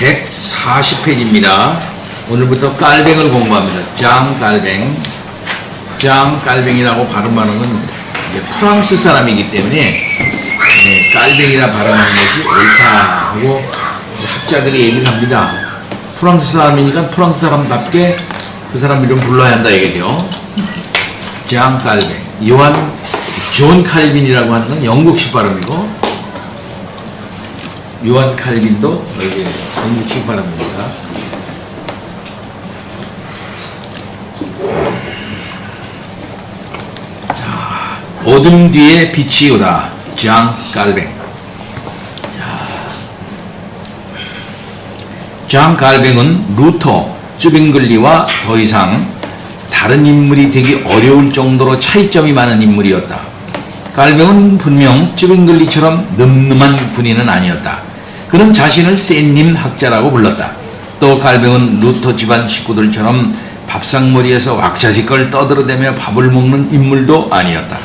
140페이지입니다. 오늘부터 깔뱅을 공부합니다. 장 깔뱅. 장 깔뱅이라고 발음하는 건 프랑스 사람이기 때문에 깔뱅이라 발음하는 것이 옳다 하고 학자들이 얘기를 합니다. 프랑스 사람이니까 프랑스 사람답게 그 사람 이름 불러야 한다 얘기죠. 장 깔뱅. 요한 존 칼빈이라고 하는 건 영국식 발음이고, 요한 칼빈도 영국식 발음입니다. 자, 어둠 뒤에 빛이 오다. 장 깔뱅. 장 깔뱅은 루터, 쯔빙글리와 더 이상 다른 인물이 되기 어려울 정도로 차이점이 많은 인물이었다. 깔뱅은 분명 쯔빙글리처럼 늠름한 군인은 아니었다. 그는 자신을 센님 학자라고 불렀다. 또 깔뱅은 루터 집안 식구들처럼 밥상머리에서 왁자지껄 떠들어대며 밥을 먹는 인물도 아니었다.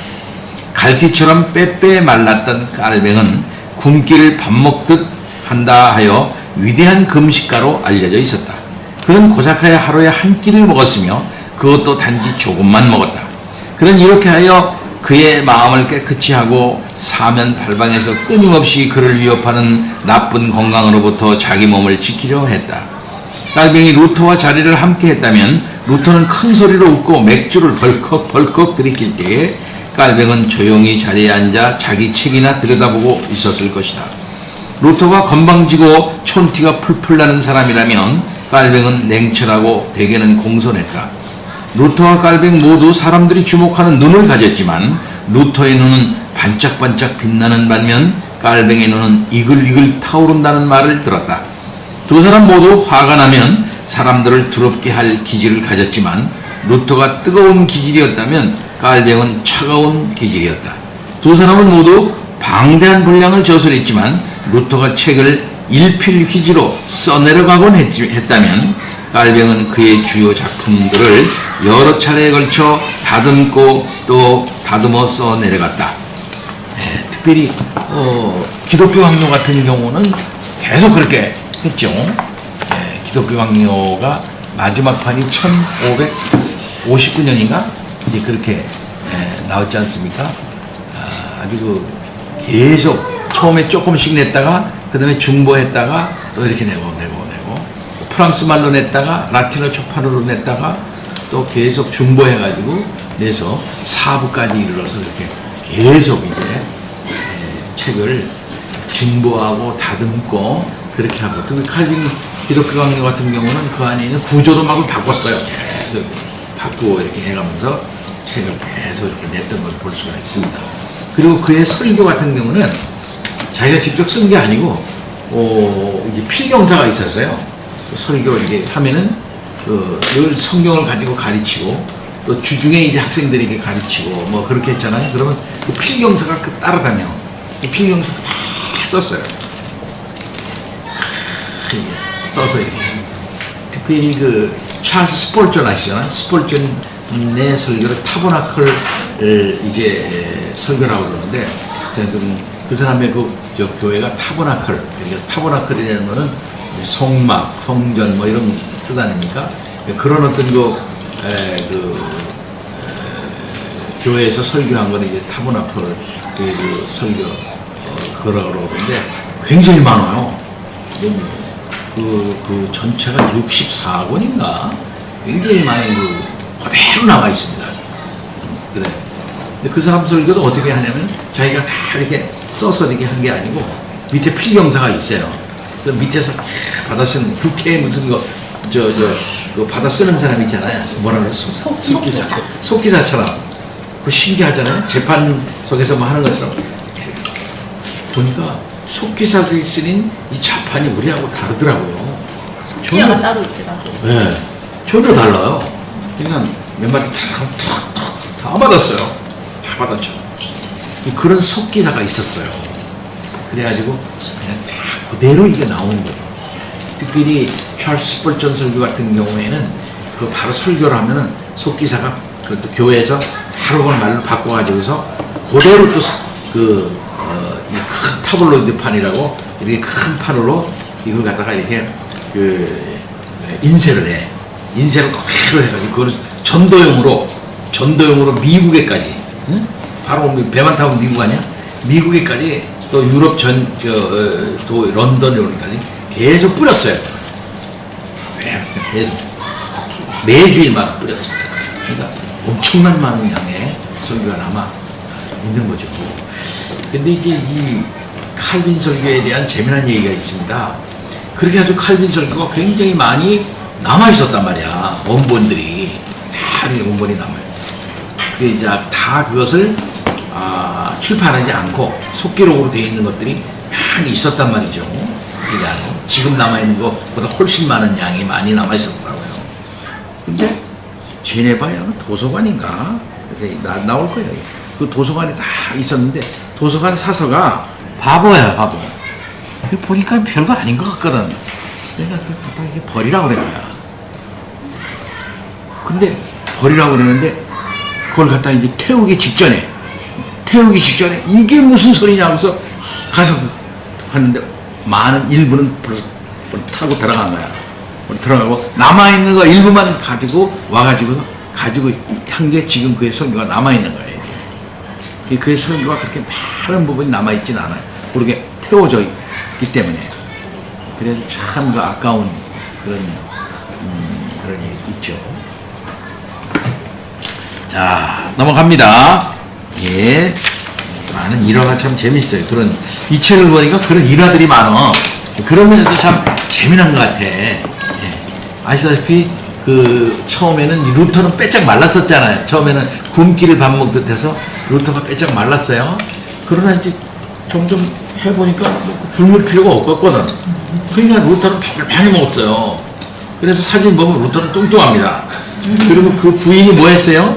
갈퀴처럼 빼빼 말랐던 깔뱅은 굶기를 밥 먹듯 한다 하여 위대한 금식가로 알려져 있었다. 그는 고작하여 하루에 한 끼를 먹었으며 그것도 단지 조금만 먹었다. 그는 이렇게 하여 그의 마음을 깨끗이 하고 사면팔방에서 끊임없이 그를 위협하는 나쁜 건강으로부터 자기 몸을 지키려 했다. 깔뱅이 루터와 자리를 함께 했다면 루터는 큰 소리로 웃고 맥주를 벌컥벌컥 들이킬 때에 깔뱅은 조용히 자리에 앉아 자기 책이나 들여다보고 있었을 것이다. 루터가 건방지고 촌티가 풀풀 나는 사람이라면 깔뱅은 냉철하고 대개는 공손했다. 루터와 깔뱅 모두 사람들이 주목하는 눈을 가졌지만 루터의 눈은 반짝반짝 빛나는 반면 깔뱅의 눈은 이글이글 타오른다는 말을 들었다. 두 사람 모두 화가 나면 사람들을 두렵게 할 기질을 가졌지만 루터가 뜨거운 기질이었다면 깔뱅은 차가운 기질이었다. 두 사람은 모두 방대한 분량을 저술했지만 루터가 책을 일필휘지로 써내려가곤 했다면 깔뱅은 그의 주요 작품들을 여러 차례에 걸쳐 다듬고 또 다듬어 써내려갔다. 특별히 기독교 강요 같은 경우는 계속 그렇게 했죠. 기독교 강요가 마지막 판이 1559년인가 이제 그렇게 나왔지 않습니까? 아주 계속 처음에 조금씩 냈다가 그 다음에 중보했다가 또 이렇게 내고 프랑스 말로 냈다가 라틴어 초판으로 냈다가 또 계속 중보해가지고 내서 4부까지 이르러서 이렇게 계속 이제 책을 증보하고 다듬고 그렇게 하고, 특히 칼빈 기독교 강요 같은 경우는 그 안에 있는 구조도 막 바꿨어요. 계속 바꾸고 이렇게 해가면서 책을 계속 이렇게 냈던 걸 볼 수가 있습니다. 그리고 그의 설교 같은 경우는 자기가 직접 쓴 게 아니고 이제 필경사가 있었어요. 설교 이제 하면은 늘 성경을 가지고 가르치고 또 주중에 이제 학생들에게 가르치고 뭐 그렇게 했잖아요. 그러면 그 필경사가 따라다녀. 그 필경사가 다 썼어요. 써서 이렇게. 특별히 그 찰스 스폴전 아시잖아요. 스폴전의 설교를 타버나클을 이제 설교라고 그러는데, 그 사람의 저 교회가 타버나클. 그러니까 타버나클이라는 거는 성막, 성전 뭐 이런 뜻 아닙니까? 그런 어떤 교회에서 설교한 거는 이제 타버나클 그 설교 그러라고 그러는데 굉장히 많아요. 그 전체가 64권인가 굉장히 많이 그대로 나와 있습니다. 그래. 근데 그 사람 설교도 어떻게 하냐면 자기가 다 이렇게 써서 이렇게 한 게 아니고 밑에 필경사가 있어요. 그 밑에서 받아 쓰는 국회 무슨 그 받아 쓰는 사람 있잖아요. 뭐라 그래? 속기사처럼. 그 신기하잖아요. 재판석에서 뭐 하는 것처럼. 보니까 속기사들이 쓰는 이 자판이 우리하고 다르더라고요. 전혀 따로 있더라고요. 네, 전혀 달라요. 그러니까 몇 마디 다 받았어요. 다 받았죠. 그런 속기사가 있었어요. 그래가지고 그냥 다 그대로 이게 나오는 거예요. 특별히 찰스 스폴전 설교 같은 경우에는 그 바로 설교를 하면은 속기사가 그것도 교회에서 바로 그걸 말로 바꿔가지고서 그대로 또 이 큰 타블로이드 판이라고 이렇게 큰 판으로 이걸 갖다가 이렇게 그 인쇄를 해. 인쇄를 그대로 해가지고 그걸 전도용으로 미국에까지, 응? 바로 배만 타고 미국 아니야? 미국에까지 또 유럽 또 런던까지 계속 뿌렸어요. 계속 매주일마다 뿌렸습니다. 그러니까 엄청난 많은 양의 설교가 남아 있는 거죠. 근데 이제 이 칼빈 설교에 대한 재미난 얘기가 있습니다. 그렇게 아주 칼빈 설교가 굉장히 많이 남아 있었단 말이야. 원본들이 다 원본이 남아요. 그게 이제 다 그것을 출판하지 않고 속기록으로 되어 있는 것들이 많이 있었단 말이죠. 그게 아니고 지금 남아 있는 것보다 훨씬 많은 양이 많이 남아 있었더라고요. 근데 제네바에는 도서관인가 이렇게 나올 거예요. 그 도서관에 다 있었는데 도서관 사서가 바보야, 바보. 보니까 별거 아닌 것 같거든. 내가 이게 버리라고 그래 거야. 근데 버리라고 그러는데 그걸 갖다 이제 태우기 직전에 이게 무슨 소리냐 하면서 가서 하는데 많은 일부는 벌써 타고 들어간 거야. 들어가고 남아있는 거 일부만 가지고 와가지고 한 게 지금 그의 설교가 남아있는 거예요. 이제. 그의 설교가 그렇게 많은 부분이 남아있지는 않아요. 모르게 태워져 있기 때문에. 그래서 참 그 아까운 그런 일이 있죠. 자, 넘어갑니다. 예. 많은 일화가 참 재밌어요. 이 책을 보니까 그런 일화들이 많아. 그러면서 참 재미난 것 같아. 예. 아시다시피 처음에는 루터는 빼짝 말랐었잖아요. 처음에는 굶기를 밥 먹듯 해서 루터가 빼짝 말랐어요. 그러나 이제 점점 해보니까 굶을 필요가 없었거든. 그러니까 루터는 밥을 많이 먹었어요. 그래서 사진 보면 루터는 뚱뚱합니다. 그리고 그 부인이 뭐 했어요?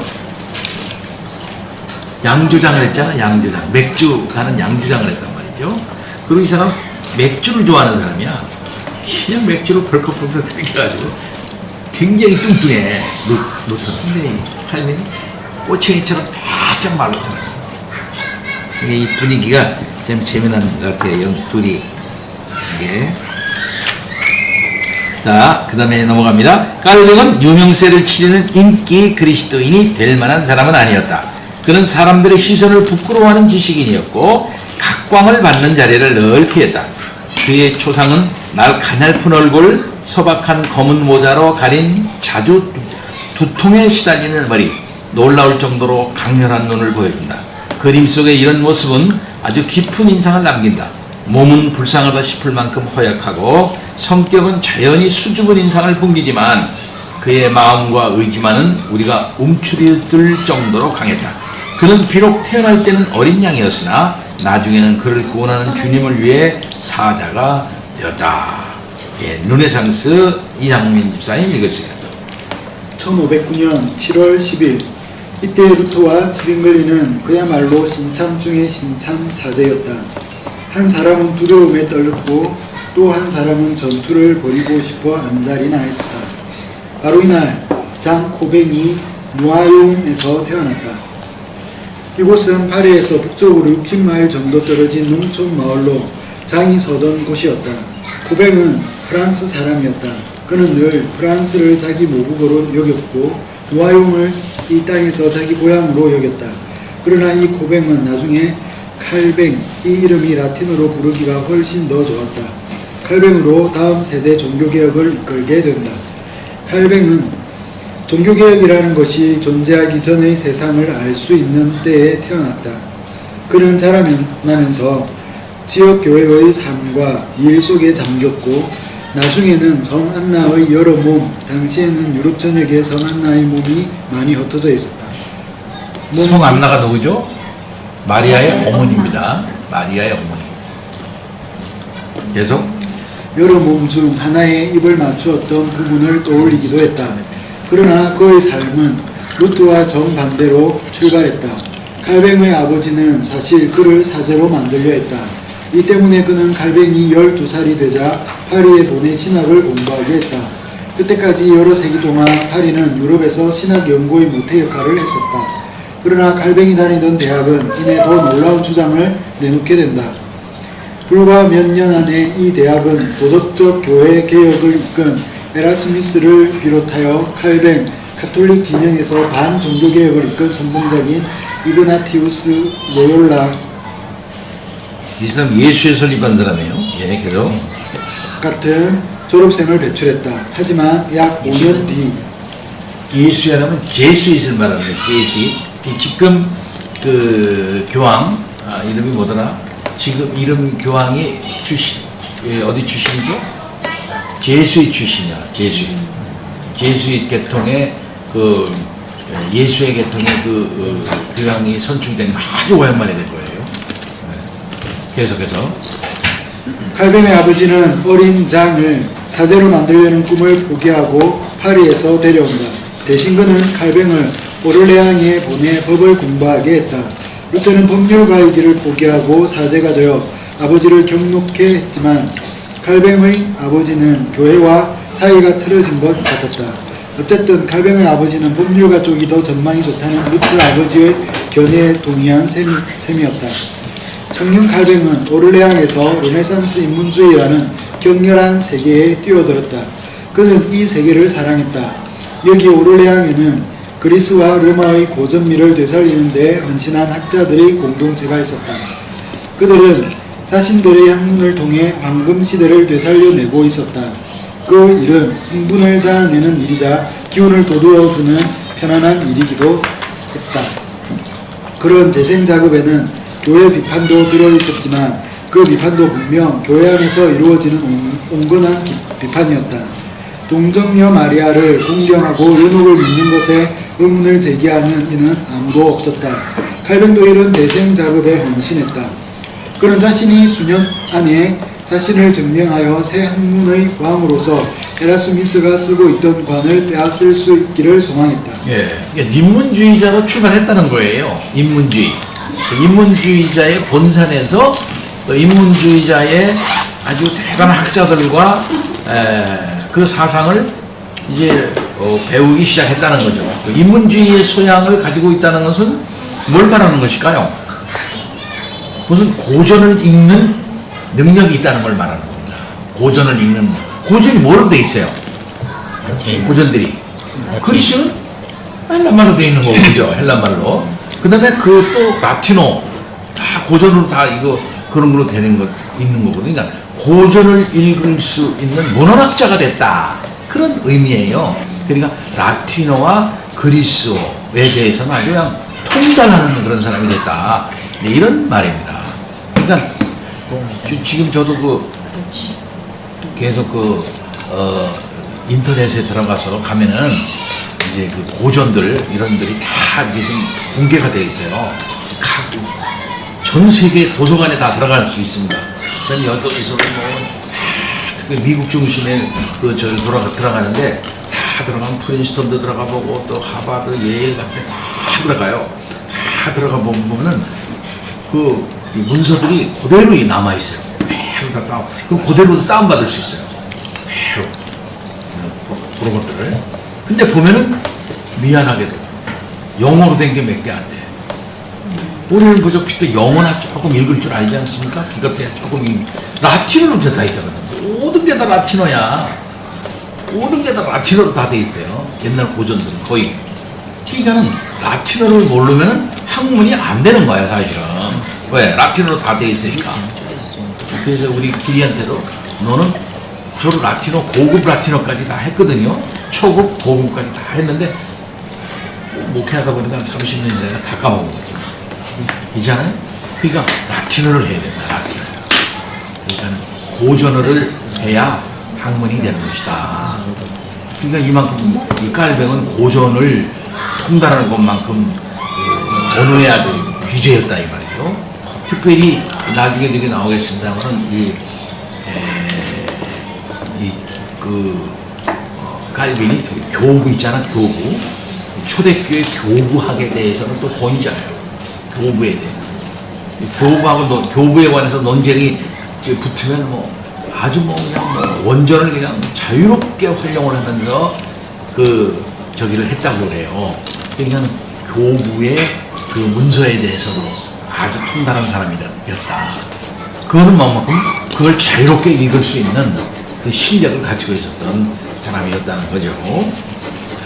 양조장을 했잖아. 양조장. 맥주 가는 양조장을 했단 말이죠. 그리고 이 사람 맥주를 좋아하는 사람이야. 그냥 맥주를 벌컥벌컥 들이켜가지고 굉장히 뚱뚱해. 루터. 근데 칼빈이 꼬챙이처럼 바짝 말랐잖아요. 이 분위기가 참 재미난 것 같아요. 둘이. 이게. 자, 그 다음에 넘어갑니다. 칼빈은 유명세를 치르는 인기 그리스도인이 될 만한 사람은 아니었다. 그는 사람들의 시선을 부끄러워하는 지식인이었고 각광을 받는 자리를 늘 피했다. 그의 초상은 날 가냘픈 얼굴, 소박한 검은 모자로 가린 자주 두통에 시달리는 머리, 놀라울 정도로 강렬한 눈을 보여준다. 그림 속의 이런 모습은 아주 깊은 인상을 남긴다. 몸은 불쌍하다 싶을 만큼 허약하고 성격은 자연히 수줍은 인상을 풍기지만 그의 마음과 의지만은 우리가 움츠러들 정도로 강했다. 그는 비록 태어날 때는 어린 양이었으나 나중에는 그를 구원하는 주님을 위해 사자가 되었다. 예, 르네상스 이상민 집사님 읽으세요. 1509년 7월 10일 이때 루터와 츠빙글리는 그야말로 신참 중의 신참 사제였다. 한 사람은 두려움에 떨렸고 또 한 사람은 전투를 벌이고 싶어 안달이 나 있었다. 바로 이날 장 코뱅이 누아용에서 태어났다. 이곳은 파리에서 북쪽으로 60마일 정도 떨어진 농촌 마을로 장이 서던 곳이었다. 코뱅은 프랑스 사람이었다. 그는 늘 프랑스를 자기 모국어로 여겼고 누아용을 이 땅에서 자기 고향으로 여겼다. 그러나 이 코뱅은 나중에 칼뱅, 이 이름이 라틴어로 부르기가 훨씬 더 좋았다. 칼뱅으로 다음 세대 종교개혁을 이끌게 된다. 칼뱅은 종교개혁이라는 것이 존재하기 전의 세상을 알 수 있는 때에 태어났다. 그는 자라나면서 지역교회의 삶과 일 속에 잠겼고 나중에는 성 안나의 여러 몸, 당시에는 유럽 전역에 성 안나의 몸이 많이 흩어져 있었다. 성 안나가 누구죠? 마리아의 어머니입니다. 마리아의 어머니. 계속. 여러 몸 중 하나에 입을 맞추었던 부분을 떠올리기도 했다. 그러나 그의 삶은 루트와 정반대로 출발했다. 칼뱅의 아버지는 사실 그를 사제로 만들려 했다. 이 때문에 그는 칼뱅이 12살이 되자 파리에 보내 신학을 공부하게 했다. 그때까지 여러 세기 동안 파리는 유럽에서 신학 연구의 모태 역할을 했었다. 그러나 칼뱅이 다니던 대학은 이내 더 놀라운 주장을 내놓게 된다. 불과 몇 년 안에 이 대학은 도덕적 교회 개혁을 이끈 에라스미스를 비롯하여 칼뱅, 카톨릭 진영에서 반종교개혁을 이끈 선봉자인 이그나티우스 로욜라 이 사람 예수에 설립한 사람이에요. 예, 그래서 같은 졸업생을 배출했다. 하지만 약 5년 뒤 예수야라면 제수잇을 말하는 거예요. 제수잇. 지금 그 교황 이름이 뭐더라? 지금 이름 교황이 출신 어디 출신이죠? 제수잇 출신이야. 제수잇 계통의 그 예수의 계통의 그 교황이 선출된 아주 오랜만에 된 거예요. 계속해서 칼뱅의 아버지는 어린 장을 사제로 만들려는 꿈을 포기하고 파리에서 데려온다. 대신 그는 칼뱅을 오르레앙에 보내 법을 공부하게 했다. 루터는 법률가의 길을 포기하고 사제가 되어 아버지를 격놓게 했지만 칼뱅의 아버지는 교회와 사이가 틀어진 것 같았다. 어쨌든 칼뱅의 아버지는 법률가 쪽이 더 전망이 좋다는 루터 아버지의 견해에 동의한 셈이었다. 청년 칼뱅은 오르레앙에서 르네상스 인문주의라는 격렬한 세계에 뛰어들었다. 그는 이 세계를 사랑했다. 여기 오르레앙에는 그리스와 로마의 고전미를 되살리는 데 헌신한 학자들의 공동체가 있었다. 그들은 자신들의 학문을 통해 황금시대를 되살려내고 있었다. 그 일은 흥분을 자아내는 일이자 기운을 돋우어주는 편안한 일이기도 했다. 그런 재생작업에는 교회 비판도 들어있었지만 그 비판도 분명 교회 안에서 이루어지는 온건한 비판이었다. 동정녀 마리아를 공경하고 연옥을 믿는 것에 의문을 제기하는 이는 아무도 없었다. 칼뱅도 이런 재생작업에 헌신했다. 그는 자신이 수년 안에 자신을 증명하여 새 학문의 왕으로서 에라스미스가 쓰고 있던 관을 빼앗을 수 있기를 소망했다. 예, 그러니까 인문주의자로 출발했다는 거예요. 인문주의자의 본산에서 또 인문주의자의 아주 대단한 학자들과 그 사상을 이제 배우기 시작했다는 거죠. 그 인문주의의 소양을 가지고 있다는 것은 뭘 말하는 것일까요? 무슨 고전을 읽는 능력이 있다는 걸 말하는 겁니다. 고전을 읽는 고전이 뭐로 돼 있어요? 고전들이 그리스는 헬란말로 돼 있는 거고, 그죠? 헬란말로. 그 다음에 그 또 라틴어 다 고전으로 다 이거 그런 거로 되는 거 있는 거거든요. 그러니까 고전을 읽을 수 있는 문헌학자가 됐다, 그런 의미예요. 그러니까 라틴어와 그리스어에 대해서는 아주 그냥 통달하는 그런 사람이 됐다, 네, 이런 말입니다. 그러니까 지금 저도 계속 인터넷에 들어가서 가면은 이제 그 고전들 이런들이 다 이게 좀 공개가 되어 있어요. 전 세계 도서관에 다 들어갈 수 있습니다. 그럼 여기서 특히 미국 중심에 들어가는데 다 들어가면 프린스턴도 들어가 보고 또 하버드, 예일 같은 데 다 들어가요. 다 들어가 보면은 그 문서들이 그대로 남아 있어요. 그럼 그대로 다운받을 수 있어요. 그런 것들을. 근데 보면은 미안하게도 영어로 된 게 몇 개 안 돼. 우리는 부족히 영어나 조금 읽을 줄 알지 않습니까? 이것도 조금 라틴어로 다 있거든요. 모든 게 다 라틴어야. 모든 게 다 라틴어로 다 돼 있어요. 옛날 고전들은 거의. 그러니까는 라틴어를 모르면은 학문이 안 되는 거야, 사실은. 왜? 라틴어로 다 돼 있으니까. 그래서 우리 길이한테도 너는 저로 라틴어, 고급 라틴어까지 다 했거든요. 초급, 고급까지 다 했는데 목회하다 보니까 30년 전에 다 까먹은 거죠. 있잖아요? 그러니까 라틴어를 해야 된다, 라틴어. 그러니까 고전어를 해야 학문이 되는 것이다. 그러니까 이만큼 이 깔뱅은 고전을 통달하는 것만큼 언어해야 될 귀재였다, 이 말이죠. 특별히 나중에 이게 나오겠습니다만은 칼빈이 교부 있잖아, 교부. 초대교회 교부학에 대해서는 또 본이잖아요. 교부에 대해. 교부에 관해서 논쟁이 붙으면 아주 그냥 원전을 그냥 자유롭게 활용을 하면서 저기를 했다고 그래요. 그러니까 교부의 그 문서에 대해서도 아주 통달한 사람이었다. 그거는 뭐만큼 그걸 자유롭게 읽을 수 있는 그 실력을 갖추고 있었던 사람이었다는 거죠.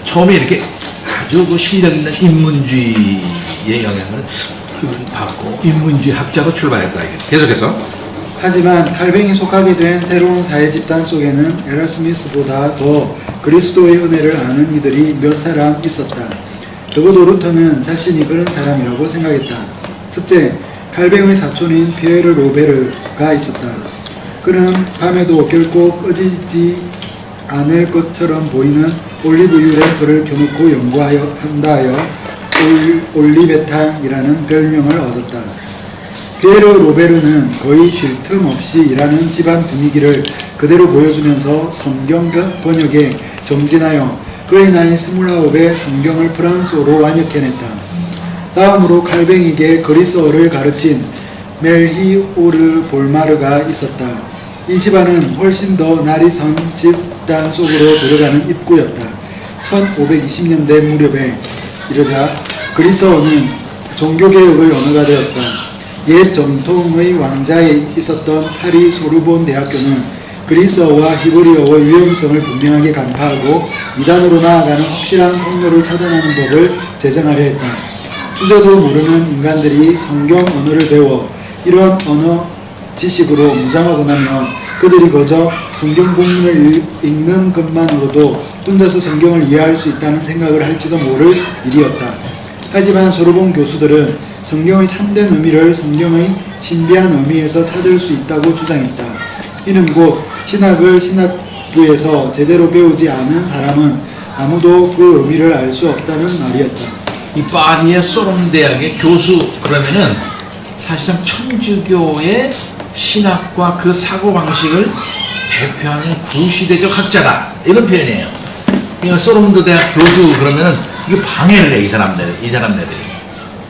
처음에 이렇게 아주 그 실력 있는 인문주의의 영향을 받고 인문주의 학자로 출발했다. 계속해서 하지만 칼뱅이 속하게 된 새로운 사회 집단 속에는 에라스미스보다 더 그리스도의 은혜를 아는 이들이 몇 사람 있었다. 적어도 루터는 자신이 그런 사람이라고 생각했다. 첫째, 칼뱅의 사촌인 피에르 로베르가 있었다. 그는 밤에도 결코 꺼지지 않을 것처럼 보이는 올리브유 램프를 켜놓고 연구한다 하여 올리베탄이라는 별명을 얻었다. 피에르 로베르는 거의 쉴 틈 없이 일하는 집안 분위기를 그대로 보여주면서 성경 번역에 정진하여 그의 나이 29에 성경을 프랑스어로 완역해냈다. 다음으로 칼뱅에게 그리스어를 가르친 멜히오르 볼마르가 있었다. 이 집안은 훨씬 더 날이 선 집단 속으로 들어가는 입구였다. 1520년대 무렵에 이르자 그리스어는 종교개혁의 언어가 되었다. 옛 정통의 왕자에 있었던 파리 소르본 대학교는 그리스어와 히브리어의 위험성을 분명하게 간파하고 이단으로 나아가는 확실한 통로를 차단하는 법을 제정하려 했다. 주저도 모르는 인간들이 성경 언어를 배워 이런 언어 지식으로 무장하고 나면 그들이 거저 성경 본문을 읽는 것만으로도 혼자서 성경을 이해할 수 있다는 생각을 할지도 모를 일이었다. 하지만 소르본 교수들은 성경의 참된 의미를 성경의 신비한 의미에서 찾을 수 있다고 주장했다. 이는 곧 신학을 신학부에서 제대로 배우지 않은 사람은 아무도 그 의미를 알 수 없다는 말이었다. 이 파리의 소롬 대학의 교수 그러면은 사실상 천주교의 신학과 그 사고 방식을 대표하는 구시대적 학자다 이런 표현이에요. 그러니까 소롬 대학 교수 그러면은 이게 방해를 해 이 사람들이.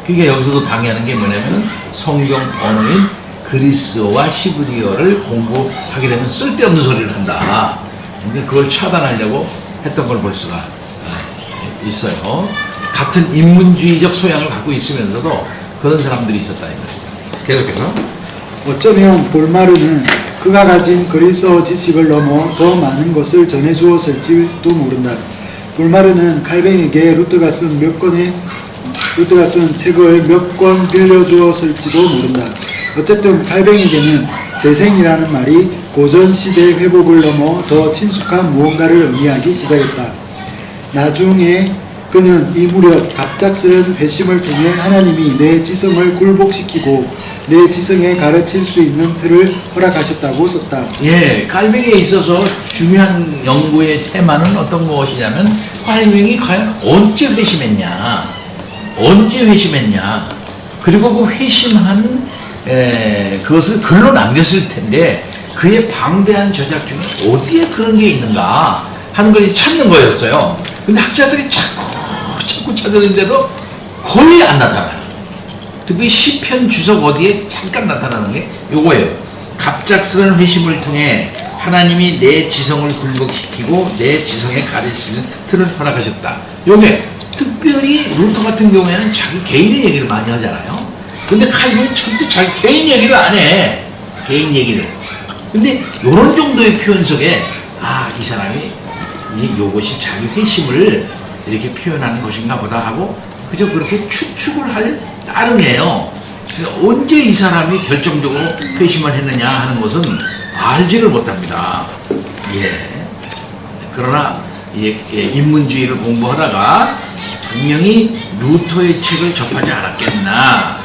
그게 여기서도 방해하는 게 뭐냐면 성경 언어인 그리스어와 히브리어를 공부하게 되면 쓸데없는 소리를 한다. 근데 그걸 차단하려고 했던 걸 볼 수가 있어요. 같은 인문주의적 소양을 갖고 있으면서도 그런 사람들이 있었다. 계속해서 어쩌면 볼마르는 그가 가진 그리스어 지식을 넘어 더 많은 것을 전해주었을지도 모른다. 볼마르는 칼뱅에게 루터가 쓴 책을 몇 권 빌려주었을지도 모른다. 어쨌든 칼뱅에게는 재생이라는 말이 고전시대의 회복을 넘어 더 친숙한 무언가를 의미하기 시작했다. 나중에 그는 이 무렵 갑작스런 회심을 통해 하나님이 내 지성을 굴복시키고 내 지성에 가르칠 수 있는 틀을 허락하셨다고 썼다. 예, 칼뱅에 있어서 중요한 연구의 테마는 어떤 것이냐면 칼뱅이 과연 언제 회심했냐 그리고 그 회심한 그것을 글로 남겼을 텐데 그의 방대한 저작 중에 어디에 그런 게 있는가 하는 것을 찾는 거였어요. 근데 학자들이 자꾸 찾았는데도 거의 안 나타나요. 특히 시편 주석 어디에 잠깐 나타나는 게 요거예요. 갑작스런 회심을 통해 하나님이 내 지성을 굴복시키고 내 지성에 가르치는 틀을 허락하셨다. 요게 특별히 루터 같은 경우에는 자기 개인의 얘기를 많이 하잖아요. 근데 칼빈은 절대 자기 개인 얘기를 안 해. 개인 얘기를. 근데 요런 정도의 표현 속에 이 사람이 이제 요것이 자기 회심을 이렇게 표현하는 것인가 보다 하고 그저 그렇게 추측을 할 따름이에요. 언제 이 사람이 결정적으로 회심을 했느냐 하는 것은 알지를 못합니다. 그러나 인문주의를 공부하다가 분명히 루터의 책을 접하지 않았겠나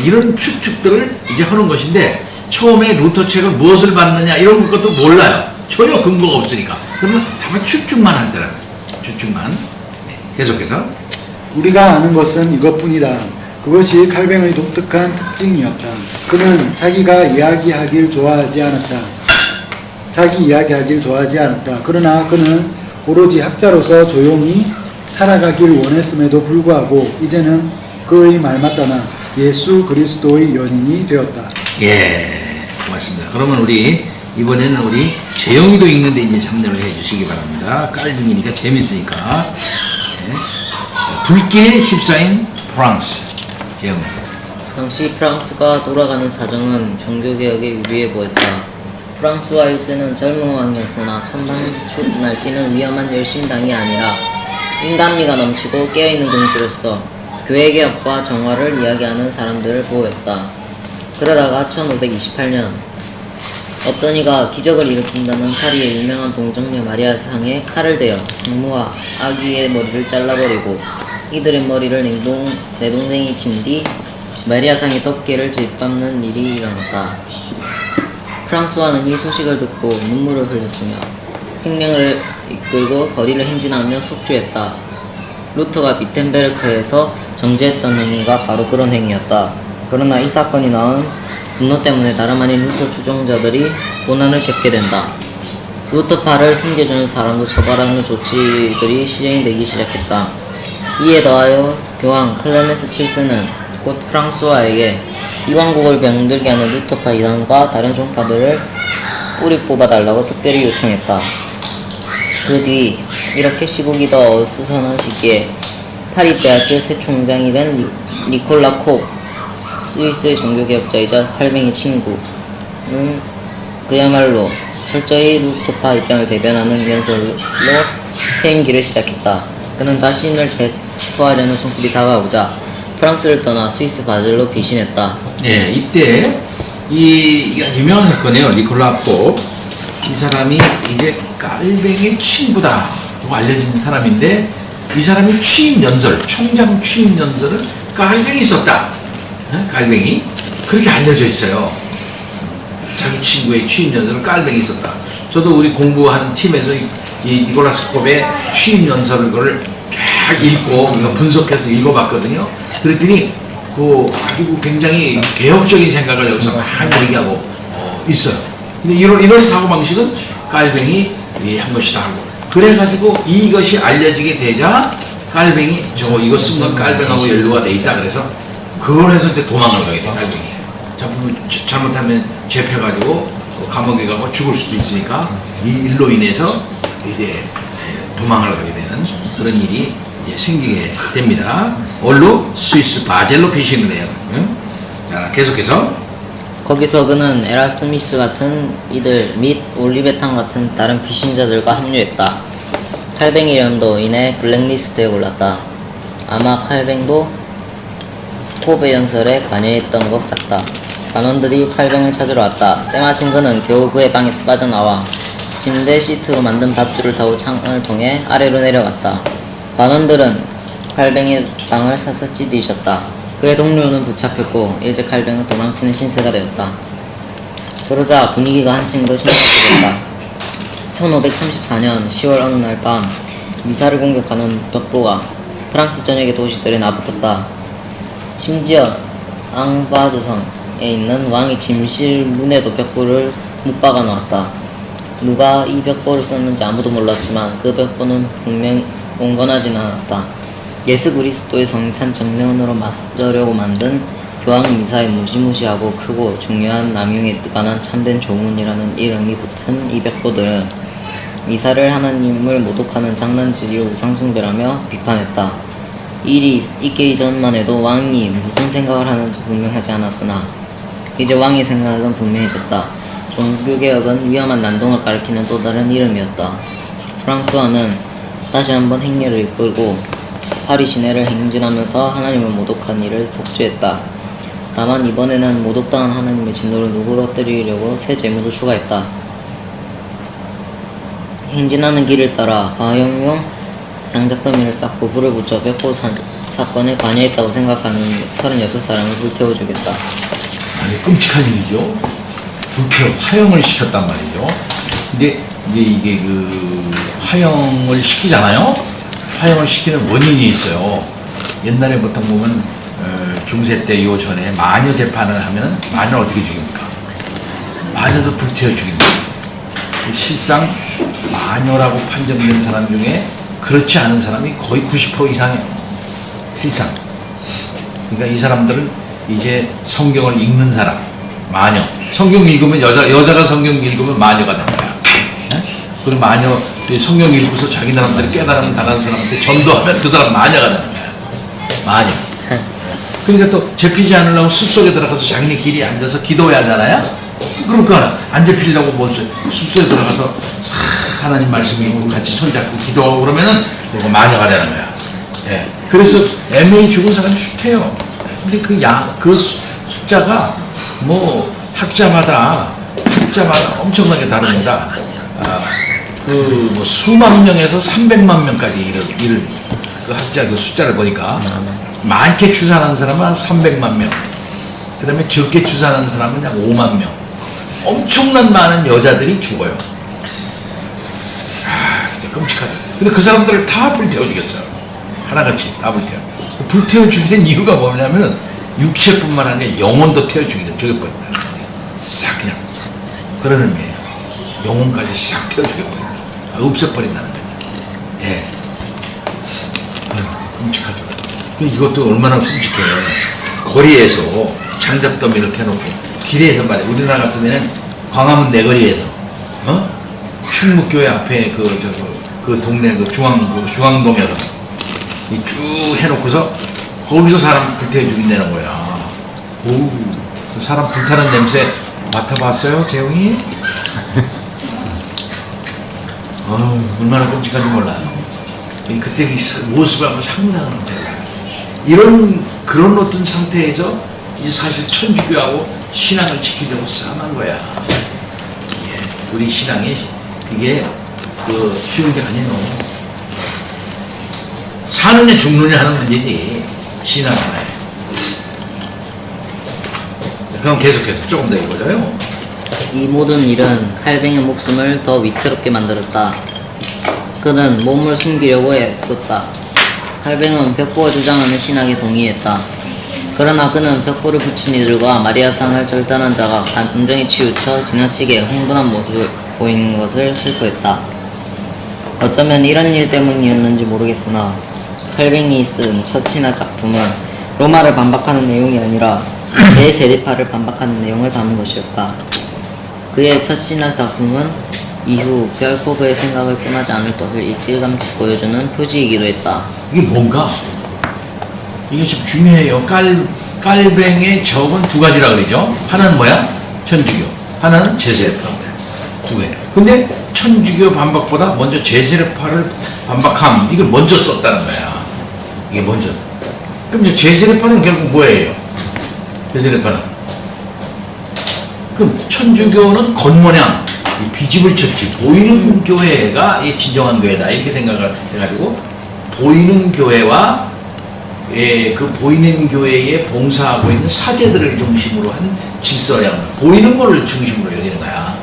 이런 추측들을 이제 하는 것인데 처음에 루터 책을 무엇을 봤느냐 이런 것도 몰라요. 전혀 근거가 없으니까. 그러면 다만 추측만 할 때라. 추측만. 계속해서 우리가 아는 것은 이것뿐이다. 그것이 칼뱅의 독특한 특징이었다. 그는 자기가 이야기하길 좋아하지 않았다. 그러나 그는 오로지 학자로서 조용히 살아가길 원했음에도 불구하고 이제는 그의 말마따나 예수 그리스도의 연인이 되었다. 고맙습니다. 그러면 이번에는 우리 재영이도 읽는데 이제 참여를 해주시기 바랍니다. 깔빙이니까 재밌으니까. 불길의 휩싸인 프랑스. 재영이. 당시 프랑스가 돌아가는 사정은 종교개혁에 유리해 보였다. 프랑스와 일세는 젊은 왕이었으나 천방지축 날뛰는 위험한 열심당이 아니라 인간미가 넘치고 깨어있는 공주로서 교회개혁과 정화를 이야기하는 사람들을 보였다. 그러다가 1528년 어떤 이가 기적을 일으킨다는 파리의 유명한 동정녀 마리아상에 칼을 대어 성모와 아기의 머리를 잘라버리고 이들의 머리를 내 동생이 친 뒤 마리아상의 덮개를 짓밟는 일이 일어났다. 프랑스와는 이 소식을 듣고 눈물을 흘렸으며 혁명을 이끌고 거리를 행진하며 속주했다. 루터가 비텐베르크에서 정죄했던 행위가 바로 그런 행위였다. 그러나 이 사건이 낳은 분노 때문에 다름 아닌 루터 추종자들이 고난을 겪게 된다. 루터파를 숨겨주는 사람도 처벌하는 조치들이 시행이 되기 시작했다. 이에 더하여 교황 클레멘스 7세는 곧 프랑스와에게 이왕국을 병들게 하는 루터파 이단과 다른 종파들을 뿌리 뽑아달라고 특별히 요청했다. 그 뒤 이렇게 시국이 더 어수선한 시기에 파리 대학교 새 총장이 된 니콜라 코 스위스의 종교개혁자이자 칼뱅의 친구는 그야말로 철저히 루터파 입장을 대변하는 연설로 새 임기를 시작했다. 그는 자신을 체포하려는 손길이 다가오자 프랑스를 떠나 스위스 바젤로 피신했다. 예, 이때 이 유명한 사건이에요. 니콜라 코. 이 사람이 이제 깔뱅의 친구다라고 알려진 사람인데 이 사람이 취임 연설, 총장 취임 연설을 깔뱅이 썼다. 깔뱅이 그렇게 알려져 있어요. 자기 친구의 취임 연설을 깔뱅이 썼다. 저도 우리 공부하는 팀에서 이 니콜라스 콥의 취임 연설을 그걸 쫙 읽고 분석해서 읽어봤거든요. 그랬더니 그 아주 굉장히 개혁적인 생각을 여기서 많이 얘기하고 있어요. 근데 이런 사고방식은 깔뱅이 한 것이다 하고 그래가지고 이것이 알려지게 되자 깔뱅이 저거 이거 쓴 건 깔뱅하고 연루가 돼 있다 그래서 그걸 해서 이제 도망을 가게 돼 깔뱅이. 잘못하면 잡혀가지고 감옥에 가고 죽을 수도 있으니까 이 일로 인해서 이제 도망을 가게 되는 그런 일이 이제 생기게 됩니다. 얼로 스위스 바젤로 피신을 해요. 응? 자, 계속해서 거기서 그는 에라스미스 같은 이들 및 올리베탕 같은 다른 피신자들과 합류했다. 칼뱅이령도 인해 블랙리스트에 올랐다. 아마 칼뱅도 콥의 연설에 관여했던 것 같다. 관원들이 칼뱅을 찾으러 왔다. 때마침 그는 겨우 그의 방에서 빠져나와 침대 시트로 만든 밧줄을 타고 창을 통해 아래로 내려갔다. 관원들은 칼뱅의 방을 샅샅이 뒤졌다. 그의 동료는 붙잡혔고 이제 칼뱅은 도망치는 신세가 되었다. 그러자 분위기가 한층 더 심각해졌다. 1534년 10월 어느 날 밤 미사를 공격하는 벽보가 프랑스 전역의 도시들에 나붙었다. 심지어 앙바즈성에 있는 왕의 침실 문에도 벽보를 못 박아 놓았다. 누가 이 벽보를 썼는지 아무도 몰랐지만 그 벽보는 분명히 온건하진 않았다. 예수 그리스도의 성찬 정면으로 맞서려고 만든 교황 미사에 무시무시하고 크고 중요한 남용에 관한 참된 조문이라는 이름이 붙은 이 벽보들은 미사를 하나님을 모독하는 장난질이요 우상숭배라며 비판했다. 이 일이 있기 이전만 해도 왕이 무슨 생각을 하는지 분명하지 않았으나 이제 왕의 생각은 분명해졌다. 종교개혁은 위험한 난동을 가리키는 또 다른 이름이었다. 프랑스와는 다시 한번 행렬을 이끌고 파리 시내를 행진하면서 하나님을 모독한 일을 속죄했다. 다만 이번에는 모독당한 하나님의 진노를 누그러뜨리려고 새 제목을 추가했다. 행진하는 길을 따라 화형용 장작더미를 쌓고 불을 붙여 벽보 사건에 관여했다고 생각하는 36사람을 불태워주겠다. 아니 끔찍한 일이죠. 불태 화형을 시켰단 말이죠. 근데 이게 그 화형을 시키잖아요. 화형을 시키는 원인이 있어요. 옛날에 보통 보면 중세 때 요 전에 마녀 재판을 하면 마녀를 어떻게 죽입니까? 마녀도 불태워 죽입니다. 실상 마녀라고 판정된 사람 중에 그렇지 않은 사람이 거의 90% 이상이에요. 실상. 그러니까 이 사람들은 이제 성경을 읽는 사람, 마녀. 성경 읽으면 여자가 성경 읽으면 마녀가 되는 거야. 그리고 마녀 성경 읽고서 자기 사람들이 깨달으면 다른 사람한테 전도하면 그 사람 마녀가 되는 거야. 마녀. 그러니까 또 잡히지 않으려고 숲속에 들어가서 자기네끼리 앉아서 기도해야 하잖아요. 그러니까 안 잡히려고 뭐 숲속에 들어가서 하나님 말씀이 있고 같이 손잡고 기도하고 그러면은 이거 마녀가 되는 거야. 예. 그래서 MA 죽은 사람이 숱해요. 근데 그 숫자가 뭐 학자마다 엄청나게 다릅니다. 뭐 수만 명에서 300만 명까지 이른 그 학자 그 숫자를 보니까 많게 추산하는 사람은 한 300만 명, 그 다음에 적게 추산하는 사람은 약 5만 명. 엄청난 많은 여자들이 죽어요. 진짜 끔찍하다. 근데 그 사람들을 다 불태워 죽였어요. 하나같이 다 불태워. 불태워 죽이는 이유가 뭐냐면은 육체뿐만 아니라 영혼도 태워 죽여버린다. 싹 그냥 그런 의미예요. 영혼까지 싹 태워 죽여버린다. 없애버린다는 거예요. 예. 끔찍하죠. 이것도 얼마나 끔찍해요. 거리에서 장작더미 이렇게 해놓고 길에서 말이야. 우리나라 같으면은 광화문 내거리에서 충무교회 앞에 그 동네 중앙동에서 쭉 해놓고서 거기서 사람 불태워 죽인다는 거야. 그 사람 불타는 냄새 맡아봤어요, 재용이? 얼마나 끔찍한지 몰라요. 그때 그 모습을 한번 상상을 해봐요. 그런 어떤 상태에서 이제 사실 천주교하고 신앙을 지키려고 싸움한 거야. 예, 우리 신앙이 그게 쉬운 게 아니에요. 사느냐 죽느냐 하는 문제지 신앙은 아니에요. 그럼 계속해서 조금 더 읽어줘요. 이 모든 일은 칼뱅의 목숨을 더 위태롭게 만들었다. 그는 몸을 숨기려고 애썼다. 칼뱅은 벽보가 주장하는 신학에 동의했다. 그러나 그는 벽보를 붙인 이들과 마리아상을 절단한 자가 감정에 치우쳐 지나치게 흥분한 모습을 보이는 것을 슬퍼했다. 어쩌면 이런 일 때문이었는지 모르겠으나 칼뱅이 쓴 첫 신화 작품은 로마를 반박하는 내용이 아니라 제 세례파를 반박하는 내용을 담은 것이었다. 그의 첫 신화 작품은 이후 결코 그의 생각을 떠나지 않을 것을 일찌감치 보여주는 표지이기도 했다. 이게 뭔가? 이게 참 중요해요. 깔뱅의 적은 두 가지라 그러죠. 하나는 뭐야? 천주교. 하나는 제세례파. 두 개. 근데 천주교 반박보다 먼저 제세례파를 반박함. 이걸 먼저 썼다는 거야. 이게 먼저. 그럼 이제 제세례파는 결국 뭐예요? 제세례파는. 그럼 천주교는 겉모양, 비집을 쳤지. 보이는 교회가 진정한 교회다. 이렇게 생각을 해가지고 보이는 교회와 그 보이는 교회에 봉사하고 있는 사제들을 중심으로 한 질서량, 보이는 걸 중심으로 여기는 거야.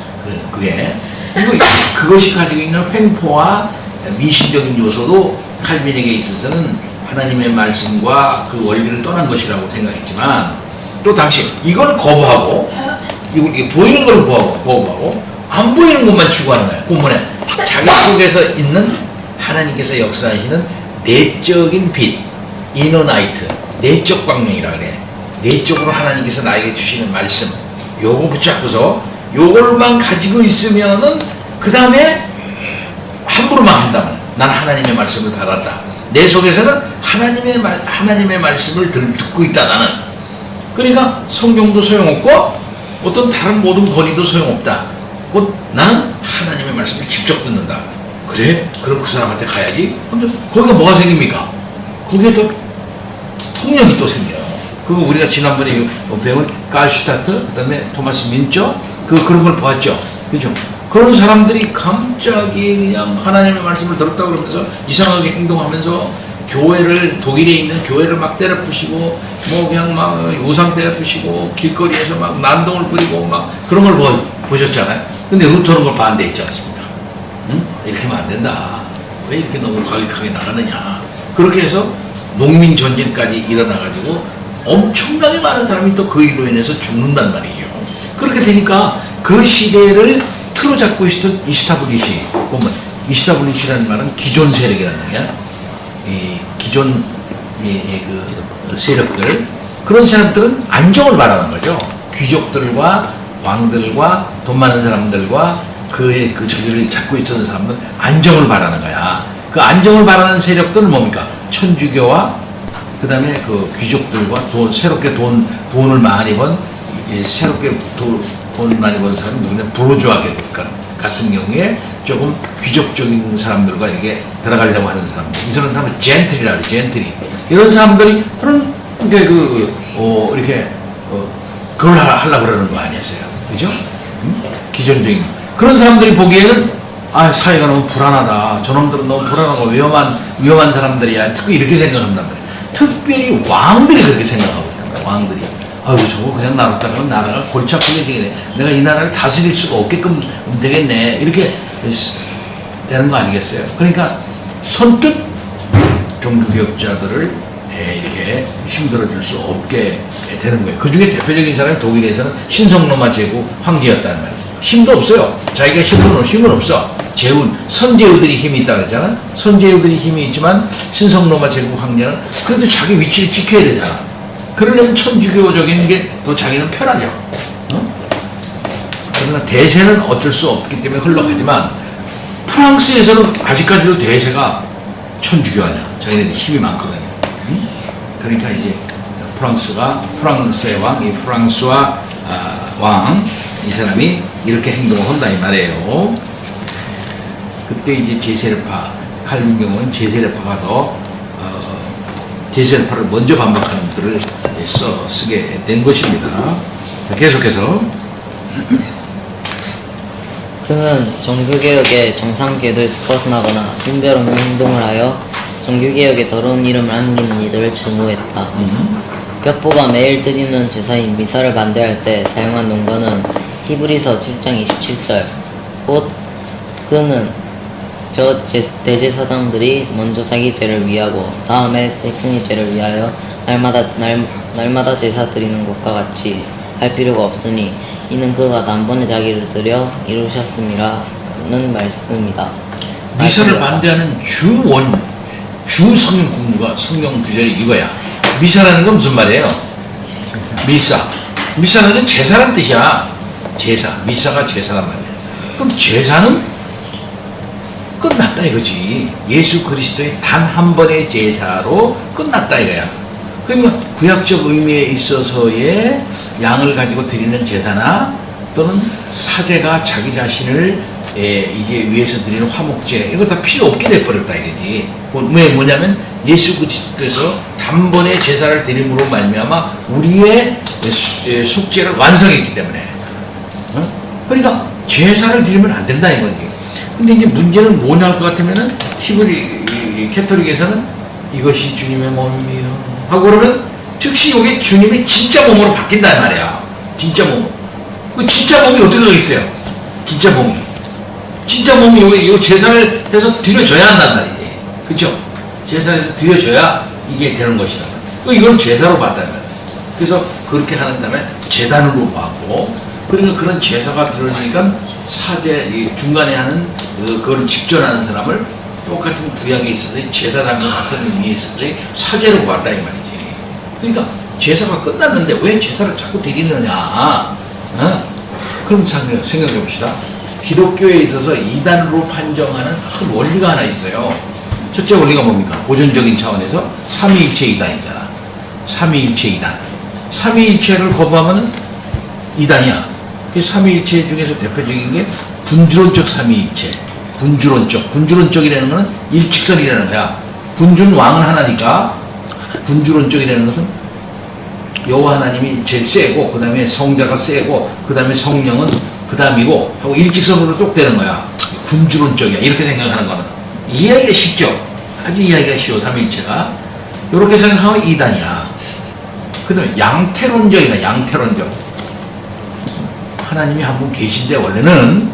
그게. 그리고 그것이 가지고 있는 횡포와 미신적인 요소도 칼빈에게 있어서는 하나님의 말씀과 그 원리를 떠난 것이라고 생각했지만, 또 당시 이걸 거부하고, 이걸 보이는 걸 거부하고, 안 보이는 것만 추구하는 거야. 본문에 자기 속에서 있는 하나님께서 역사하시는 내적인 빛, 이너나이트, 내적 광명이라 그래. 내적으로 하나님께서 나에게 주시는 말씀, 요거 붙잡고서 요걸만 가지고 있으면은 그 다음에 함부로만 한다면 난 하나님의 말씀을 받았다. 내 속에서는 하나님의 말씀을 듣고 있다 나는. 그러니까 성경도 소용없고 어떤 다른 모든 권위도 소용없다. 곧 나는 하나님의 말씀을 직접 듣는다. 그래? 그럼 그 사람한테 가야지. 근데 거기가 뭐가 생깁니까? 거기에 또 폭력이 또 생겨요. 그거 우리가 지난번에 배운 깔슈타트, 그 다음에 토마스 민처, 그런 걸 보았죠. 그죠? 그런 사람들이 갑자기 그냥 하나님의 말씀을 들었다고 그러면서 이상하게 행동하면서 독일에 있는 교회를 막 때려 부시고, 뭐 그냥 막 우상 때려 부시고, 길거리에서 막 난동을 부리고 막 그런 걸 보셨잖아요. 근데 루터는 그걸 반대했지 않습니까? 응? 이렇게 하면 안 된다. 왜 이렇게 너무 과격하게 나가느냐. 그렇게 해서 농민 전쟁까지 일어나가지고 엄청나게 많은 사람이 또 그 일로 인해서 죽는단 말이에요. 그렇게 되니까 그 시대를 틀어잡고 있었던 이스타블리시, 보면 이스타블리시라는 말은 기존 세력이라는 거야. 기존 그 세력들, 그런 사람들은 안정을 바라는 거죠. 귀족들과 왕들과 돈 많은 사람들과 그의 그 저기를 잡고 있었던 사람들은 안정을 바라는 거야. 그 안정을 바라는 세력들은 뭡니까? 천주교와 그다음에 그 귀족들과 새롭게 돈을 많이 번 새롭게 돈을 많이 번 사람 누구냐 부르주아 같은 경우에 조금 귀족적인 사람들과 이렇게 들어가려고 하는 사람들 이 사람은 젠틀이라 그래 젠틀이 이런 사람들이 이렇게 그걸 하려고 그러는 거 아니었어요 그죠? 기존적인 그런 사람들이 보기에는 사회가 너무 불안하다 저놈들은 너무 불안하고 위험한 사람들이야 특히 이렇게 생각한단 말이에요 특별히 왕들이 그렇게 생각하고 있단 말이에요 왕들이 아이고 저거 그냥 놔뒀다가 나라가 골치 아프게 되겠네 내가 이 나라를 다스릴 수가 없게끔 되겠네 이렇게 되는 거 아니겠어요 그러니까 선뜻 종교개혁자들을 이렇게 힘들어줄 수 없게 되는 거예요 그 중에 대표적인 사람이 독일에서는 신성로마 제국 황제였다는 말이에요 힘도 없어요 자기가 힘은 없어 선제우들이 힘이 있다 그랬잖아 선제우들이 힘이 있지만 신성로마 제국 황제는 그래도 자기 위치를 지켜야 되잖아 그러려면 천주교적인 게 더 자기는 편하죠. 그러나 대세는 어쩔 수 없기 때문에 흘러가지만 프랑스에서는 아직까지도 대세가 천주교 아니야. 자기네들이 힘이 많거든요. 그러니까 이제 프랑스의 왕, 이 프랑스와 왕, 이 사람이 이렇게 행동을 한다 이 말이에요. 그때 이제 제세례파, 칼빈 경우는 제세례파가 제세례파를 먼저 반박하는 글을 쓰게 된 것입니다. 자, 계속해서 그는 종교개혁의 정상 궤도에서 벗어나거나 분별 없는 행동을 하여 종교개혁에 더러운 이름을 안기는 이들을 증오했다. 벽보가 매일 드리는 제사인 미사를 반대할 때 사용한 논거는 히브리서 7장 27절 곧 그는 대제사장들이 먼저 자기 죄를 위하고 다음에 백성의 죄를 위하여 날마다 제사 드리는 것과 같이 할 필요가 없으니 이는 그가 단번에 자기를 드려 이루셨음이라는 말씀이다. 미사를 반대하는 주 성경 공부가 성경 구절이 이거야. 미사라는 건 무슨 말이에요? 미사는 제사란 뜻이야. 미사가 제사란 말이야. 그럼 제사는 끝났다 이거지. 예수 그리스도의 단 한 번의 제사로 끝났다 이거야. 그러니까 구약적 의미에 있어서의 양을 가지고 드리는 제사나 또는 사제가 자기 자신을 이제 위해서 드리는 화목제 이거 다 필요 없게 돼버렸다 이거지. 왜 뭐냐면 예수 그리스도께서 단번에 제사를 드림으로 말미암아 우리의 속죄를 완성했기 때문에. 그러니까 제사를 드리면 안 된다 이거지. 근데 이제 문제는 뭐냐 할 것 같으면은 히브리 캐톨릭에서는 이것이 주님의 몸이요 하고 그러면 즉시 이게 주님의 진짜 몸으로 바뀐단 말이야. 진짜 몸. 그 진짜 몸이 어떻게 되겠어요? 진짜 몸이 이거 제사를 해서 드려줘야 한단 말이지. 그쵸? 제사에서 드려줘야 이게 되는 것이다. 이걸 제사로 봤단 말이야. 그래서 그렇게 하는 다음에 제단으로 받고 그러니까 그런 제사가 들어오니까 사제 중간에 하는 그걸 직전하는 사람을 똑같은 구약에 있어서 제사장과 같은 의미에 있어서 사제로 봤다 이 말이지. 그러니까 제사가 끝났는데 왜 제사를 자꾸 드리느냐? 그럼 생각해 봅시다. 기독교에 있어서 이단으로 판정하는 큰 원리가 하나 있어요. 첫째 원리가 뭡니까? 고전적인 차원에서 삼위일체 이단이잖아. 삼위일체 이단. 삼위일체를 거부하면 이단이야. 그 삼위일체 중에서 대표적인 게 군주론적 삼위일체. 군주론적이라는 것은 일직선이라는 거야. 군주는 왕은 하나니까 군주론적이라는 것은 여호와 하나님이 제일 세고 그 다음에 성자가 세고 그 다음에 성령은 그 다음이고 하고 일직선으로 쭉 되는 거야. 군주론적이야. 이렇게 생각하는 거는 이해하기가 쉽죠. 아주 이해하기가 쉬워. 삼위일체가 이렇게 생각하면 이단이야. 그 다음에 양태론적 하나님이 한 분 계신데 원래는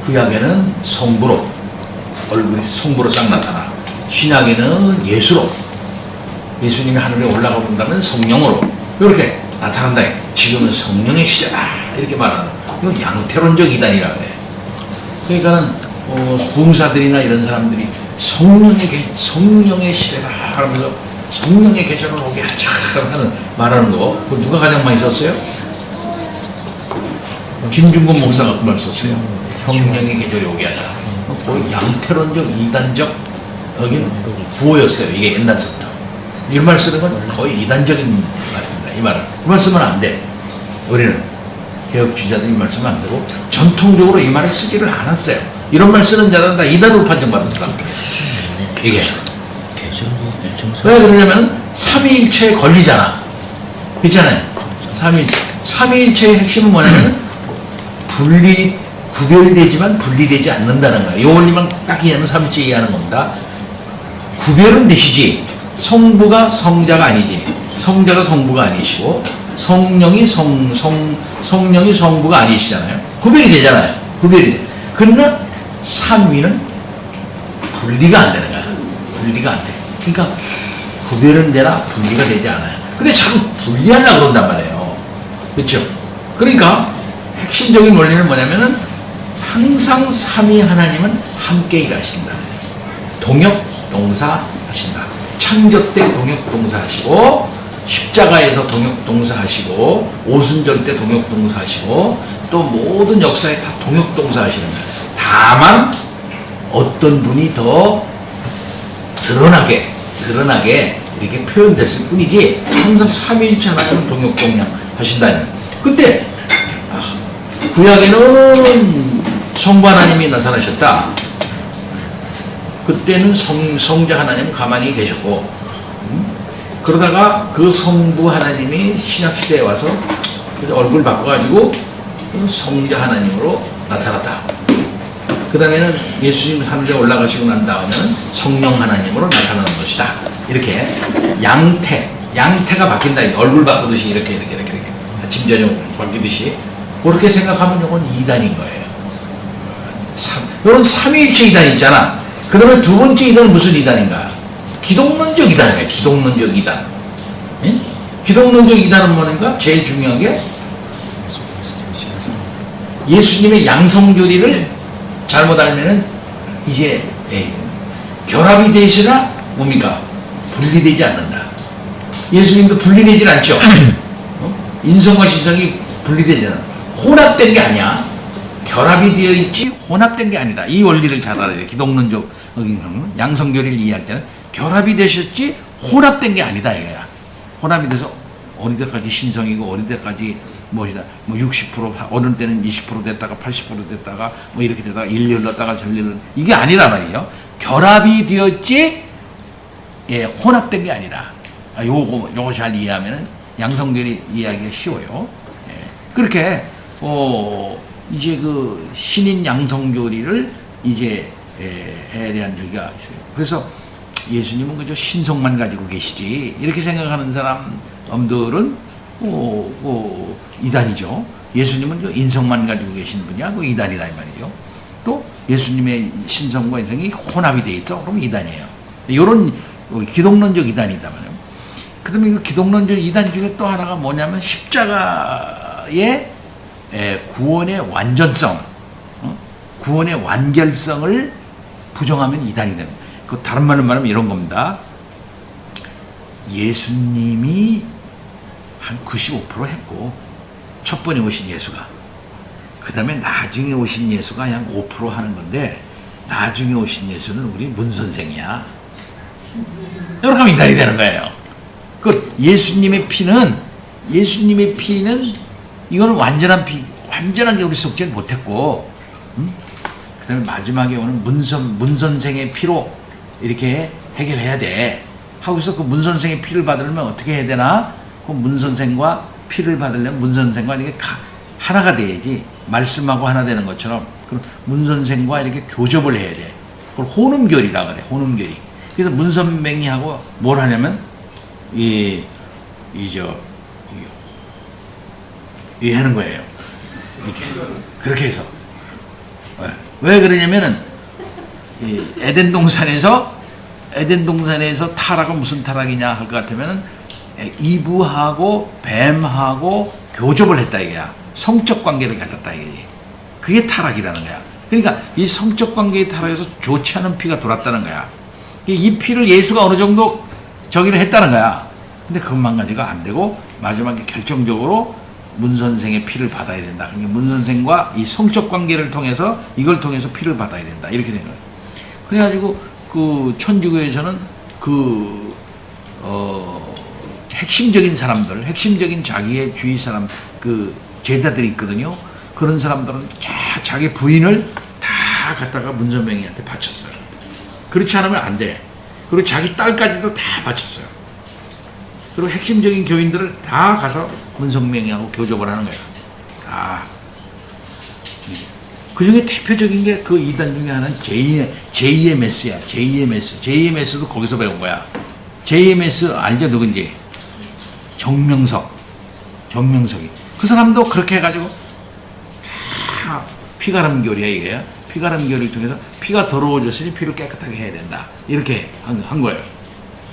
구약에는 성부로 얼굴이 성부로 싹 나타나. 신약에는 예수로 예수님이 하늘에 올라가 본다면 성령으로 이렇게 나타난다. 지금은 성령의 시대다 이렇게 말하는 이건 양태론적 이단이라고 해. 그러니까는 부흥사들이나 이런 사람들이 성령의 시대다 하면서 성령의 계절을 오게 하자 하는 말하는 거 그거 누가 가장 많이 썼어요? 김중건 목사가 그 말 썼어요. 성령의 계절이 오게 하자. 양태론적 이단적 여기는 구호였어요. 이게 옛날부터. 이런 말 쓰는 건 거의 이단적인 말입니다. 이 말은. 이 말 쓰면 안 돼. 우리는 개혁주의자들이 이 말 쓰면 안 되고 전통적으로 이 말을 쓰지를 않았어요. 이런 말 쓰는 자들은 다 이단으로 판정받은 사람. 이게. 왜 그러냐면 삼위일체에 걸리잖아. 그렇잖아요. 삼위일체의 핵심은 뭐냐면 구별되지만 분리되지 않는다는 거예요. 이 원리만 딱 이해하면 삼위일체 이해하는 겁니다. 구별은 되시지. 성부가 성자가 아니지. 성자가 성부가 아니시고 성령이 성령이 성부가 아니시잖아요. 구별이 되잖아요. 구별이 돼. 그러나 삼위는 분리가 안 되는 거야. 분리가 안 돼. 그러니까 구별은 되나 분리가 되지 않아요. 근데 자꾸 분리하려고 그런단 말이에요. 그렇죠? 그러니까 핵심적인 원리는 뭐냐면은 항상 삼위 하나님은 함께 일하신다. 동역 동사 하신다. 창조 때 동역 동사 하시고 십자가에서 동역 동사 하시고 오순절 때 동역 동사 하시고 또 모든 역사에 다 동역 동사 하시는 거예요. 다만 어떤 분이 더 드러나게 이렇게 표현됐을 뿐이지 항상 삼위일체 하나님은 동역 동양 하신다는. 근데 구약에는 성부 하나님이 나타나셨다. 그때는 성자 하나님은 가만히 계셨고 그러다가 그 성부 하나님이 신약시대에 와서 얼굴 바꿔가지고 성자 하나님으로 나타났다. 그 다음에는 예수님 하늘에 올라가시고 난 다음에는 성령 하나님으로 나타나는 것이다. 이렇게 양태가 바뀐다. 얼굴 바꾸듯이 이렇게 아침 저녁 바뀌듯이 그렇게 생각하면 이건 이단인 거예요. 이런 삼위일체 이단 있잖아. 그 다음에 두 번째 이단은 무슨 이단인가? 기독론적 이단이에요. 기독론적 이단. 예? 기독론적 이단은 뭐니까? 제일 중요한 게 예수님의 양성교리를 잘못 알면은 이제 결합이 되시나 뭡니까? 분리되지 않는다. 예수님도 분리되질 않죠. 인성과 신성이 분리되지 않아. 혼합된 게 아니야. 결합이 되어 있지 혼합된 게 아니다. 이 원리를 잘 알아야 돼. 기독론적 양성교리를 이해할 때는 결합이 되셨지 혼합된 게 아니다 이거야. 혼합이 돼서 어느 때까지 신성이고 어느 때까지 뭐이다 뭐 60% 어느 때는 20% 됐다가 80% 됐다가 뭐 이렇게 되다가 1년 흘렀다가 전년 이게 아니란 말이에요. 결합이 되었지 혼합된 게 아니라. 요거 잘 이해하면은 양성교리 이해하기가 쉬워요. 그렇게 이제 그 신인 양성교리를 이제 해례한 적이 있어요. 그래서 예수님은 그저 신성만 가지고 계시지 이렇게 생각하는 사람들은 이단이죠. 예수님은 저 인성만 가지고 계시는 분이야. 그 이단이다 이 말이죠. 또 예수님의 신성과 인성이 혼합이 돼 있어. 그럼 이단이에요. 이런 기독론적 이단이다 말이에요. 그다음에 그 기독론적 이단 중에 또 하나가 뭐냐면 십자가의 구원의 완전성, 구원의 완결성을 부정하면 이단이 되는 거예요. 그 다른 말로 말하면 이런 겁니다. 예수님이 한 95% 했고 첫 번에 오신 예수가 그 다음에 나중에 오신 예수가 한 5% 하는 건데 나중에 오신 예수는 우리 문선생이야. 이렇게 하면 이단이 되는 거예요. 그 예수님의 피는 이거는 완전하게 우리 속죄를 못했고 그 다음에 마지막에 오는 문선생의 피로 이렇게 해결해야 돼. 하고서 그 문선생의 피를 받으려면 어떻게 해야 되나? 그 문선생과 피를 받으려면 문선생과 이렇게 하나가 돼야지. 말씀하고 하나 되는 것처럼 그럼 문선생과 이렇게 교접을 해야 돼. 그걸 혼음교리라 그래. 혼음교리. 그래서 문선맹이하고 뭘 하냐면 이 하는 거예요. 이렇게 그렇게 해서 왜 그러냐면은 에덴 동산에서 타락은 무슨 타락이냐 할 것 같으면은 이브하고 뱀하고 교접을 했다 이거야. 성적 관계를 가졌다 이게. 그게 타락이라는 거야. 그러니까 이 성적 관계의 타락에서 좋지 않은 피가 돌았다는 거야. 이 피를 예수가 어느 정도 저기를 했다는 거야. 근데 그것만 가지고 안 되고 마지막에 결정적으로 문선생의 피를 받아야 된다. 그러니까 문선생과 이 성적 관계를 통해서 이걸 통해서 피를 받아야 된다. 이렇게 된 거예요. 그래가지고 그 천주교에서는 그 핵심적인 사람들, 핵심적인 자기의 주위 사람, 그 제자들이 있거든요. 그런 사람들은 자기 부인을 다 갖다가 문선명이한테 바쳤어요. 그렇지 않으면 안 돼. 그리고 자기 딸까지도 다 바쳤어요. 그리고 핵심적인 교인들을 다 가서 문선명이하고 교접을 하는 거예요. 다. 그 중에 대표적인 게 그 이단 중에 하나는 JMS야. JMS도 거기서 배운 거야. JMS 알죠? 누군지? 정명석이. 그 사람도 그렇게 해가지고 다 피가름교리야 이게. 피가름교리를 통해서 피가 더러워졌으니 피를 깨끗하게 해야 된다. 이렇게 한 거예요.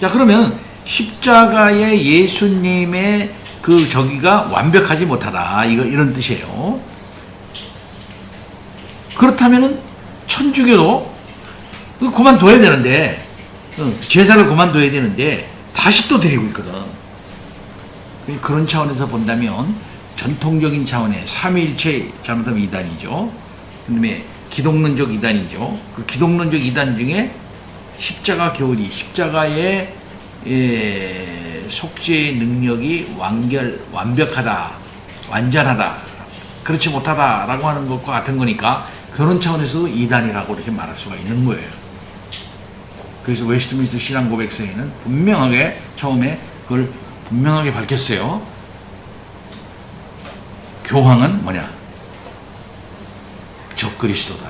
자, 그러면 십자가의 예수님의 그 저기가 완벽하지 못하다. 이런 뜻이에요. 그렇다면은 천주교도 그만둬야 되는데, 제사를 그만둬야 되는데 다시 또 드리고 있거든. 그런 차원에서 본다면 전통적인 차원의 삼위일체 잘못하면 이단이죠. 그다음에 기독론적 이단이죠. 그 기독론적 이단 중에 십자가 교리, 십자가의 속죄의 능력이 완벽하다, 완전하다, 그렇지 못하다라고 하는 것과 같은 거니까 그런 차원에서 이단이라고 이렇게 말할 수가 있는 거예요. 그래서 웨스트민스터 신앙고백서에는 분명하게 처음에 그걸 분명하게 밝혔어요. 교황은 뭐냐? 적그리스도다.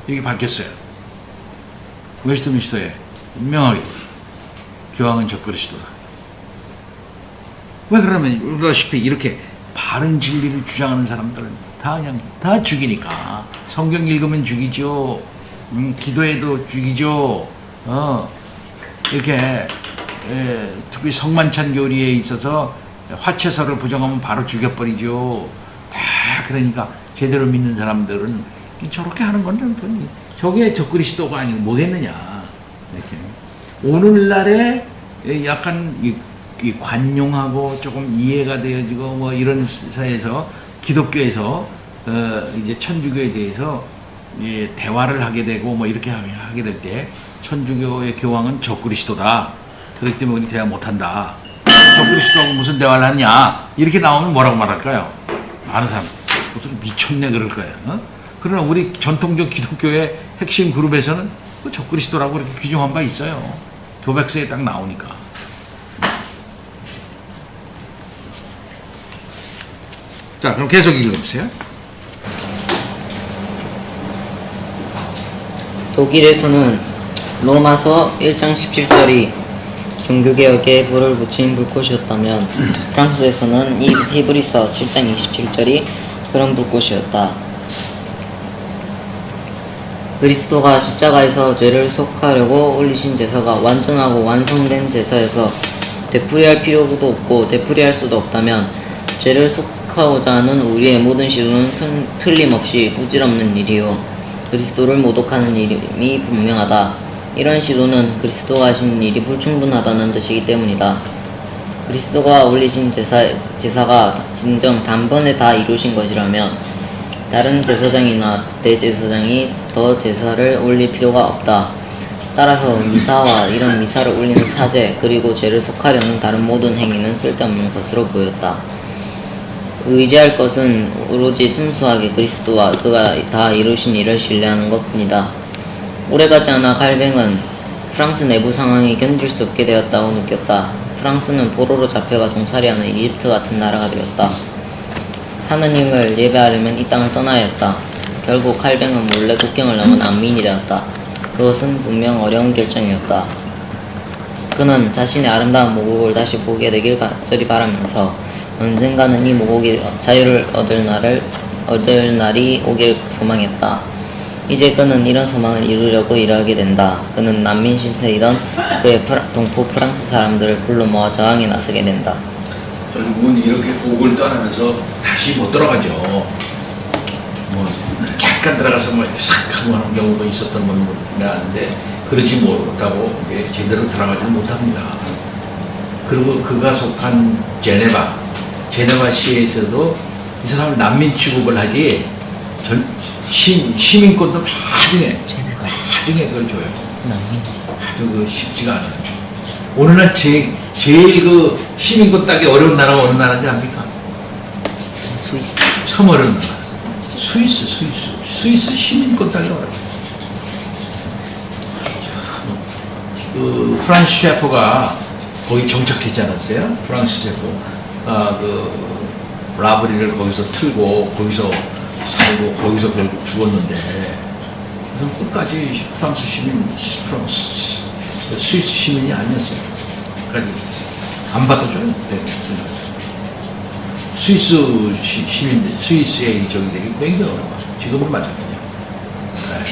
이렇게 밝혔어요. 웨스트민스터에 분명하게 교황은 적그리스도다. 왜 그러면 보다시피 이렇게 바른 진리를 주장하는 사람들은 다 죽이니까. 성경 읽으면 죽이죠. 기도해도 죽이죠. 이렇게 특히 성만찬 교리에 있어서 화채설을 부정하면 바로 죽여버리죠. 다 그러니까 제대로 믿는 사람들은 저렇게 하는 건 저게 적그리스도가 아니고 뭐겠느냐. 이렇게. 오늘날에 약간 이 관용하고 조금 이해가 되어지고 뭐 이런 사회에서 기독교에서 이제 천주교에 대해서 대화를 하게 되고 뭐 이렇게 하게 될 때 천주교의 교황은 적그리스도다. 그렇기 때문에 우리 대화 못한다. 적그리스도하고 무슨 대화를 하느냐. 이렇게 나오면 뭐라고 말할까요? 많은 사람 어떻게 미쳤네 그럴 거예요. 그러나 우리 전통적 기독교의 핵심 그룹에서는 그 적그리스도라고 이렇게 규정한 바 있어요. 교백서에 딱 나오니까. 자, 그럼 계속 읽어보세요. 독일에서는 로마서 1장 17절이 종교개혁에 불을 붙인 불꽃이었다면 프랑스에서는 이 히브리서 7장 27절이 그런 불꽃이었다. 그리스도가 십자가에서 죄를 속하려고 올리신 제사가 완전하고 완성된 제사에서 되풀이할 필요도 없고 되풀이할 수도 없다면 죄를 속하고자 하는 우리의 모든 시도는 틀림없이 부질없는 일이요 그리스도를 모독하는 일임이 분명하다. 이런 시도는 그리스도가 하신 일이 불충분하다는 뜻이기 때문이다. 그리스도가 올리신 제사가 진정 단번에 다 이루신 것이라면 다른 제사장이나 대제사장이 더 제사를 올릴 필요가 없다. 따라서 미사와 이런 미사를 올리는 사제 그리고 죄를 속하려는 다른 모든 행위는 쓸데없는 것으로 보였다. 의지할 것은 오로지 순수하게 그리스도와 그가 다 이루신 일을 신뢰하는 것뿐이다. 오래가지 않아 칼뱅은 프랑스 내부 상황이 견딜 수 없게 되었다고 느꼈다. 프랑스는 포로로 잡혀가 종살이하는 이집트 같은 나라가 되었다. 하느님을 예배하려면 이 땅을 떠나야 했다. 결국 칼뱅은 몰래 국경을 넘은 난민이 되었다. 그것은 분명 어려운 결정이었다. 그는 자신의 아름다운 모국을 다시 보게 되길 간절히 바라면서 언젠가는 이 모국이 자유를 얻을 날이 오길 소망했다. 이제 그는 이런 소망을 이루려고 일하게 된다. 그는 난민 신세이던 그의 동포 프랑스 사람들을 불러 모아 저항에 나서게 된다. 결국은 이렇게 옥을 떠나면서 다시 못 들어가죠. 뭐 잠깐 들어가서 뭐 이렇게 싹 하고 하는 경우도 있었던 건 아는데 그러지 못하고 제대로 들어가지 못합니다. 그리고 그가 속한 제네바 시에서도 이 사람을 난민 취급을 하지 시민권도 나중에 그걸 줘요. 아주 그 쉽지가 않아요. 오늘날 제일 그 시민권 따기 어려운 나라가 어느 나라인지 압니까? 스위스. 참 어려운 나라. 스위스 시민권 따기 어려워. 그 프란스 셰퍼가 거기 정착했지 않았어요? 프랑스 셰퍼. 그 라브리를 거기서 틀고 거기서 살고 거기서 결국 죽었는데 그래서 끝까지 프랑스 스위스 시민이 아니었어요. 그러니까 안 받아줘요. 네. 스위스 시민들, 스위스의 저기 되게 굉장히 어려워. 지금은 마찬가지야. 네.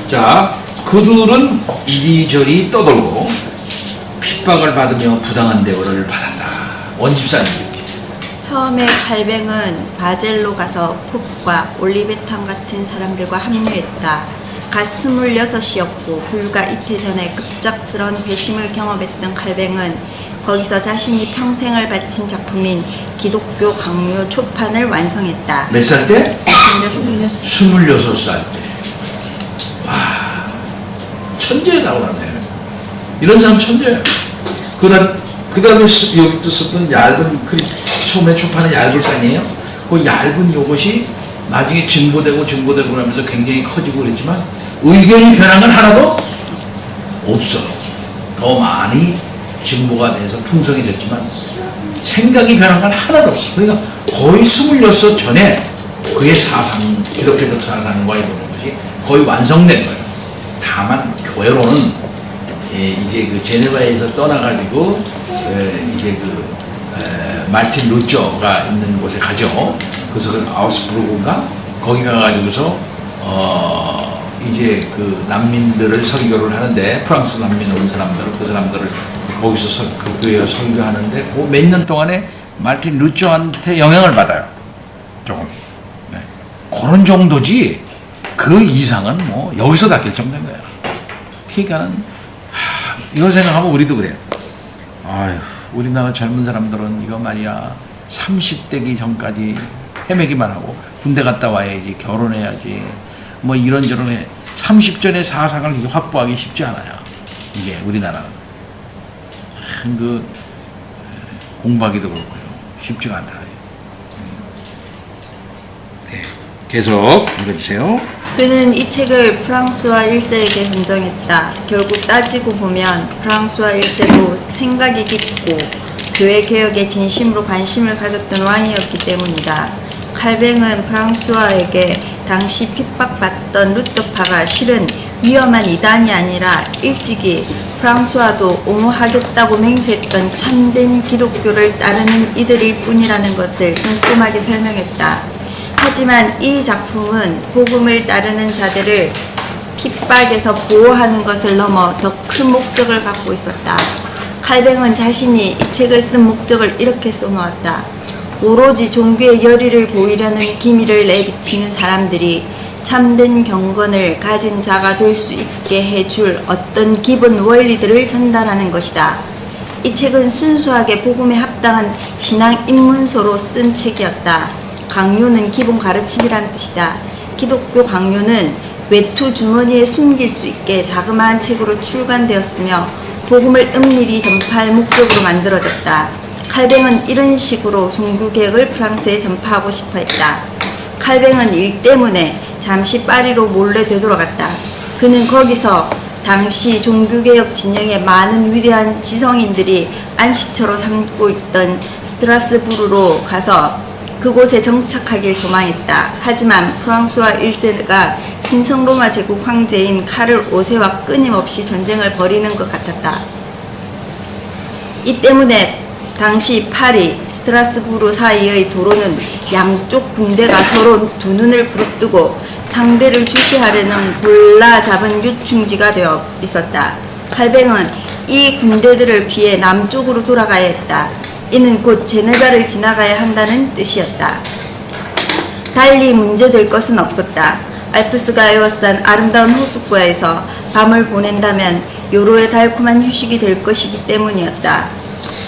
자, 그들은 이리저리 떠돌고 핍박을 받으며 부당한 대우를 받았다. 원집사님. 처음에 칼뱅은 바젤로 가서 톱과 올리베탄 같은 사람들과 합류했다. 갓 26이었고 불과 이틀 전에 급작스런 배심을 경험했던 칼뱅은 거기서 자신이 평생을 바친 작품인 기독교 강요 초판을 완성했다. 몇 살 때? 26. 26살 때. 와, 천재라고 하네. 이런 사람 천재야. 그 다음에 여기 썼던 얇은, 처음에 초판은 얇을 거 아니에요? 그 얇은 요것이 나중에 증보되고 하면서 굉장히 커지고 그랬지만 의견이 변한 건 하나도 없어. 더 많이 증보가 돼서 풍성해졌지만 생각이 변한 건 하나도 없어. 그러니까 거의 26 전에 그의 사상, 기독교적 사상과 이런 것이 거의 완성된 거예요. 다만 교회로는 이제 그 제네바에서 떠나가지고 이제 그 말틴 루저가 있는 곳에 가죠. 그래서 그 아우스부르크인가 거기 가가지고서 이제 그 난민들을 설교를 하는데 프랑스 난민 온 사람들을 그 사람들을 거기서 그 교회에 설교하는데 그 몇 년 동안에 말틴 루저한테 영향을 받아요. 조금. 네. 그런 정도지 그 이상은 뭐 여기서 다 결정된 거야. 그러니까는 이거 생각하면 우리도 그래요. 아휴, 우리나라 젊은 사람들은 이거 말이야 30대기 전까지 헤매기만 하고 군대 갔다 와야지 결혼해야지 뭐 이런저런 해 30전의 사상을 확보하기 쉽지 않아요. 이게 우리나라는 참 그 공부하기도 그렇고요 쉽지가 않다. 네, 계속 읽어주세요. 그는 이 책을 프랑스와 1세에게 선정했다. 결국 따지고 보면 프랑스와 1세도 생각이 깊고 교회 개혁에 진심으로 관심을 가졌던 왕이었기 때문이다. 칼뱅은 프랑스와에게 당시 핍박받던 루터파가 실은 위험한 이단이 아니라 일찍이 프랑스와도 옹호하겠다고 맹세했던 참된 기독교를 따르는 이들일 뿐이라는 것을 꼼꼼하게 설명했다. 하지만 이 작품은 복음을 따르는 자들을 핍박에서 보호하는 것을 넘어 더 큰 목적을 갖고 있었다. 칼뱅은 자신이 이 책을 쓴 목적을 이렇게 써놓았다. 오로지 종교의 열의를 보이려는 기미를 내비치는 사람들이 참된 경건을 가진 자가 될 수 있게 해줄 어떤 기본 원리들을 전달하는 것이다. 이 책은 순수하게 복음에 합당한 신앙 입문서로 쓴 책이었다. 강요는 기본 가르침이란 뜻이다. 기독교 강요는 외투 주머니에 숨길 수 있게 자그마한 책으로 출간되었으며 복음을 은밀히 전파할 목적으로 만들어졌다. 칼뱅은 이런 식으로 종교개혁을 프랑스에 전파하고 싶어 했다. 칼뱅은 일 때문에 잠시 파리로 몰래 되돌아갔다. 그는 거기서 당시 종교개혁 진영의 많은 위대한 지성인들이 안식처로 삼고 있던 스트라스부르로 가서 그곳에 정착하길 소망했다. 하지만 프랑스와 1세가 신성로마 제국 황제인 카를 5세와 끊임없이 전쟁을 벌이는 것 같았다. 이 때문에 당시 파리, 스트라스부르 사이의 도로는 양쪽 군대가 서로 두 눈을 부릅뜨고 상대를 주시하려는 골라 잡은 요충지가 되어 있었다. 칼뱅은 이 군대들을 피해 남쪽으로 돌아가야 했다. 이는 곧 제네바를 지나가야 한다는 뜻이었다. 달리 문제될 것은 없었다. 알프스가 에워싼 아름다운 호숫가에서 밤을 보낸다면 요로의 달콤한 휴식이 될 것이기 때문이었다.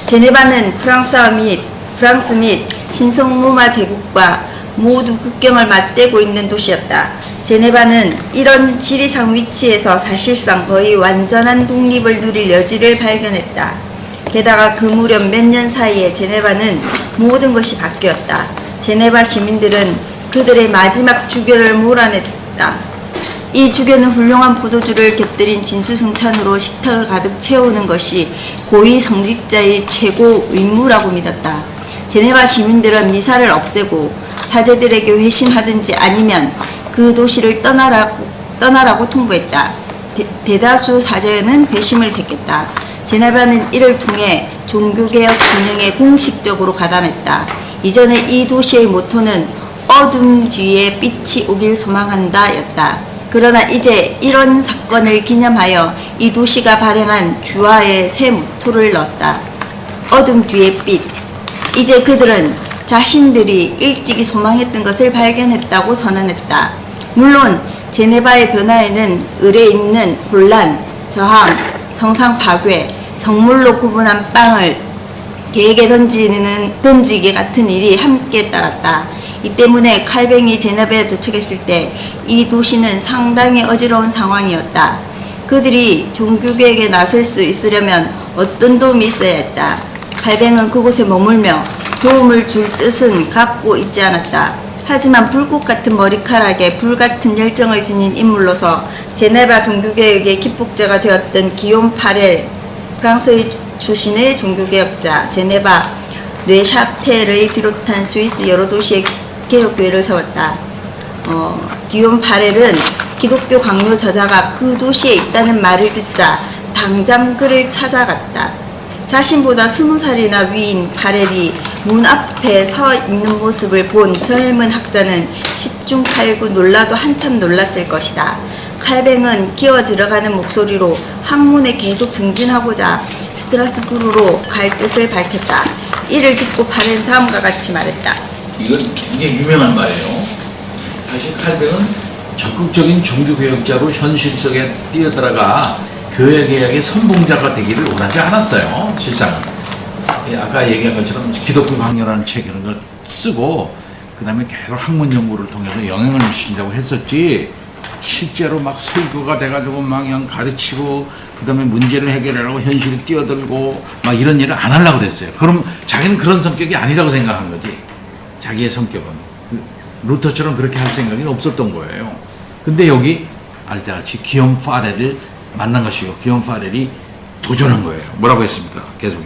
제네바는 프랑스 및 신성로마 제국과 모두 국경을 맞대고 있는 도시였다. 제네바는 이런 지리상 위치에서 사실상 거의 완전한 독립을 누릴 여지를 발견했다. 게다가 그 무렵 몇 년 사이에 제네바는 모든 것이 바뀌었다. 제네바 시민들은 그들의 마지막 주교를 몰아냈다. 이 주교는 훌륭한 포도주를 곁들인 진수성찬으로 식탁을 가득 채우는 것이 고위 성직자의 최고 의무라고 믿었다. 제네바 시민들은 미사를 없애고 사제들에게 회심하든지 아니면 그 도시를 떠나라고 통보했다. 대다수 사제는 회심을 택했다. 제네바는 이를 통해 종교개혁 진영에 공식적으로 가담했다. 이전에 이 도시의 모토는 어둠 뒤에 빛이 오길 소망한다 였다. 그러나 이제 이런 사건을 기념하여 이 도시가 발행한 주화에 새 모토를 넣었다. 어둠 뒤의 빛. 이제 그들은 자신들이 일찍이 소망했던 것을 발견했다고 선언했다. 물론 제네바의 변화에는 을에 있는 혼란, 저항, 성상 파괴, 성물로 구분한 빵을 개에게 던지기 같은 일이 함께 따랐다. 이 때문에 칼뱅이 제네바에 도착했을 때 이 도시는 상당히 어지러운 상황이었다. 그들이 종교개혁에 나설 수 있으려면 어떤 도움이 있어야 했다. 칼뱅은 그곳에 머물며 도움을 줄 뜻은 갖고 있지 않았다. 하지만 불꽃 같은 머리카락에 불같은 열정을 지닌 인물로서 제네바 종교개혁의 기폭제가 되었던 기욤 파렐, 프랑스의 출신의 종교개혁자, 제네바, 뇌샤텔을 비롯한 스위스 여러 도시의 개혁교회를 세웠다. 기욤 파렐은 기독교 강요 저자가 그 도시에 있다는 말을 듣자 당장 그를 찾아갔다. 자신보다 20살이나 위인 파렐이 문 앞에 서 있는 모습을 본 젊은 학자는 10중 8구 놀라도 한참 놀랐을 것이다. 칼뱅은 기어 들어가는 목소리로 학문에 계속 증진하고자 스트라스부르로 갈 뜻을 밝혔다. 이를 듣고 파렐은 다음과 같이 말했다. 이건 굉장히 유명한 말이에요. 사실 칼뱅은 적극적인 종교개혁자로 현실 속에 뛰어들어가 교회개혁의 선봉자가 되기를 원하지 않았어요. 실상은. 아까 얘기한 것처럼 기독교 강요라는 책 이런 걸 쓰고 그 다음에 계속 학문 연구를 통해서 영향을 미친다고 했었지, 실제로 막 설교가 돼가지고 막 그냥 가르치고 그 다음에 문제를 해결하려고 현실에 뛰어들고 막 이런 일을 안 하려고 그랬어요. 그럼 자기는 그런 성격이 아니라고 생각한 거지. 자기의 성격은. 루터처럼 그렇게 할 생각이 없었던 거예요. 근데 여기 알때같이 기욤 파렐을 만난 것이고 기욤 파렐이 도전한 거예요. 뭐라고 했습니까? 계속.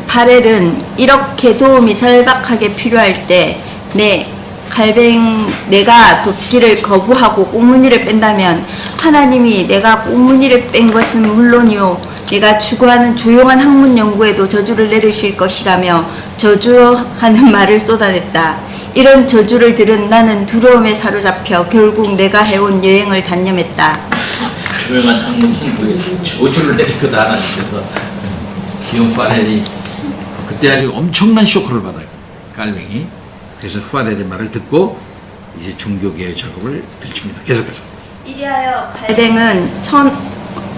파렐은 이렇게 도움이 절박하게 필요할 때 내가 돕기를 거부하고 꽁무니를 뺀다면 하나님이 내가 꽁무니를 뺀 것은 물론이요 내가 추구하는 조용한 학문 연구에도 저주를 내리실 것이라며 저주하는 말을 쏟아냈다. 이런 저주를 들은 나는 두려움에 사로잡혀 결국 내가 해온 여행을 단념했다. 조용한 학문 연구에 저주를 내리거든 하나님께서. 기욤 파렐이 그때 아주 엄청난 쇼크를 받아요. 칼뱅이. 그래서 파렐의 말을 듣고 이제 종교개혁 작업을 펼칩니다. 계속해서. 이리하여 칼뱅은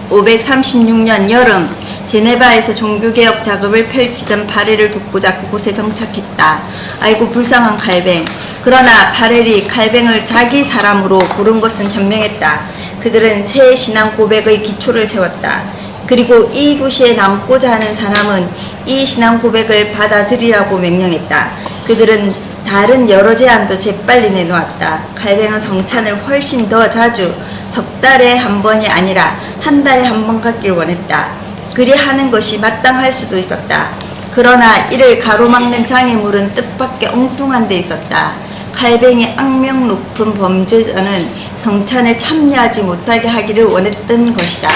1536년 여름 제네바에서 종교개혁 작업을 펼치던 파렐을 돕고자 그곳에 정착했다. 아이고 불쌍한 칼뱅. 그러나 파렐이 칼뱅을 자기 사람으로 부른 것은 현명했다. 그들은 새 신앙 고백의 기초를 세웠다. 그리고 이 도시에 남고자 하는 사람은 이 신앙 고백을 받아들이라고 명령했다. 그들은 다른 여러 제안도 재빨리 내놓았다. 칼뱅은 성찬을 훨씬 더 자주 석 달에 한 번이 아니라 한 달에 한 번 갖길 원했다. 그리 하는 것이 마땅할 수도 있었다. 그러나 이를 가로막는 장애물은 뜻밖의 엉뚱한 데 있었다. 칼뱅이 악명 높은 범죄자는 성찬에 참여하지 못하게 하기를 원했던 것이다.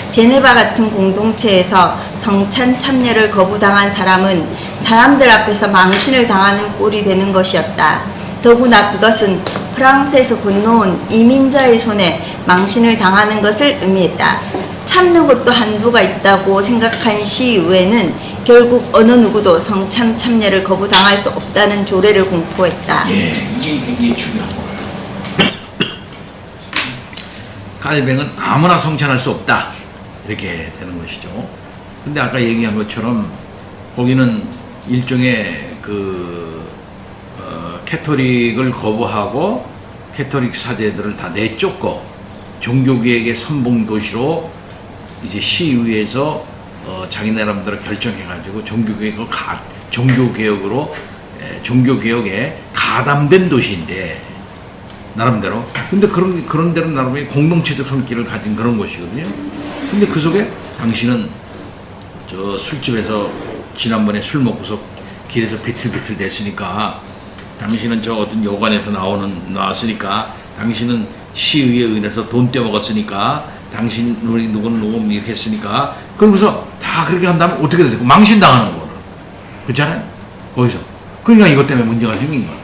제네바 같은 공동체에서 성찬 참여를 거부당한 사람은 사람들 앞에서 망신을 당하는 꼴이 되는 것이었다. 더구나 그것은 프랑스에서 건너온 이민자의 손에 망신을 당하는 것을 의미했다. 참는 것도 한도가 있다고 생각한 시의회는 결국 어느 누구도 성찬 참여를 거부당할 수 없다는 조례를 공포했다. 예, 이게 굉장히 중요한 거예요. 칼뱅은 아무나 성찬할 수 없다. 이렇게 되는 것이죠. 근데 아까 얘기한 것처럼 거기는 일종의 캐토릭을 거부하고 캐토릭 사제들을 다 내쫓고 종교개혁의 선봉 도시로 이제 시의회에서 자기네 나름대로 결정해가지고 종교개혁에 가담된 도시인데 나름대로. 근데 그런 대로 나름의 공동체적 성격을 가진 그런 곳이거든요. 근데 그 속에 당신은 저 술집에서 지난번에 술 먹고서 길에서 비틀비틀 됐으니까, 당신은 저 어떤 여관에서 나왔으니까, 당신은 시의회 의원에서 돈 떼먹었으니까, 당신 우리 누구는 이렇게 했으니까, 그러면서 다 그렇게 한다면 어떻게 되세요? 망신당하는 거는. 그렇잖아요? 거기서. 그러니까 이것 때문에 문제가 생긴 거야.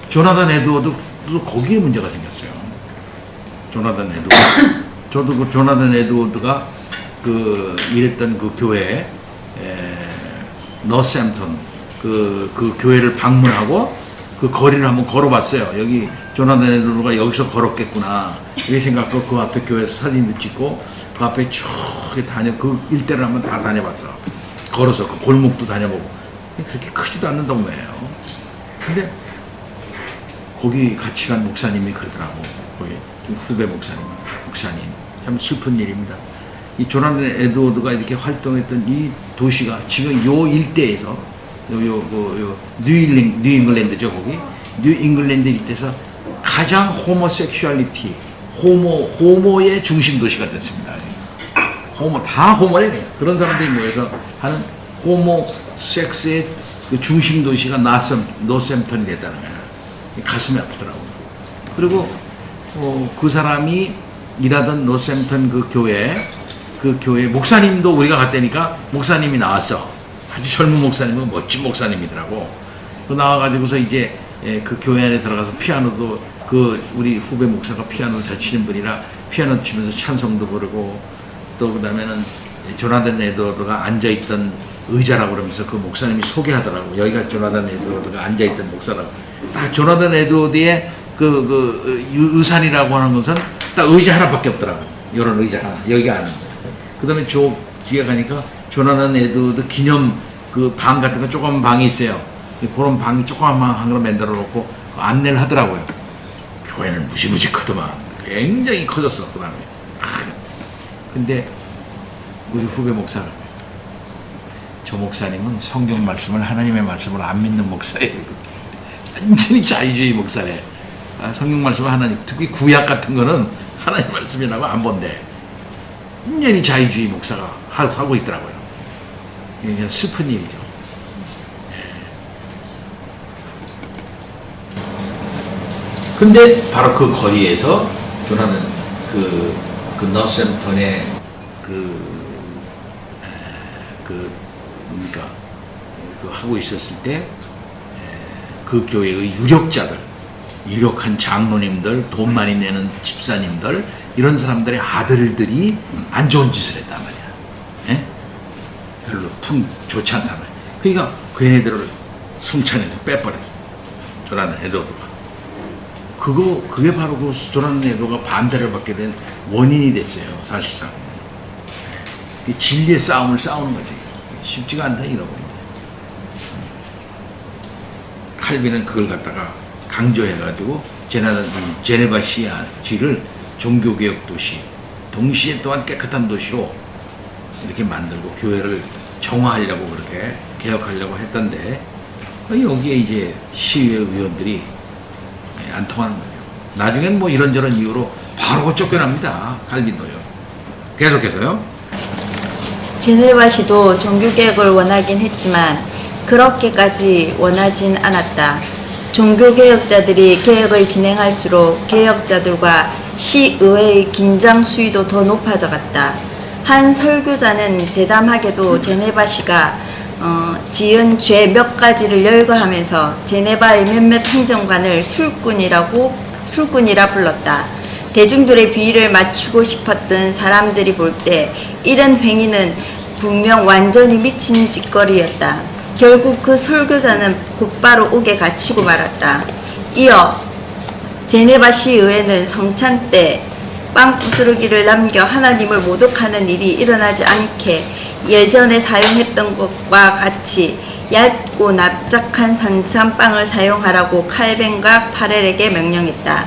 조나단 에드워드도 거기에 문제가 생겼어요. 조나단 에드워드. 저도 그 조나단 에드워드가 일했던 그 교회, 너샘턴, 그 교회를 방문하고 그 거리를 한번 걸어봤어요. 여기 조나단 에드워드가 여기서 걸었겠구나. 이렇게 생각하고 그 앞에 교회에서 사진도 찍고 그 앞에 쭉 그 일대를 한번 다 다녀봤어. 걸어서 그 골목도 다녀보고. 그렇게 크지도 않는 동네예요. 근데 거기 같이 간 목사님이 그러더라고. 거기 후배 목사님. 참 슬픈 일입니다. 이 조나단 에드워드가 이렇게 활동했던 이 도시가 지금 요 일대에서 뉴잉글랜드죠, 거기. 뉴잉글랜드 일대에서 가장 호모섹슈얼리티, 호모의 중심 도시가 됐습니다. 다 호모예요. 그런 사람들이 모여서 하는 호모섹스의 그 중심 도시가 노샘턴이 됐다는 거예요. 가슴이 아프더라고요. 그리고 그 사람이 일하던 노샘턴 그 교회 목사님도 우리가 갔다니까 목사님이 나왔어. 아주 젊은 목사님은 멋진 목사님이더라고. 그 나와가지고서 이제 그 교회 안에 들어가서 피아노도 우리 후배 목사가 피아노 잘 치는 분이라 피아노 치면서 찬송도 부르고, 또 그다음에는 조나단 에드워드가 앉아있던 의자라고 그러면서 그 목사님이 소개하더라고. 여기가 조나단 에드워드가 앉아있던 목사라고. 딱 조나단 에드워드의 유산이라고 하는 것은 딱 의자 하나밖에 없더라고. 이런 의자 하나. 여기가 안. 그 다음에 저 뒤에 가니까 조나단 에드워드 기념 그 방 같은 거 조그만 방이 있어요. 그런 방이 조그만 걸 만들어 놓고 안내를 하더라고요. 교회는 무지무지 크더만. 굉장히 커졌어. 그 다음에. 근데 우리 후배 목사가, 저 목사님은 성경 말씀을, 하나님의 말씀을 안 믿는 목사예요. 완전히 자유주의 목사래. 성경 말씀은 하나님, 특히 구약 같은 거는 하나님 말씀이라고 안 본대. 완전히 자유주의 목사가 하고 있더라고요. 이게 슬픈 일이죠. 근데 바로 그 거리에서 조나는 그 너샘턴의 하고 있었을 때 그 교회의 유력한 장로님들, 돈 많이 내는 집사님들, 이런 사람들의 아들들이 안 좋은 짓을 했단 말이야. 별로 좋지 않단 말이야. 그러니까 그 애네들을 성찬에서 빼버렸어. 조나단 에드워드가. 그게 바로 그 조나단 에드워드가 반대를 받게 된 원인이 됐어요, 사실상. 진리의 싸움을 싸우는 거지. 쉽지가 않다, 이러고. 칼빈은 그걸 갖다가 강조해가지고 제네바 시를 종교개혁 도시, 동시에 또한 깨끗한 도시로 이렇게 만들고 교회를 정화하려고 그렇게 개혁하려고 했던데, 여기에 이제 시의회 의원들이 안 통하는 거예요. 나중엔 뭐 이런저런 이유로 바로 쫓겨납니다. 칼빈도요. 계속해서요. 제네바 시도 종교개혁을 원하긴 했지만 그렇게까지 원하진 않았다. 종교개혁자들이 개혁을 진행할수록 개혁자들과 시의회의 긴장 수위도 더 높아져 갔다. 한 설교자는 대담하게도 제네바시가 지은 죄 몇 가지를 열거하면서 제네바의 몇몇 행정관을 술꾼이라 불렀다. 대중들의 비위를 맞추고 싶었던 사람들이 볼 때 이런 행위는 분명 완전히 미친 짓거리였다. 결국 그 설교자는 곧바로 옥에 갇히고 말았다. 이어 제네바 시의회는 성찬 때 빵 부스러기를 남겨 하나님을 모독하는 일이 일어나지 않게 예전에 사용했던 것과 같이 얇고 납작한 산창빵을 사용하라고 칼벤과 파렐에게 명령했다.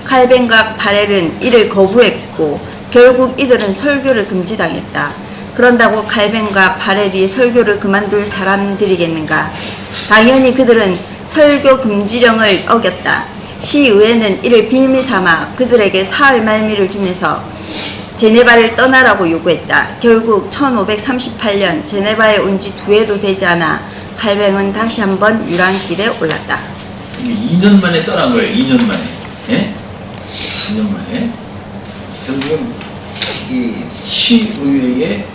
칼벤과 파렐은 이를 거부했고 결국 이들은 설교를 금지당했다. 그런다고 칼벤과 파렐이 설교를 그만둘 사람들이겠는가? 당연히 그들은 설교 금지령을 어겼다. 시의회는 이를 빌미 삼아 그들에게 사흘 말미를 주면서 제네바를 떠나라고 요구했다. 결국 1538년 제네바에 온 지 2해도 되지 않아 칼뱅은 다시 한번 유랑길에 올랐다. 2년 만에 떠난 거예요. 2년 만에. 예? 2년 만에. 결국은 이 시의회의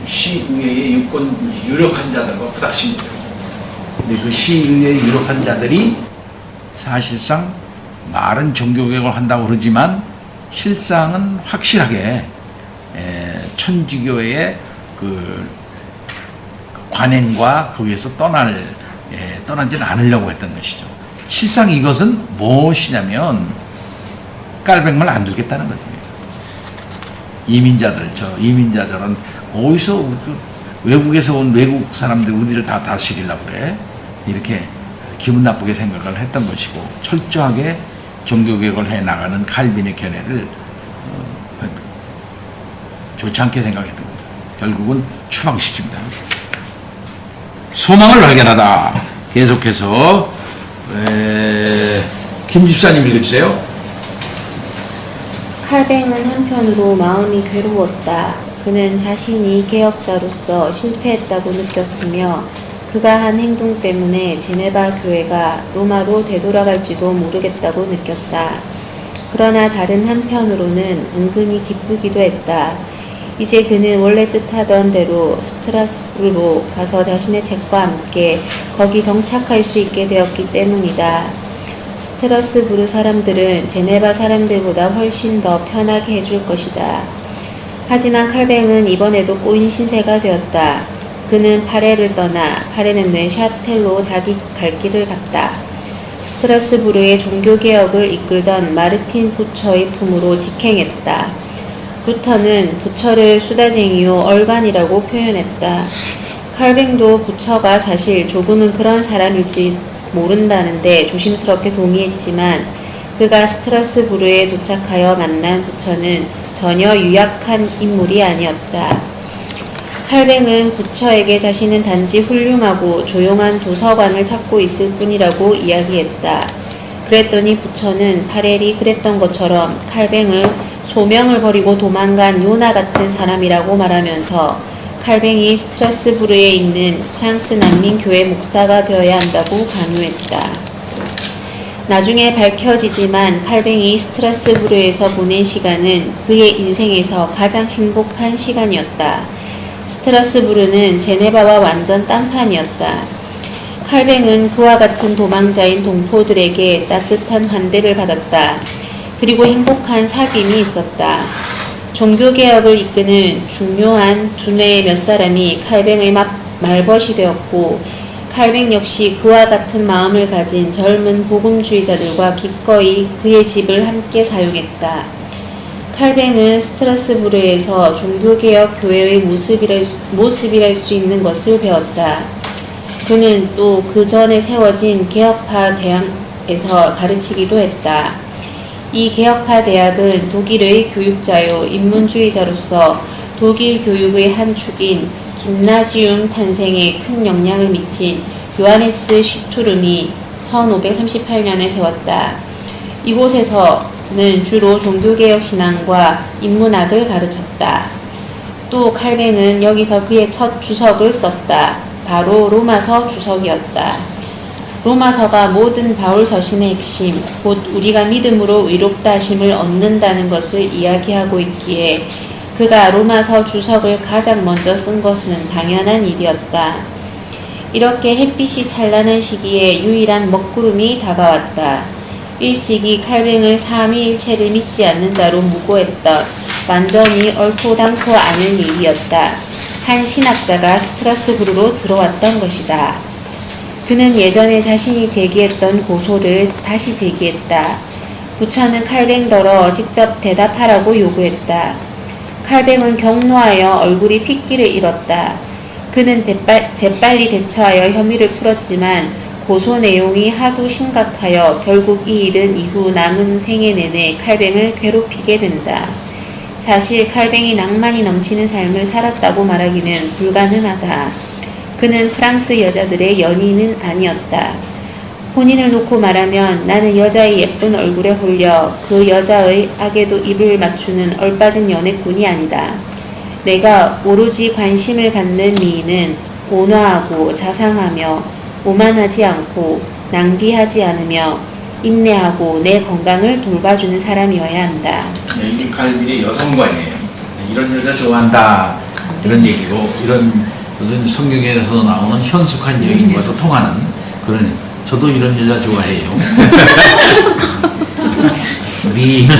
시의회의 유력한 자들과 부닥친 거죠. 근데 그 시의회의 유력한 자들이 사실상 말은 종교개혁을 한다고 그러지만 실상은 확실하게 천주교의 그 관행과 거기에서 떠나지는 않으려고 했던 것이죠. 실상 이것은 무엇이냐면 깔뱅을 안 두겠다는 것입니다. 이민자들은 어디서 외국에서 온 외국 사람들 우리를 다 다스리려고 그래. 이렇게 기분 나쁘게 생각을 했던 것이고 철저하게 종교개혁을 해나가는 칼빈의 견해를 좋지 않게 생각했던 거죠. 결국은 추방시킵니다. 소망을 발견하다. 계속해서 김 집사님 읽어주세요. 칼뱅은 한편으로 마음이 괴로웠다. 그는 자신이 개혁자로서 실패했다고 느꼈으며 그가 한 행동 때문에 제네바 교회가 로마로 되돌아갈지도 모르겠다고 느꼈다. 그러나 다른 한편으로는 은근히 기쁘기도 했다. 이제 그는 원래 뜻하던 대로 스트라스부르로 가서 자신의 책과 함께 거기 정착할 수 있게 되었기 때문이다. 스트라스부르 사람들은 제네바 사람들보다 훨씬 더 편하게 해줄 것이다. 하지만 칼뱅은 이번에도 꼬인 신세가 되었다. 그는 파레를 떠나 파레는 뇌샤텔로 자기 갈 길을 갔다. 스트라스부르의 종교개혁을 이끌던 마르틴 부처의 품으로 직행했다. 루터는 부처를 수다쟁이요 얼간이라고 표현했다. 칼뱅도 부처가 사실 조금은 그런 사람일지 모른다는데 조심스럽게 동의했지만 그가 스트라스부르에 도착하여 만난 부처는 전혀 유약한 인물이 아니었다. 칼뱅은 부처에게 자신은 단지 훌륭하고 조용한 도서관을 찾고 있을 뿐이라고 이야기했다. 그랬더니 부처는 파렐이 그랬던 것처럼 칼뱅을 소명을 버리고 도망간 요나 같은 사람이라고 말하면서 칼뱅이 스트라스부르에 있는 프랑스 난민교회 목사가 되어야 한다고 강요했다. 나중에 밝혀지지만 칼뱅이 스트라스부르에서 보낸 시간은 그의 인생에서 가장 행복한 시간이었다. 스트라스부르는 제네바와 완전 딴판이었다. 칼뱅은 그와 같은 도망자인 동포들에게 따뜻한 환대를 받았다. 그리고 행복한 사귐이 있었다. 종교개혁을 이끄는 중요한 두뇌의 몇 사람이 칼뱅의 말벗이 되었고 칼뱅 역시 그와 같은 마음을 가진 젊은 복음주의자들과 기꺼이 그의 집을 함께 사용했다. 칼뱅은 스트라스부르에서 종교개혁 교회의 모습이랄 수 있는 것을 배웠다. 그는 또 그 전에 세워진 개혁파 대학에서 가르치기도 했다. 이 개혁파 대학은 독일의 교육자요 인문주의자로서 독일 교육의 한 축인 김나지움 탄생에 큰 영향을 미친 요하네스 슈투름이 1538년에 세웠다. 이곳에서는 주로 종교개혁 신앙과 인문학을 가르쳤다. 또 칼뱅은 여기서 그의 첫 주석을 썼다. 바로 로마서 주석이었다. 로마서가 모든 바울 서신의 핵심, 곧 우리가 믿음으로 의롭다 하심을 얻는다는 것을 이야기하고 있기에 그가 로마서 주석을 가장 먼저 쓴 것은 당연한 일이었다. 이렇게 햇빛이 찬란한 시기에 유일한 먹구름이 다가왔다. 일찍이 칼뱅을 삼위일체를 믿지 않는 자로 무고했던 완전히 옳고당코 않은 일이었다. 한 신학자가 스트라스부르로 들어왔던 것이다. 그는 예전에 자신이 제기했던 고소를 다시 제기했다. 부처는 칼뱅더러 직접 대답하라고 요구했다. 칼뱅은 격노하여 얼굴이 핏기를 잃었다. 그는 재빨리 대처하여 혐의를 풀었지만 고소 내용이 하도 심각하여 결국 이 일은 이후 남은 생애 내내 칼뱅을 괴롭히게 된다. 사실 칼뱅이 낭만이 넘치는 삶을 살았다고 말하기는 불가능하다. 그는 프랑스 여자들의 연인은 아니었다. 본인을 놓고 말하면 나는 여자의 예쁜 얼굴에 홀려 그 여자의 악에도 입을 맞추는 얼빠진 연애꾼이 아니다. 내가 오로지 관심을 갖는 미인은 온화하고 자상하며 오만하지 않고 낭비하지 않으며 인내하고 내 건강을 돌봐주는 사람이어야 한다. 이게 칼빈의 여성관이에요. 이런 여자 좋아한다 이런 얘기고, 이런 무슨 성경에서 나오는 현숙한 여인과도 통하는 그런, 저도 이런 여자 좋아해요. 미인은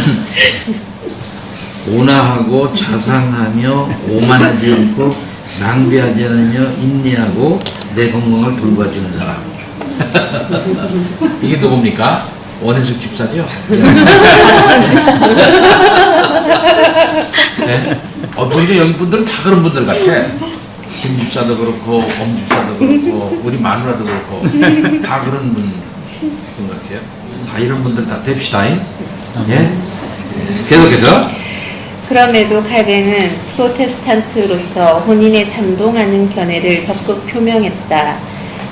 온화하고 자상하며 오만하지 않고 낭비하지 않으며 인내하고 내 건강을 돌봐주는 사람. 이게 누굽니까? 원혜숙 집사죠? 네? 보니까 여기 분들은 다 그런 분들 같아. 김 집사도 그렇고, 엄 집사도 그렇고, 우리 마누라도 그렇고, 다 그런 분 같아요. 다 이런 분들 다 됩시다. 예? 계속해서. 그럼에도 칼뱅은 프로테스탄트로서 혼인에 찬동하는 견해를 적극 표명했다.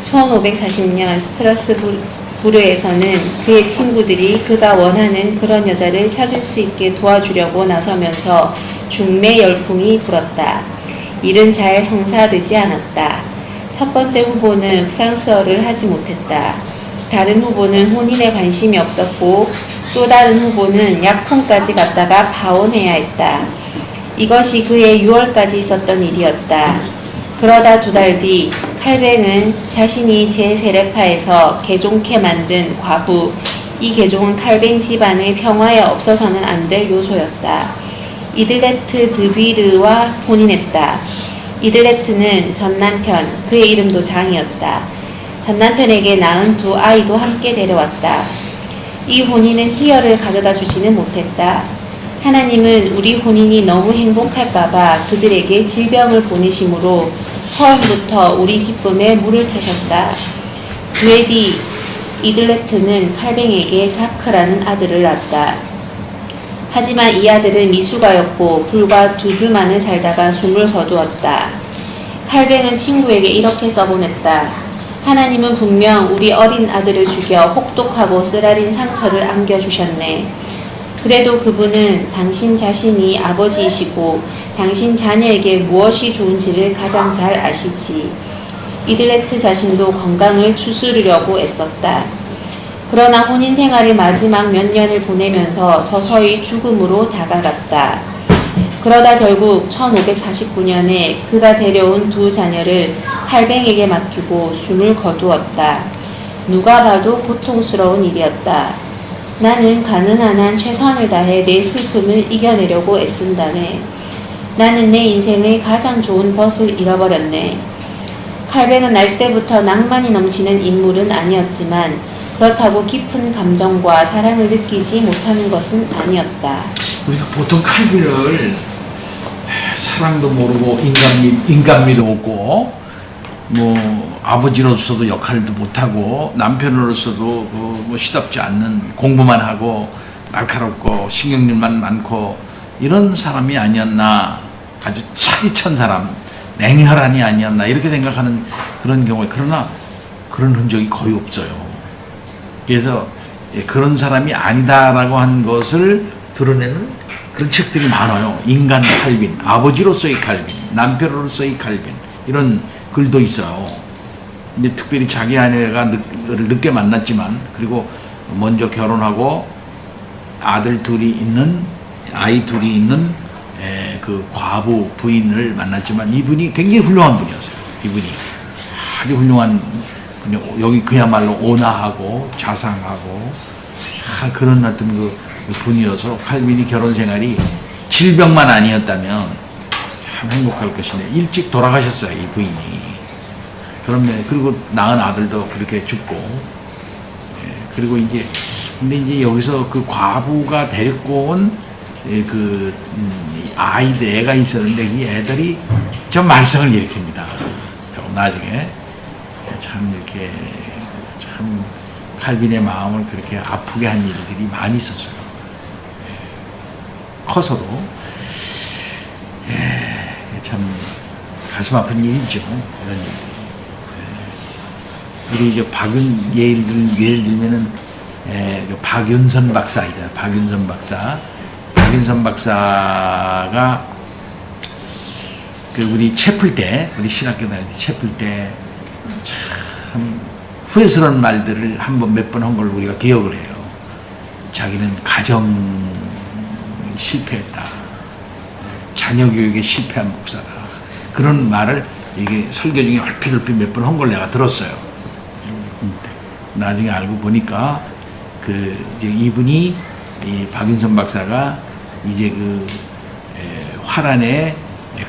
1540년 스트라스부르에서는 그의 친구들이 그가 원하는 그런 여자를 찾을 수 있게 도와주려고 나서면서 중매 열풍이 불었다. 일은 잘 성사되지 않았다. 첫 번째 후보는 프랑스어를 하지 못했다. 다른 후보는 혼인에 관심이 없었고 또 다른 후보는 약혼까지 갔다가 파혼해야 했다. 이것이 그의 6월까지 있었던 일이었다. 그러다 2달 뒤 칼뱅은 자신이 제 세례파에서 개종케 만든 과부, 이 개종은 칼뱅 집안의 평화에 없어서는 안 될 요소였다. 이들레트 드비르와 혼인했다. 이들레트는 전남편, 그의 이름도 장이었다. 전남편에게 낳은 2 아이도 함께 데려왔다. 이 혼인은 희열을 가져다 주지는 못했다. 하나님은 우리 혼인이 너무 행복할까봐 그들에게 질병을 보내심으로 처음부터 우리 기쁨에 물을 타셨다. 2해 뒤 이들레트는 칼뱅에게 자크라는 아들을 낳았다. 하지만 이 아들은 미숙아였고 불과 2주만을 살다가 숨을 거두었다. 칼뱅은 친구에게 이렇게 써보냈다. 하나님은 분명 우리 어린 아들을 죽여 혹독하고 쓰라린 상처를 안겨주셨네. 그래도 그분은 당신 자신이 아버지이시고 당신 자녀에게 무엇이 좋은지를 가장 잘 아시지. 이들레트 자신도 건강을 추스르려고 애썼다. 그러나 혼인 생활의 마지막 몇 년을 보내면서 서서히 죽음으로 다가갔다. 그러다 결국 1549년에 그가 데려온 2 자녀를 칼뱅에게 맡기고 숨을 거두었다. 누가 봐도 고통스러운 일이었다. 나는 가능한 한 최선을 다해 내 슬픔을 이겨내려고 애쓴다네. 나는 내 인생의 가장 좋은 벗을 잃어버렸네. 칼뱅은 날 때부터 낭만이 넘치는 인물은 아니었지만 그렇다고 깊은 감정과 사랑을 느끼지 못하는 것은 아니었다. 우리가 보통 칼빈을 사랑도 모르고 인간미도 없고 뭐 아버지로서도 역할도 못하고 남편으로서도 뭐 시답지 않는, 공부만 하고 날카롭고 신경질만 많고 이런 사람이 아니었나, 아주 차디찬 사람, 냉혈한이 아니었나 이렇게 생각하는 그런 경우에, 그러나 그런 흔적이 거의 없어요. 그래서 그런 사람이 아니다라고 하는 것을 드러내는 그런 책들이 많아요. 인간 칼빈, 아버지로서의 칼빈, 남편으로서의 칼빈, 이런 글도 있어요. 이제 특별히 자기 아내가 늦게 만났지만, 그리고 먼저 결혼하고 아이 둘이 있는 그 과부 부인을 만났지만, 이분이 굉장히 훌륭한 분이었어요. 이분이 아주 훌륭한 분이, 여기 그야말로 온화하고 자상하고 그런 어떤 그 분이어서 칼빈이 결혼 생활이 질병만 아니었다면 참 행복할 것인데 일찍 돌아가셨어요, 이 부인이. 그리고 낳은 아들도 그렇게 죽고, 그리고 이제 근데 이제 여기서 그 과부가 데리고 온 그 애가 있었는데 이 애들이 좀 말썽을 일으킵니다. 나중에 참 이렇게 참 칼빈의 마음을 그렇게 아프게 한 일들이 많이 있었어요. 커서도 참 가슴 아픈 일이죠. 이런 일들이. 우리 이제 예를 들면은 박윤선 박사 있잖아요. 박윤선 박사가 그 우리 채플 때, 우리 신학교 다닐 때 채플 때 참 후회스러운 말들을 몇 번 한 걸 우리가 기억을 해요. 자기는 가정 실패했다. 자녀 교육에 실패한 목사다. 그런 말을 이게 설교 중에 얼핏 몇 번 한 걸 내가 들었어요. 나중에 알고 보니까 이제 이분이 이 박윤선 박사가 이제 화란에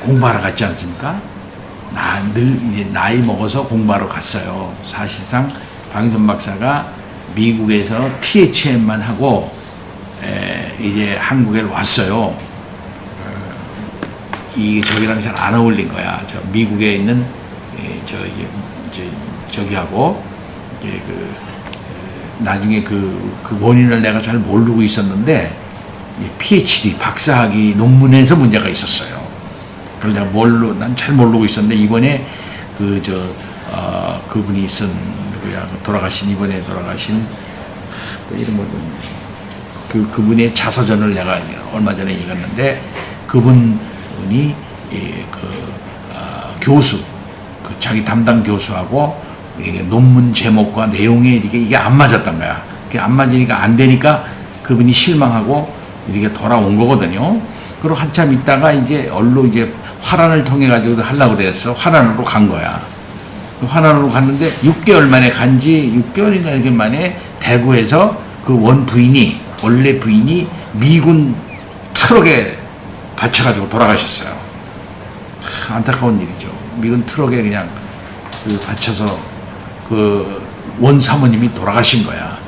공부하러 갔지 않습니까? 늘 이제 나이 먹어서 공부하러 갔어요. 사실상 박윤선 박사가 미국에서 THM만 하고 이제 한국에 왔어요. 이게 저기랑 잘 안 어울린 거야. 저 미국에 있는 저기하고 이제 나중에 그 원인을 내가 잘 모르고 있었는데 PhD 박사학위 논문에서 문제가 있었어요. 그걸 내가 난 잘 모르고 있었는데 이번에 그분이 이번에 돌아가신 또 이름을 그분의 자서전을 내가 얼마 전에 읽었는데 그분이 교수 자기 담당 교수하고 논문 제목과 내용에 이게 안 맞았던 거야. 그게 안 맞으니까 안 되니까 그분이 실망하고 이렇게 돌아온 거거든요. 그리고 한참 있다가 이제 이제 화란을 통해 가지고 하려고 그랬어. 화란으로 간 거야. 화란으로 갔는데 6개월 만에 간지 6개월인가 이렇게 만에 대구에서 그 원래 부인이 미군 트럭에 받쳐가지고 돌아가셨어요. 안타까운 일이죠. 미군 트럭에 그냥 받쳐서 원 사모님이 돌아가신 거야.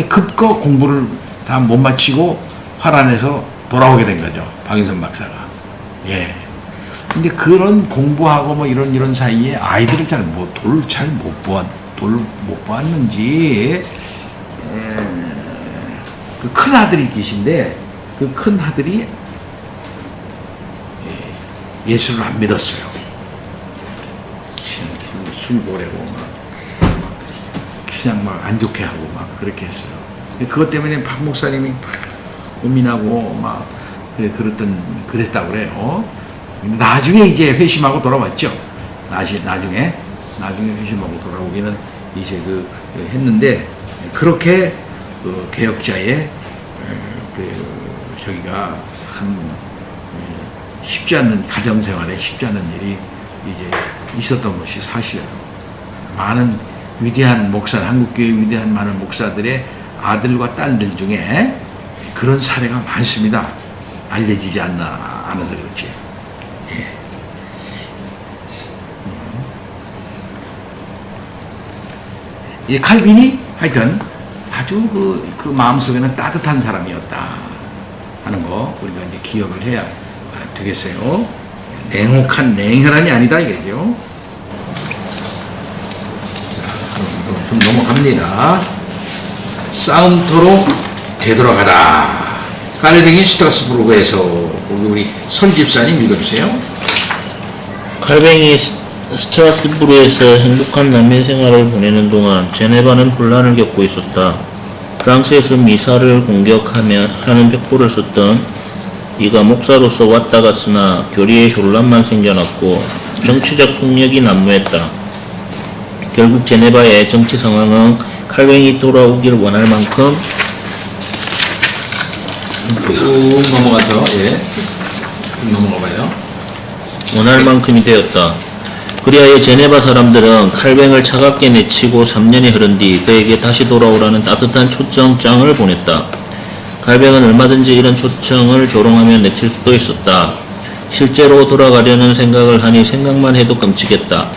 급거 공부를 다 못 마치고 화란에서 돌아오게 된 거죠. 박윤선 박사가. 예. 근데 그런 공부하고 뭐 이런 사이에 아이들을 돌 못 보았는지, 그 큰 아들이 계신데, 그 큰 아들이 예수를 안 믿었어요. 술고래고 그냥 막 안 좋게 하고 막 그렇게 했어요. 그것 때문에 박 목사님이 고민하고 막 그랬다고 그래요. 나중에 이제 회심하고 돌아왔죠. 나중에 회심하고 돌아오기는 이제 했는데 그렇게 개혁자의 저기가 참 쉽지 않은 가정생활에 쉽지 않은 일이 이제 있었던 것이 사실이에요. 많은 위대한 한국교회 위대한 많은 목사들의 아들과 딸들 중에 그런 사례가 많습니다. 알려지지 않아서 그렇지. 예. 이 칼빈이 하여튼 아주 그 마음속에는 따뜻한 사람이었다 하는 거 우리가 이제 기억을 해야 되겠어요. 냉혈한이 아니다 이거죠. 좀 넘어갑니다. 싸움터로 되돌아가라. 칼뱅이 스트라스부르크에서 우리 설집사님 읽어주세요. 칼뱅이 스트라스부르에서 행복한 남의 생활을 보내는 동안 제네바는 혼란을 겪고 있었다. 프랑스에서 미사를 공격하는 벽보를 썼던 이가 목사로서 왔다 갔으나 교리에 혼란만 생겨났고 정치적 폭력이 난무했다. 결국 제네바의 정치 상황은 칼뱅이 돌아오길 원할 만큼 쭉 넘어가서 넘어가봐요. 원할 만큼이 되었다. 그리하여 제네바 사람들은 칼뱅을 차갑게 내치고 3년이 흐른 뒤 그에게 다시 돌아오라는 따뜻한 초청장을 보냈다. 칼뱅은 얼마든지 이런 초청을 조롱하며 내칠 수도 있었다. 실제로 돌아가려는 생각을 하니 생각만 해도 끔찍했다.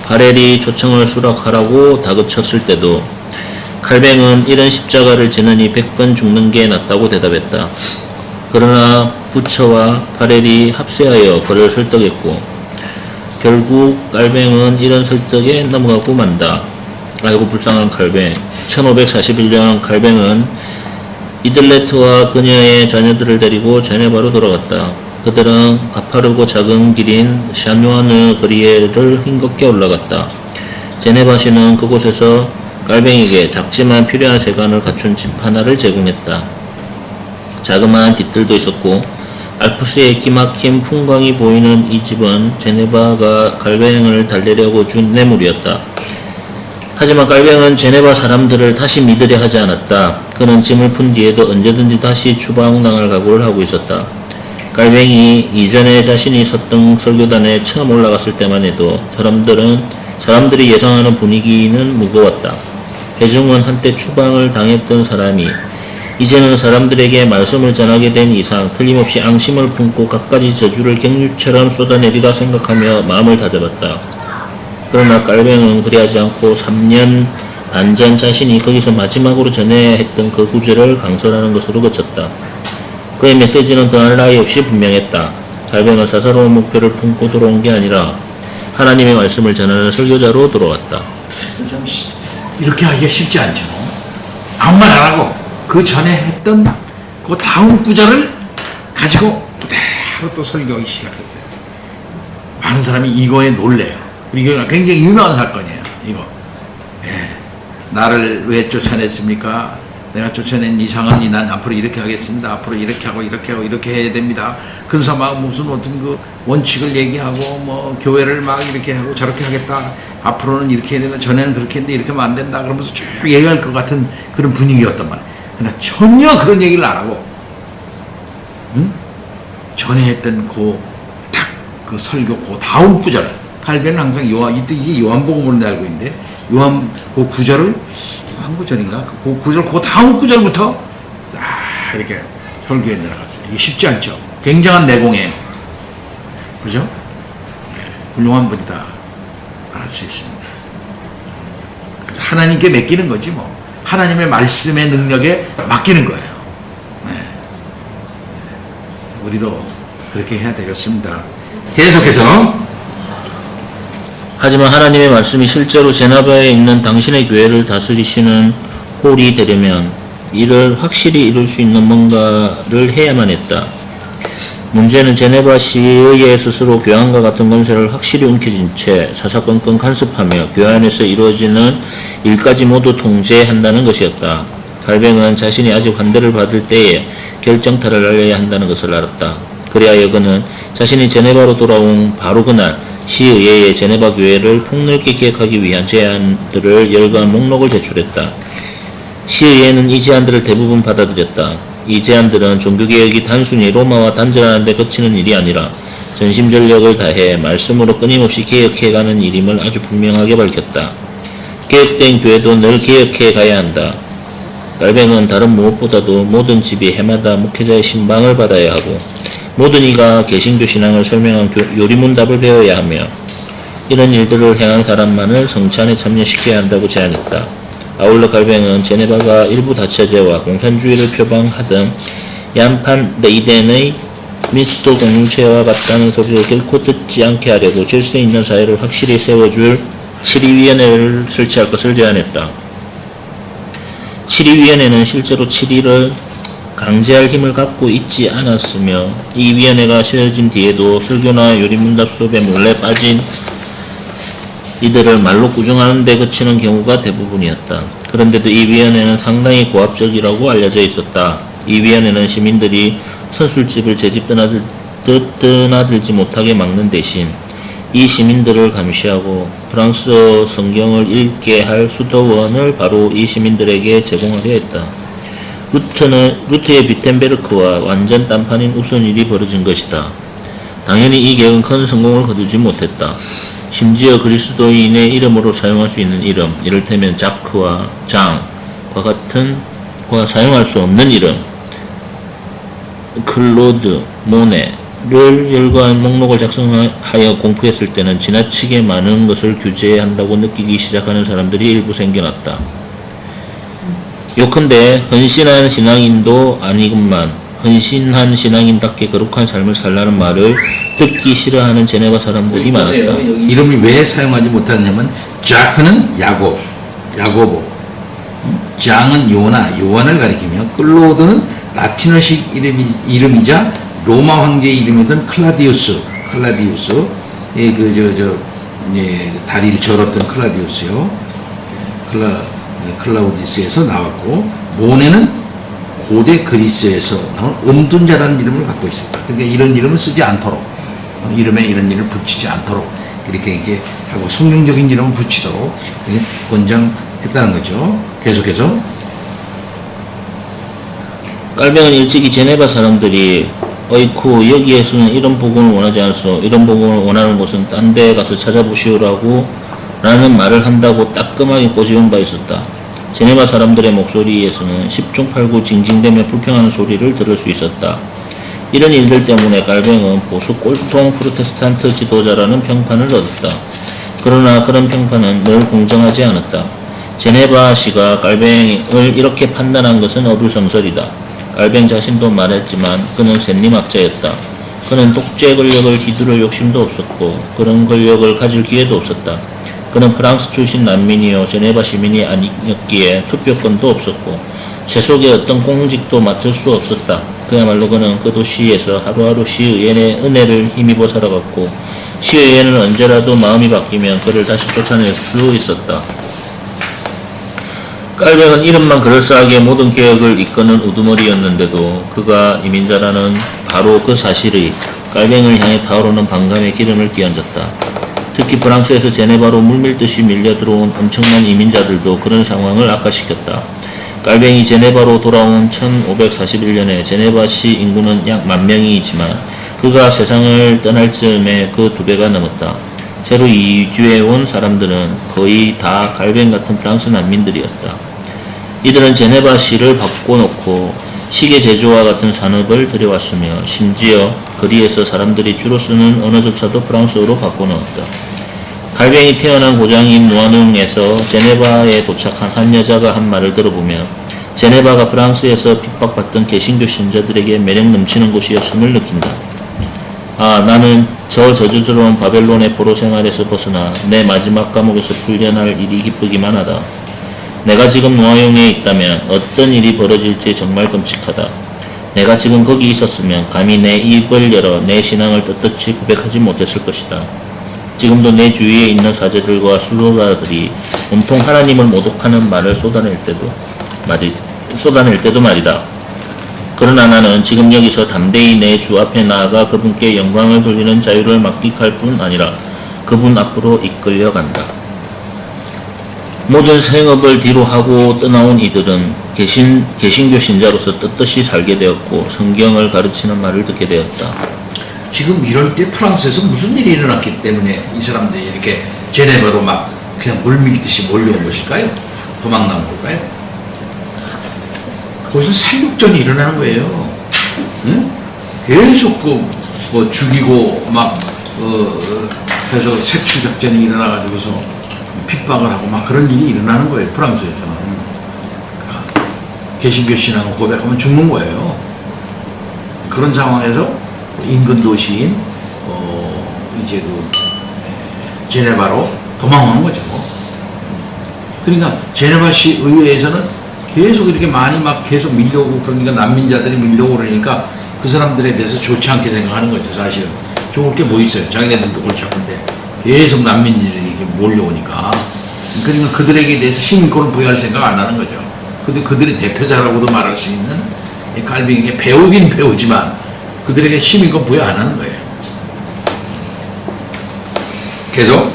바렐이 초청을 수락하라고 다그쳤을 때도 칼뱅은 이런 십자가를 지느니 100번 죽는 게 낫다고 대답했다. 그러나 부처와 바렐이 합세하여 그를 설득했고 결국 칼뱅은 이런 설득에 넘어가고 만다. 아이고 불쌍한 칼뱅. 1541년 칼뱅은 이들레트와 그녀의 자녀들을 데리고 제네바로 돌아갔다. 그들은 가파르고 작은 길인 샤누아느 거리를 힘겹게 올라갔다. 제네바시는 그곳에서 깔뱅에게 작지만 필요한 세관을 갖춘 집 하나를 제공했다. 자그마한 뒷뜰도 있었고 알프스의 기막힌 풍광이 보이는 이 집은 제네바가 깔뱅을 달래려고 준 뇌물이었다. 하지만 깔뱅은 제네바 사람들을 다시 믿으려 하지 않았다. 그는 짐을 푼 뒤에도 언제든지 다시 추방당할 각오를 하고 있었다. 깔뱅이 이전에 자신이 섰던 설교단에 처음 올라갔을 때만 해도 사람들이 예상하는 분위기는 무거웠다. 회중은 한때 추방을 당했던 사람이 이제는 사람들에게 말씀을 전하게 된 이상 틀림없이 앙심을 품고 갖가지 저주를 갱류처럼 쏟아내리라 생각하며 마음을 다잡았다. 그러나 깔뱅은 그리하지 않고 3년 반 전 자신이 거기서 마지막으로 전해야 했던 그 구절을 강설하는 것으로 그쳤다. 그의 메시지는 더할 나위 없이 분명했다. 깔뱅은 사사로운 목표를 품고 돌아온 게 아니라 하나님의 말씀을 전하는 설교자로 돌아왔다. 좀 이렇게 하기가 쉽지 않죠. 아무 말 안 하고 그 전에 했던 그 다음 구절을 가지고 그대로 또 설교하기 시작했어요. 많은 사람이 이거에 놀래요. 이거 굉장히 유명한 사건이에요. 이거. 예. 나를 왜 쫓아냈습니까? 내가 쫓아낸 이상하니 난 앞으로 이렇게 하겠습니다. 앞으로 이렇게 하고 이렇게 하고 이렇게 해야 됩니다. 그래서 막 무슨 어떤 그 원칙을 얘기하고 뭐 교회를 막 이렇게 하고 저렇게 하겠다. 앞으로는 이렇게 해야 된다. 전에는 그렇게 했는데 이렇게 하면 안 된다. 그러면서 쭉 얘기할 것 같은 그런 분위기였단 말이에요. 그러나 전혀 그런 얘기를 안 하고, 전에 했던 그 설교 그 다음 구절. 칼뱅은 항상 이게 요한복음으로 알고 있는데 그 구절을 한 구절인가? 그 구절, 그 다음 구절부터 쫙 이렇게 설교에 들어갔어요. 이게 쉽지 않죠. 굉장한 내공이에요. 그죠? 네, 훌륭한 분이다 말할 수 있습니다. 하나님께 맡기는 거지 뭐. 하나님의 말씀의 능력에 맡기는 거예요. 네. 우리도 그렇게 해야 되겠습니다. 계속해서 하지만 하나님의 말씀이 실제로 제네바에 있는 당신의 교회를 다스리시는 홀이 되려면 이를 확실히 이룰 수 있는 뭔가를 해야만 했다. 문제는 제네바 시의회 스스로 교황과 같은 권세를 확실히 움켜쥔 채 사사건건 간섭하며 교회 안에서 이루어지는 일까지 모두 통제한다는 것이었다. 칼뱅은 자신이 아직 환대를 받을 때에 결정타를 날려야 한다는 것을 알았다. 그리하여 그는 자신이 제네바로 돌아온 바로 그날 시의회에 제네바 교회를 폭넓게 기획하기 위한 제안들을 열거한 목록을 제출했다. 시의회는 이 제안들을 대부분 받아들였다. 이 제안들은 종교개혁이 단순히 로마와 단절하는 데 그치는 일이 아니라 전심전력을 다해 말씀으로 끊임없이 개혁해가는 일임을 아주 분명하게 밝혔다. 개혁된 교회도 늘 개혁해 가야 한다. 칼뱅은 다른 무엇보다도 모든 집이 해마다 목회자의 신방을 받아야 하고 모든 이가 개신교 신앙을 설명한 요리문답을 배워야 하며 이런 일들을 행한 사람만을 성찬에 참여시켜야 한다고 제안했다. 아울러 칼뱅은 제네바가 일부 다처제와 공산주의를 표방하던 얀판 레이덴의 미스터 공동체와 같다는 소리를 결코 듣지 않게 하려고 질서 있는 사회를 확실히 세워줄 7위위원회를 설치할 것을 제안했다. 7위위원회는 실제로 7위를 강제할 힘을 갖고 있지 않았으며 이 위원회가 세워진 뒤에도 설교나 요리문답 수업에 몰래 빠진 이들을 말로 꾸중하는 데 그치는 경우가 대부분이었다. 그런데도 이 위원회는 상당히 고압적이라고 알려져 있었다. 이 위원회는 시민들이 선술집을 제 집 떠나들지 못하게 막는 대신 이 시민들을 감시하고 프랑스어 성경을 읽게 할 수도원을 바로 이 시민들에게 제공하려 했다. 루트의 비텐베르크와 완전 딴판인 우선 일이 벌어진 것이다. 당연히 이 계획은 큰 성공을 거두지 못했다. 심지어 그리스도인의 이름으로 사용할 수 있는 이름, 이를테면 자크와 장과 같은 사용할 수 없는 이름, 클로드, 모네를 열거한 목록을 작성하여 공포했을 때는 지나치게 많은 것을 규제한다고 느끼기 시작하는 사람들이 일부 생겨났다. 요컨대 헌신한 신앙인도 아니건만 헌신한 신앙인답게 거룩한 삶을 살라는 말을 듣기 싫어하는 제네바 사람들이 많았다. 이름이 왜 사용하지 못하냐면 자크는 야고보, 장은 요한을 가리키며 클로드는 라틴어식 이름이자 로마 황제의 이름이던 클라우디우스, 다리를 절었던 클라우디우스요. 클라우디스에서 나왔고, 모네는 고대 그리스에서 나온 은둔자라는 이름을 갖고 있습니다. 그러니까 이런 이름을 쓰지 않도록, 이름에 이런 이름을 붙이지 않도록 이렇게 하고 성경적인 이름을 붙이도록 권장했다는 거죠. 계속해서 깔뱅은 일찍이 제네바 사람들이 어이쿠 여기에서는 이런 복음을 원하지 않소. 이런 복음을 원하는 곳은 딴 데 가서 찾아보시오라고 라는 말을 한다고 따끔하게 꼬집은 바 있었다. 제네바 사람들의 목소리에서는 10중 8구 징징대며 불평하는 소리를 들을 수 있었다. 이런 일들 때문에 깔뱅은 보수 꼴통 프로테스탄트 지도자라는 평판을 얻었다. 그러나 그런 평판은 늘 공정하지 않았다. 제네바시가 깔뱅을 이렇게 판단한 것은 어불성설이다. 깔뱅 자신도 말했지만 그는 샌님학자였다. 그는 독재 권력을 휘두를 욕심도 없었고 그런 권력을 가질 기회도 없었다. 그는 프랑스 출신 난민이요 제네바 시민이 아니었기에 투표권도 없었고 세속의 어떤 공직도 맡을 수 없었다. 그야말로 그는 그 도시에서 하루하루 시의회의 은혜를 힘입어 살아갔고 시의회는 언제라도 마음이 바뀌면 그를 다시 쫓아낼 수 있었다. 깔뱅은 이름만 그럴싸하게 모든 개혁을 이끄는 우두머리였는데도 그가 이민자라는 바로 그 사실이 깔뱅을 향해 타오르는 반감의 기름을 끼얹었다. 특히 프랑스에서 제네바로 물밀듯이 밀려들어온 엄청난 이민자들도 그런 상황을 악화시켰다. 깔뱅이 제네바로 돌아온 1541년에 제네바시 인구는 약 10,000명이지만 그가 세상을 떠날 즈음에 그 2배가 넘었다. 새로 이주해온 사람들은 거의 다 깔뱅 같은 프랑스 난민들이었다. 이들은 제네바시를 바꿔놓고 시계 제조와 같은 산업을 들여왔으며 심지어 거리에서 사람들이 주로 쓰는 언어조차도 프랑스어로 바꿔놓았다. 깔뱅이 태어난 고장인 노아능에서 제네바에 도착한 한 여자가 한 말을 들어보면 제네바가 프랑스에서 핍박받던 개신교 신자들에게 매력 넘치는 곳이었음을 느낀다. 아, 나는 저 저주스러운 바벨론의 포로 생활에서 벗어나 내 마지막 감옥에서 풀려날 일이 기쁘기만 하다. 내가 지금 노아용에 있다면 어떤 일이 벌어질지 정말 끔찍하다. 내가 지금 거기 있었으면 감히 내 입을 열어 내 신앙을 떳떳이 고백하지 못했을 것이다. 지금도 내 주위에 있는 사제들과 수도자들이 온통 하나님을 모독하는 말을 쏟아낼 때도 말이다. 그러나 나는 지금 여기서 담대히 내 주 앞에 나아가 그분께 영광을 돌리는 자유를 만끽할 뿐 아니라 그분 앞으로 이끌려간다. 모든 생업을 뒤로하고 떠나온 이들은 개신교 신자로서 떳떳이 살게 되었고 성경을 가르치는 말을 듣게 되었다. 지금 이럴 때 프랑스에서 무슨 일이 일어났기 때문에 이 사람들이 이렇게 제네바로 막 그냥 물밀듯이 몰려온 것일까요? 도망난 걸까요? 거기서 살육전이 일어나는 거예요. 응? 계속 뭐 죽이고 막 해서 색출 작전이 일어나가지고서 핍박을 하고 막 그런 일이 일어나는 거예요. 프랑스에서는. 개신교 신앙을 고백하면 죽는 거예요. 그런 상황에서 인근 도시인 이제 제네바로 도망오는 거죠. 그러니까 제네바시 의회에서는 계속 이렇게 많이 막 계속 밀려오고 그러니까 난민자들이 밀려오고 그러니까 그 사람들에 대해서 좋지 않게 생각하는 거죠. 사실은 좋을 게 뭐 있어요. 자기네들도 골치 아픈데 계속 난민들이 이렇게 몰려오니까 그러니까 그들에게 대해서 시민권을 부여할 생각 안 하는 거죠. 근데 그들의 대표자라고도 말할 수 있는 이 깔뱅이에게 배우긴 배우지만 그들에게 시민권 부여 안 하는 거예요. 계속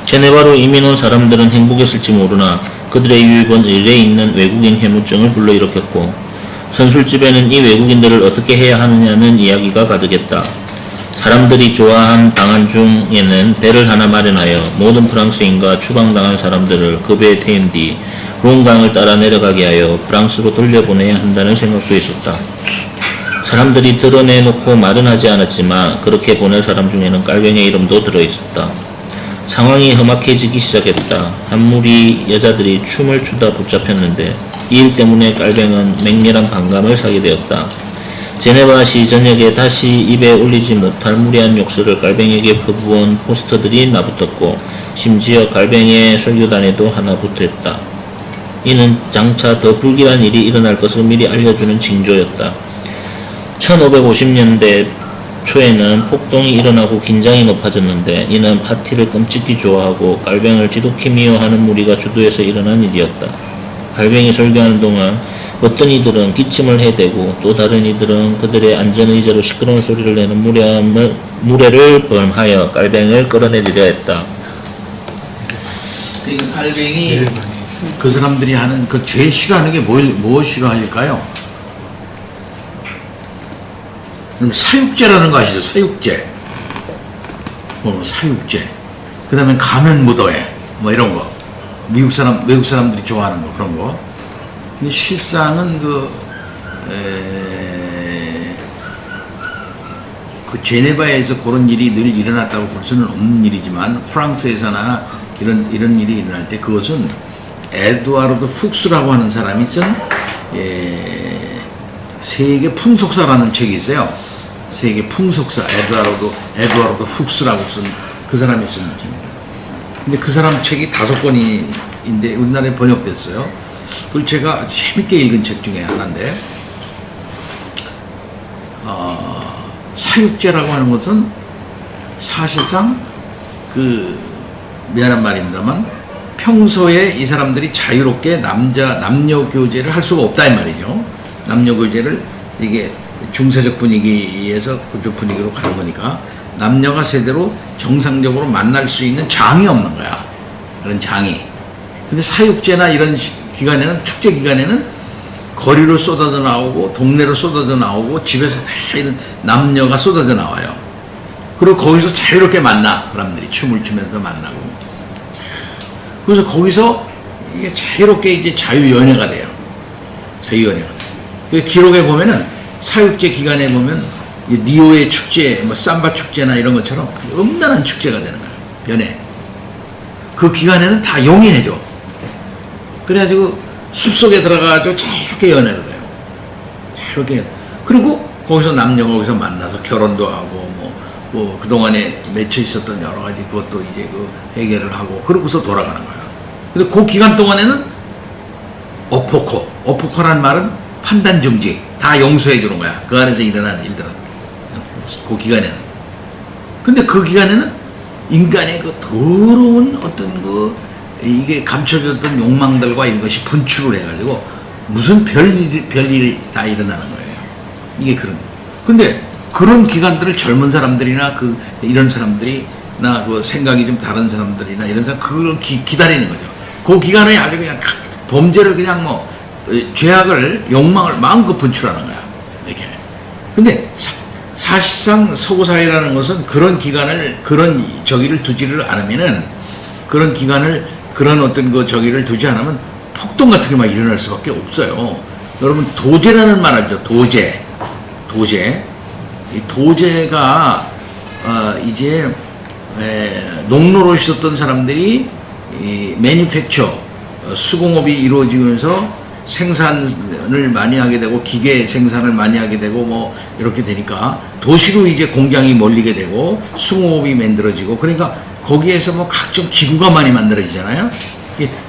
제네바로 이민 온 사람들은 행복했을지 모르나 그들의 유입은 일에 있는 외국인 해무증을 불러일으켰고 선술집에는 이 외국인들을 어떻게 해야 하느냐는 이야기가 가득했다. 사람들이 좋아한 방안 중에는 배를 하나 마련하여 모든 프랑스인과 추방당한 사람들을 그 배에 태운 뒤 롱강을 따라 내려가게 하여 프랑스로 돌려보내야 한다는 생각도 있었다. 사람들이 드러내놓고 말은 하지 않았지만 그렇게 보낼 사람 중에는 깔뱅의 이름도 들어있었다. 상황이 험악해지기 시작했다. 한 무리 여자들이 춤을 추다 붙잡혔는데 이 일 때문에 깔뱅은 맹렬한 반감을 사게 되었다. 제네바시 저녁에 다시 입에 올리지 못할 무례한 욕설을 갈뱅에게 퍼부은 포스터들이 나붙었고 심지어 갈뱅의 설교단에도 하나 붙어있다. 이는 장차 더 불길한 일이 일어날 것을 미리 알려주는 징조였다. 1550년대 초에는 폭동이 일어나고 긴장이 높아졌는데 이는 파티를 끔찍히 좋아하고 갈뱅을 지독히 미워하는 무리가 주도해서 일어난 일이었다. 갈뱅이 설교하는 동안 어떤 이들은 기침을 해대고 또 다른 이들은 그들의 안전의자로 시끄러운 소리를 내는 무례를 범하여 갈뱅을 끌어내리려 했다. 그러니까 갈뱅이 그 사람들이 하는 그 제일 싫어하는 게 뭘 싫어할까요? 그럼 사육제라는 거 아시죠? 사육제. 사육제. 그 다음에 가면무도회. 뭐 이런 거. 외국 사람들이 좋아하는 거, 그런 거. 근데 실상은 그 제네바에서 그런 일이 늘 일어났다고 볼 수는 없는 일이지만 프랑스에서나 이런 일이 일어날 때 그것은 에드와르드 훅스라고 하는 사람이 쓴 세계 풍속사라는 책이 있어요. 세계 풍속사 에드와르드 훅스라고 쓴 그 사람이 쓴 책입니다. 근데 그 사람 책이 5권인데 우리나라에 번역됐어요. 그걸 제가 재밌게 읽은 책 중에 하나인데 사육제라고 하는 것은 사실상 미안한 말입니다만 평소에 이 사람들이 자유롭게 남녀 교제를 할 수가 없다 이 말이죠. 남녀 교제를 이게 중세적 분위기에서 그쪽 분위기로 가는 거니까 남녀가 제대로 정상적으로 만날 수 있는 장이 없는 거야. 그런 장이. 근데 사육제나 이런 기간에는, 축제 기간에는 거리로 쏟아져 나오고 동네로 쏟아져 나오고 집에서 다 이런 남녀가 쏟아져 나와요. 그리고 거기서 자유롭게 만나. 사람들이 춤을 추면서 만나고. 그래서 거기서 이게 자유롭게 이제 자유연애가 돼요. 자유연애가 돼요. 그 기록에 보면은 사육제 기간에 보면 니오의 축제, 뭐 삼바 축제나 이런 것처럼 엄청난 축제가 되는 거예요. 연애. 그 기간에는 다 용인해줘. 그래가지고 숲속에 들어가가지고 자유롭게 연애를 해요. 자유롭게. 그리고 거기서 남녀가 거기서 만나서 결혼도 하고 뭐 그동안에 맺혀 있었던 여러 가지 그것도 이제 해결을 하고 그러고서 돌아가는 거예요. 근데 그 기간 동안에는 어포코라는 말은 판단 중지 다 용서해 주는 거야. 그 안에서 일어나는 일들은. 그 기간에는. 근데 그 기간에는 인간의 그 더러운 어떤 이게 감춰졌던 욕망들과 이런 것이 분출을 해가지고 무슨 별일이 다 일어나는 거예요. 이게 근데 그런 기간들을 젊은 사람들이나 이런 사람들이나 생각이 좀 다른 사람들이나 이런 사람 그걸 기다리는 거죠. 그 기간에 아주 그냥 범죄를 그냥 죄악을 욕망을 마음껏 분출하는 거야. 이렇게. 근데 사실상 서구사회라는 것은 그런 기간을 그런 저기를 두지를 않으면은 그런 기간을 그런 어떤 저기를 두지 않으면 폭동 같은 게 막 일어날 수밖에 없어요. 여러분 도제라는 말 알죠? 도제. 이 도제가 이제 농노로 있었던 사람들이 매니팩처 수공업이 이루어지면서 생산을 많이 하게 되고 기계 생산을 많이 하게 되고 이렇게 되니까 도시로 이제 공장이 몰리게 되고 수공업이 만들어지고 그러니까 거기에서 각종 기구가 많이 만들어지잖아요.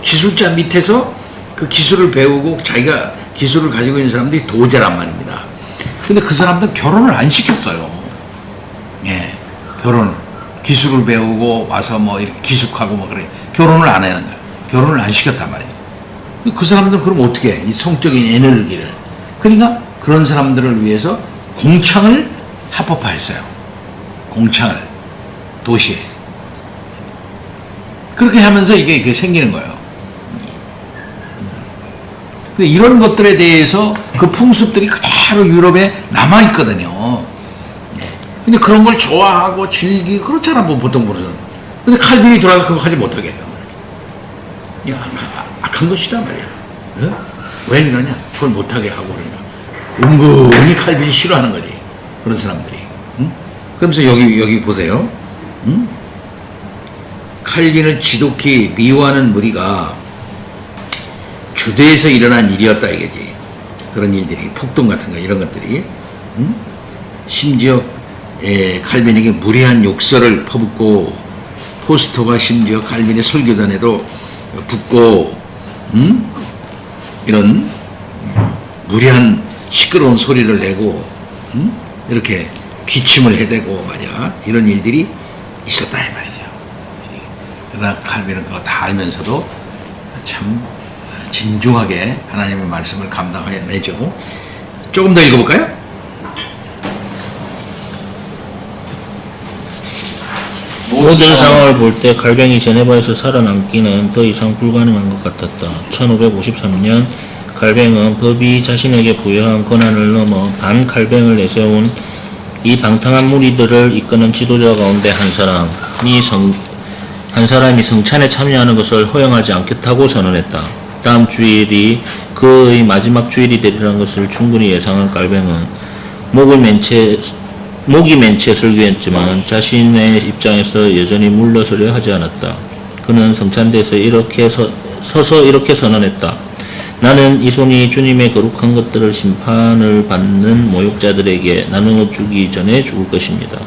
기술자 밑에서 그 기술을 배우고 자기가 기술을 가지고 있는 사람들이 도제란 말입니다. 근데 그 사람들은 결혼을 안 시켰어요. 결혼을. 기술을 배우고 와서 이렇게 기숙하고 그래. 결혼을 안 하는 거야. 결혼을 안 시켰단 말이에요. 그 사람들은 그럼 어떻게 해? 이 성적인 에너지를. 그러니까 그런 사람들을 위해서 공창을 합법화했어요. 공창을. 도시에. 그렇게 하면서 이게 생기는 거예요. 이런 것들에 대해서 그 풍습들이 그대로 유럽에 남아있거든요. 근데 그런 걸 좋아하고 즐기고 그렇잖아, 보통 그러잖아. 근데 칼빈이 들어와서 그거 하지 못하게 했단 말이야. 악한 것이다 말이야. 왜 이러냐? 그걸 못하게 하고 그러니까. 은근히 칼빈이 싫어하는 거지. 그런 사람들이. 응? 그러면서 여기 보세요. 응? 칼빈을 지독히 미워하는 무리가 주대에서 일어난 일이었다 이거지. 그런 일들이 폭동 같은 거 이런 것들이 심지어 칼빈에게 무례한 욕설을 퍼붓고 포스터가 심지어 칼빈의 설교단에도 붙고 이런 무례한 시끄러운 소리를 내고 이렇게 기침을 해대고 말이야 이런 일들이 있었다 이 말이죠. 그러나 칼빈은 그거 다 알면서도 참 진중하게 하나님의 말씀을 감당해내죠. 조금 더 읽어볼까요? 모든 상황을 볼 때 칼뱅이 제네바에서 살아남기는 더 이상 불가능한 것 같았다. 1553년 칼뱅은 법이 자신에게 부여한 권한을 넘어 반칼뱅을 내세운 이 방탕한 무리들을 이끄는 지도자 가운데 한 사람이 성찬에 참여하는 것을 허용하지 않겠다고 선언했다. 다음 주일이 그의 마지막 주일이 되리라는 것을 충분히 예상한 칼뱅은 목이 맨 채 설교했지만 자신의 입장에서 여전히 물러서려 하지 않았다. 그는 성찬대에서 서서 이렇게 선언했다. 나는 이 손이 주님의 거룩한 것들을 심판을 받는 모욕자들에게 나누어 주기 전에 죽을 것입니다.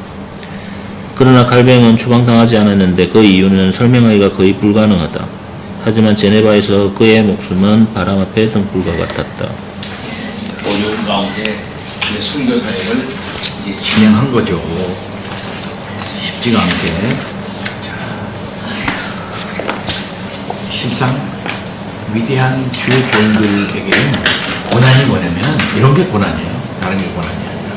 그러나 칼뱅은 추방당하지 않았는데 그 이유는 설명하기가 거의 불가능하다. 하지만 제네바에서 그의 목숨은 바람 앞에 등불과 같았다. 어려운 가운데 선교 사역을 진행한 거죠. 쉽지가 않게. 자, 실상 위대한 주의 종들에게 고난이 뭐냐면 이런 게 고난이에요. 다른 게 고난이 아니라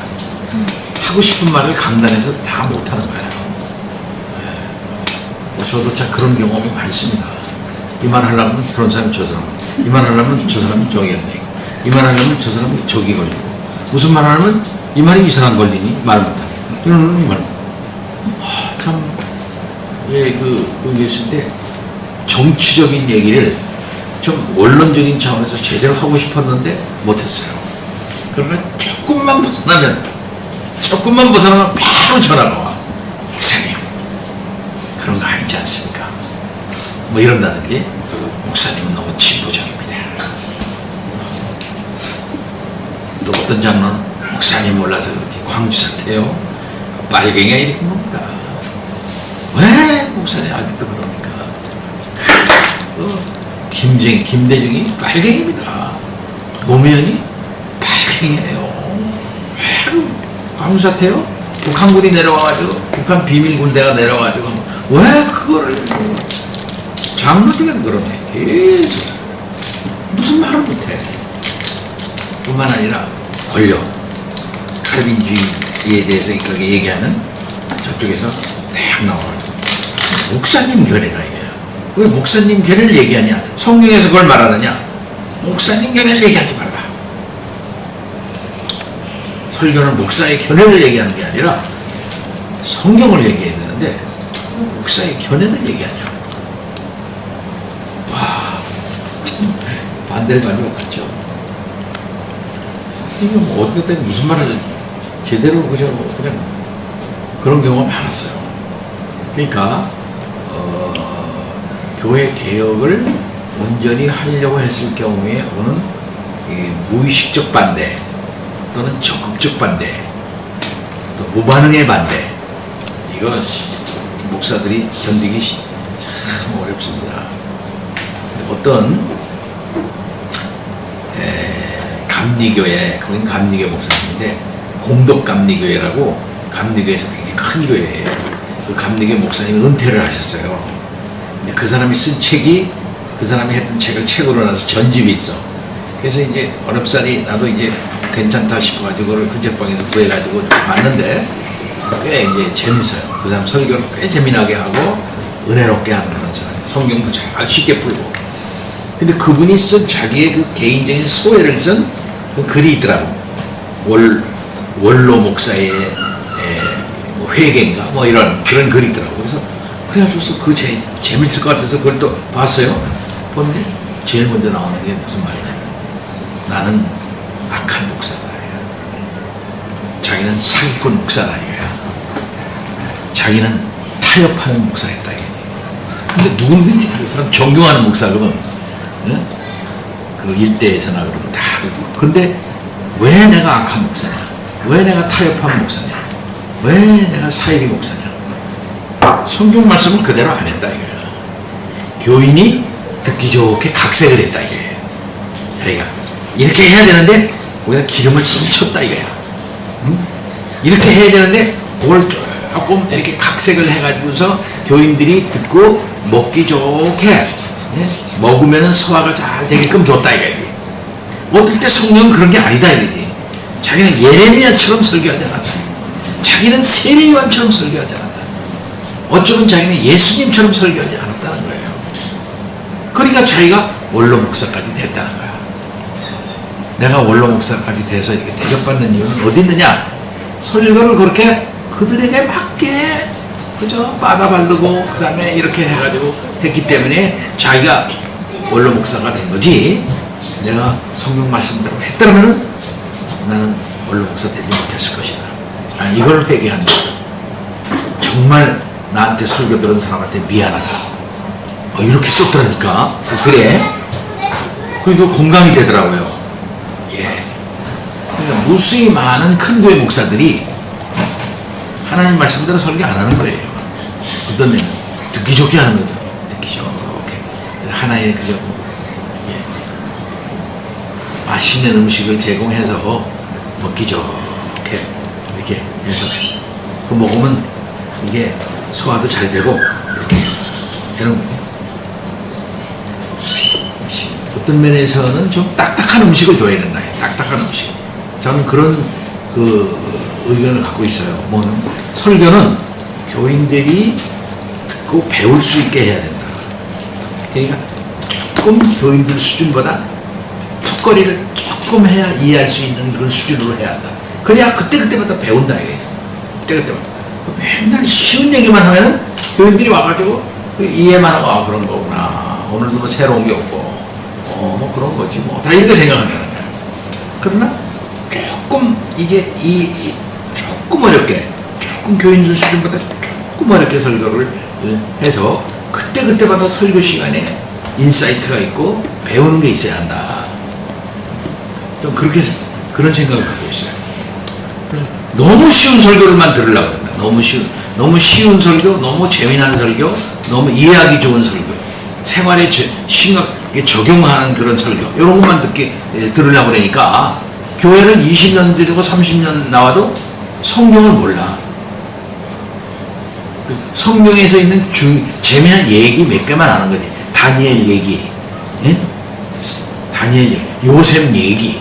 하고 싶은 말을 강단에서 다 못하는 거예요. 저도 참 그런 경험이 많습니다. 이 말 하려면 그런 사람이 저 사람, 이 말 하려면 저 사람이 저기 걸리고, 이 말 하려면 저 사람이 저기 걸리고, 무슨 말 하면 이 말이 이상한 걸리니 말 못하고, 이러는 이 말. 참, 있을 때 정치적인 얘기를 좀 원론적인 차원에서 제대로 하고 싶었는데 못했어요. 그러나 조금만 벗어나면 바로 전화가 와. 목사님, 그런 거 아니지 않습니까? 뭐 이런다든지, 목사님은 너무 진보적입니다. 또 어떤 장로는 목사님 몰라서 그렇지 광주 사태요. 빨갱이가 이렇게 뭡니다. 왜 목사님 아직도 그럽니까? 김대중이 빨갱이입니다. 노무현이 빨갱이에요. 왜 광주 사태요? 북한군이 내려와가지고 북한 비밀 군대가 내려와가지고 왜 그거를 장로들은 그러네. 계속 무슨 말을 못해. 뿐만 아니라 권력, 칼빈주의에 대해서 그렇게 얘기하는 저쪽에서 딱 나와요. 목사님 견해다 이거야. 왜 목사님 견해를 얘기하냐? 성경에서 그걸 말하느냐? 목사님 견해를 얘기하지 말라. 설교는 목사의 견해를 얘기하는 게 아니라 성경을 얘기해야 되는데 목사의 견해를 얘기하죠. 와, 참 반대를 많이 봤죠. 이게 뭐 어떻게 된 무슨 말을 제대로 그냥 그런 경우가 많았어요. 그러니까 교회 개혁을 온전히 하려고 했을 경우에 오는 무의식적 반대 또는 적극적 반대 또 무반응의 반대 이거 목사들이 견디기 참 어렵습니다. 어떤 감리교회, 거긴 감리교 목사님인데 공덕감리교회라고 감리교회에서 굉장히 큰 교회예요. 그 감리교 목사님이 은퇴를 하셨어요. 근데 그 사람이 쓴 책이 그 사람이 했던 책을 책으로 나서 전집이 있어. 그래서 이제 어렵사리 나도 이제 괜찮다 싶어가지고 그걸 근접방에서 구해가지고 봤는데 꽤 이제 재밌어요. 그 사람 설교를 꽤 재미나게 하고 은혜롭게 하는 그런 사람. 성경도 잘 쉽게 풀고. 근데 그분이 쓴 자기의 그 개인적인 소회를 쓴 그 글이 있더라고. 원로 목사의 회개인가 뭐 이런 그런 글이 있더라고. 그래서 그래가지고서 그 재밌을 것 같아서 그걸 또 봤어요. 보는데 제일 먼저 나오는 게 무슨 말이냐면 나는 악한 목사다. 자기는 사기꾼 목사다 이거야. 자기는 타협하는 목사였다 이거야. 근데 누군지 그 사람 존경하는 목사거든. 응? 그 일대에서나 그러고 다 그러고. 근데 왜 내가 악한 목사냐? 왜 내가 타협한 목사냐? 왜 내가 사이비 목사냐? 성경 말씀을 그대로 안 했다 이거야. 교인이 듣기 좋게 각색을 했다 이거예요. 자기가 이렇게 해야 되는데 거기다 기름을 쏟쳤다 이거야. 응? 이렇게 해야 되는데 그걸 조금 이렇게 각색을 해가지고서 교인들이 듣고 먹기 좋게, 네? 먹으면 소화가 잘 되게끔 줬다 이거야. 어떨 때 성령은 그런 게 아니다 이거지. 자기는 예레미야처럼 설교하지 않았다. 자기는 세례요한처럼 설교하지 않았다. 어쩌면 자기는 예수님처럼 설교하지 않았다는 거예요. 그러니까 자기가 원로 목사까지 됐다는 거야. 내가 원로 목사까지 돼서 이렇게 대접받는 이유는 어디 있느냐? 설교를 그렇게 그들에게 맞게 그저 빠다 바르고 그 다음에 이렇게 해가지고 했기 때문에 자기가 원로 목사가 된 거지. 내가 성경 말씀대로 했더라면은 나는 원로 목사 되지 못했을 것이다. 이걸 회개하는 거야. 정말 나한테 설교 들은 사람한테 미안하다. 이렇게 썼더라니까. 그래. 그리고 공감이 되더라고요. 예. 그러니까 무수히 많은 큰 교회 목사들이 하나님 말씀대로 설교 안 하는 거예요. 어떤 면은 듣기 좋게 하는 거죠. 듣기 좋게. 하나의 그저 맛있는 음식을 제공해서 먹기 좋게 이렇게 해서 그 먹으면 이게 소화도 잘 되고 이렇게 이런 거예요. 어떤 면에서는 좀 딱딱한 음식을 줘야 된다. 딱딱한 음식. 저는 그런 그 의견을 갖고 있어요. 뭐는 설교는 교인들이 듣고 배울 수 있게 해야 된다. 그러니까 조금 교인들 수준보다 턱걸이를 조금 해야 이해할 수 있는 그런 수준으로 해야 한다. 그래야 그때마다 배운다 이게. 그때마다 맨날 쉬운 얘기만 하면은 교인들이 와가지고 이해만 하고 그런 거구나. 오늘도 뭐 새로운 게 없고 뭐 그런 거지 뭐 다 이렇게 생각한다는 거야. 그러나 조금 이게 조금 어렵게 조금 교인들 수준보다 조금 어렵게 설교를 해서 그때마다 설교 시간에 인사이트가 있고 배우는 게 있어야 한다. 좀 그런 생각을 갖고 있어요. 그래서 너무 쉬운 설교를만 들으려고 한다. 너무 쉬운 설교, 너무 재미난 설교, 너무 이해하기 좋은 설교, 생활에 심하게 적용하는 그런 설교, 이런 것만 들으려고 그러니까 교회를 20년 들이고 30년 나와도 성경을 몰라. 성경에서 있는 재미난 얘기 몇 개만 아는 거지. 다니엘 얘기, 예? 다니엘 얘기, 요셉 얘기,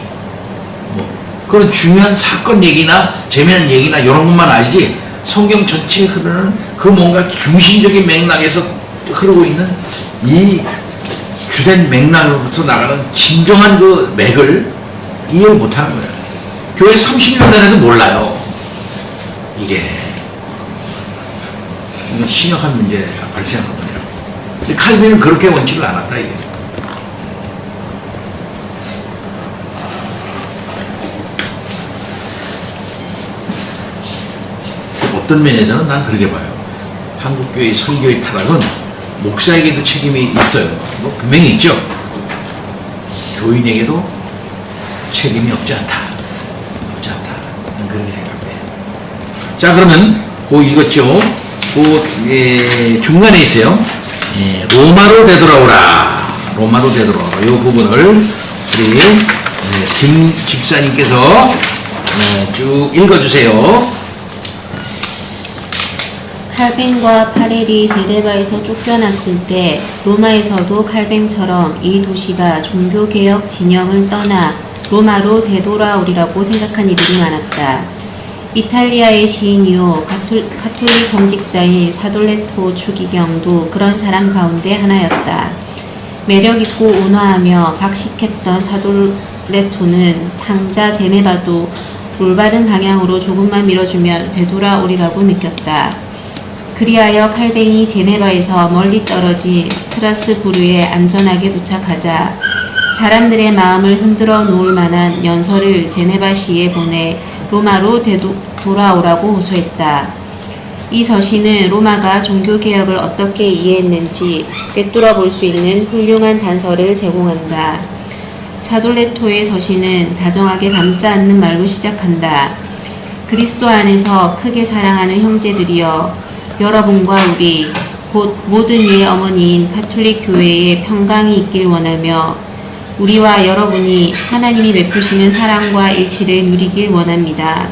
뭐 그런 중요한 사건 얘기나 재미난 얘기나 이런 것만 알지. 성경 전체에 흐르는 그 뭔가 중심적인 맥락에서 흐르고 있는 이 주된 맥락으로부터 나가는 진정한 그 맥을 이해를 못하는 거예요. 교회 30년 전에도 몰라요. 이게 심각한 문제가 발생하는 거예요. 근데 칼빈은 그렇게 원치를 않았다 이게. 어떤 면에서는 난 그렇게 봐요. 한국교회 설교의 타락은 목사에게도 책임이 있어요. 뭐 분명히 있죠. 교인에게도 책임이 없지 않다. 난 그렇게 생각해요. 자, 그러면 읽었죠. 중간에 있어요. 로마로 되돌아오라. 이 부분을 우리 김 집사님께서 쭉 읽어주세요. 칼뱅과 파렐이 제네바에서 쫓겨났을 때 로마에서도 칼뱅처럼 이 도시가 종교개혁 진영을 떠나 로마로 되돌아오리라고 생각한 이들이 많았다. 이탈리아의 시인이요 가톨릭 정직자인 사돌레토 추기경도 그런 사람 가운데 하나였다. 매력있고 온화하며 박식했던 사돌레토는 탕자 제네바도 올바른 방향으로 조금만 밀어주면 되돌아오리라고 느꼈다. 그리하여 칼뱅이 제네바에서 멀리 떨어진 스트라스부르에 안전하게 도착하자 사람들의 마음을 흔들어 놓을 만한 연설을 제네바시에 보내 로마로 돌아오라고 호소했다. 이 서신은 로마가 종교개혁을 어떻게 이해했는지 꿰뚫어 볼 수 있는 훌륭한 단서를 제공한다. 사돌레토의 서신은 다정하게 감싸 안는 말로 시작한다. 그리스도 안에서 크게 사랑하는 형제들이여, 여러분과 우리 곧 모든 이의 어머니인 가톨릭 교회에 평강이 있길 원하며 우리와 여러분이 하나님이 베푸시는 사랑과 일치를 누리길 원합니다.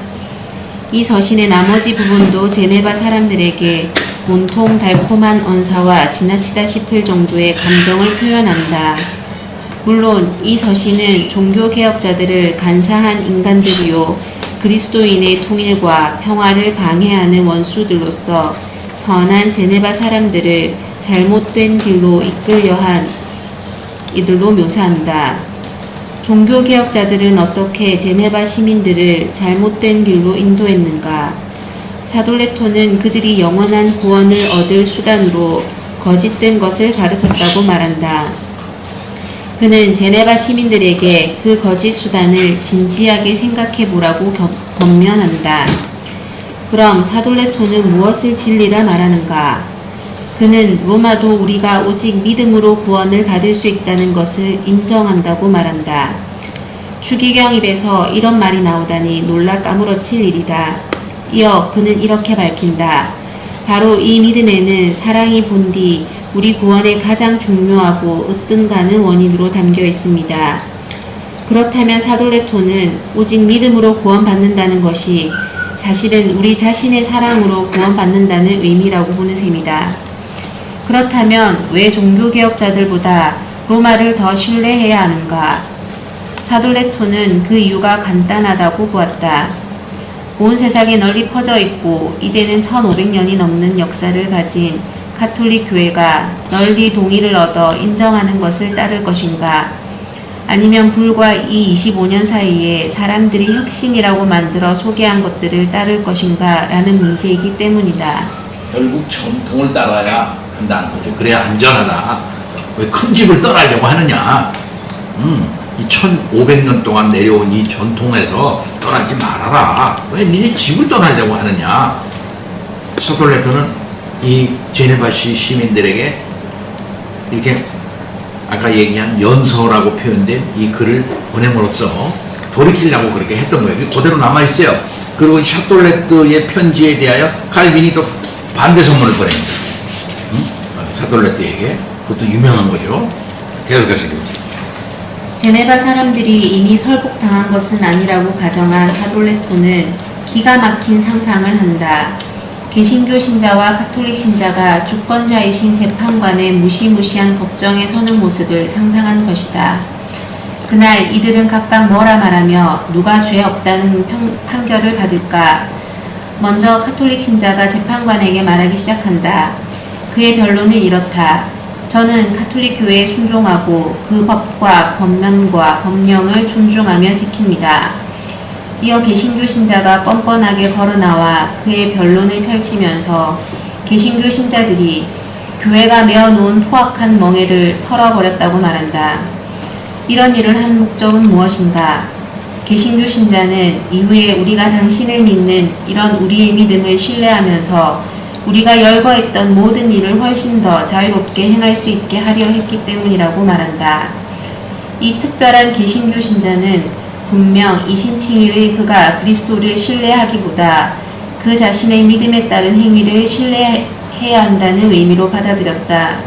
이 서신의 나머지 부분도 제네바 사람들에게 온통 달콤한 언사와 지나치다 싶을 정도의 감정을 표현한다. 물론 이 서신은 종교개혁자들을 간사한 인간들이요 그리스도인의 통일과 평화를 방해하는 원수들로서 선한 제네바 사람들을 잘못된 길로 이끌려 한 이들로 묘사한다. 종교개혁자들은 어떻게 제네바 시민들을 잘못된 길로 인도했는가? 사돌레토는 그들이 영원한 구원을 얻을 수단으로 거짓된 것을 가르쳤다고 말한다. 그는 제네바 시민들에게 그 거짓 수단을 진지하게 생각해 보라고 권면한다. 그럼 사돌레토는 무엇을 진리라 말하는가? 그는 로마도 우리가 오직 믿음으로 구원을 받을 수 있다는 것을 인정한다고 말한다. 추기경 입에서 이런 말이 나오다니 놀라 까무러칠 일이다. 이어 그는 이렇게 밝힌다. 바로 이 믿음에는 사랑이 본디 우리 구원의 가장 중요하고 으뜸가는 원인으로 담겨 있습니다. 그렇다면 사돌레토는 오직 믿음으로 구원받는다는 것이 사실은 우리 자신의 사랑으로 구원받는다는 의미라고 보는 셈이다. 그렇다면 왜 종교개혁자들보다 로마를 더 신뢰해야 하는가? 사돌레토는 그 이유가 간단하다고 보았다. 온 세상에 널리 퍼져 있고 이제는 1500년이 넘는 역사를 가진 가톨릭 교회가 널리 동의를 얻어 인정하는 것을 따를 것인가? 아니면 불과 이 25년 사이에 사람들이 혁신이라고 만들어 소개한 것들을 따를 것인가? 라는 문제이기 때문이다. 결국 전통을 따라야 한다는 거죠. 그래야 안전하다. 왜 큰 집을 떠나려고 하느냐? 이 1500년 동안 내려온 이 전통에서 떠나지 말아라. 왜 니네 집을 떠나려고 하느냐? 사돌레토는 이 제네바시 시민들에게 이렇게 아까 얘기한 연서라고 표현된 이 글을 보냄으로써 돌이키려고 그렇게 했던 거예요. 그대로 남아있어요. 그리고 이 샤톨레트의 편지에 대하여 칼빈이 또 반대 선물을 보냅니다. 샤톨레트에게. 그것도 유명한 거죠. 계속해서 읽죠. 제네바 사람들이 이미 설복당한 것은 아니라고 가정한 사돌레토는 기가 막힌 상상을 한다. 개신교 신자와 가톨릭 신자가 주권자이신 재판관의 무시무시한 법정에 서는 모습을 상상한 것이다. 그날 이들은 각각 뭐라 말하며 누가 죄 없다는 판결을 받을까? 먼저 가톨릭 신자가 재판관에게 말하기 시작한다. 그의 변론은 이렇다. 저는 가톨릭 교회에 순종하고 그 법과 권면과 법령을 존중하며 지킵니다. 이어 개신교 신자가 뻔뻔하게 걸어나와 그의 변론을 펼치면서 개신교 신자들이 교회가 메어놓은 포악한 멍에를 털어버렸다고 말한다. 이런 일을 한 목적은 무엇인가? 개신교 신자는 이후에 우리가 당신을 믿는 이런 우리의 믿음을 신뢰하면서 우리가 열거했던 모든 일을 훨씬 더 자유롭게 행할 수 있게 하려 했기 때문이라고 말한다. 이 특별한 개신교 신자는 분명 이신칭의의 그가 그리스도를 신뢰하기보다 그 자신의 믿음에 따른 행위를 신뢰해야 한다는 의미로 받아들였다.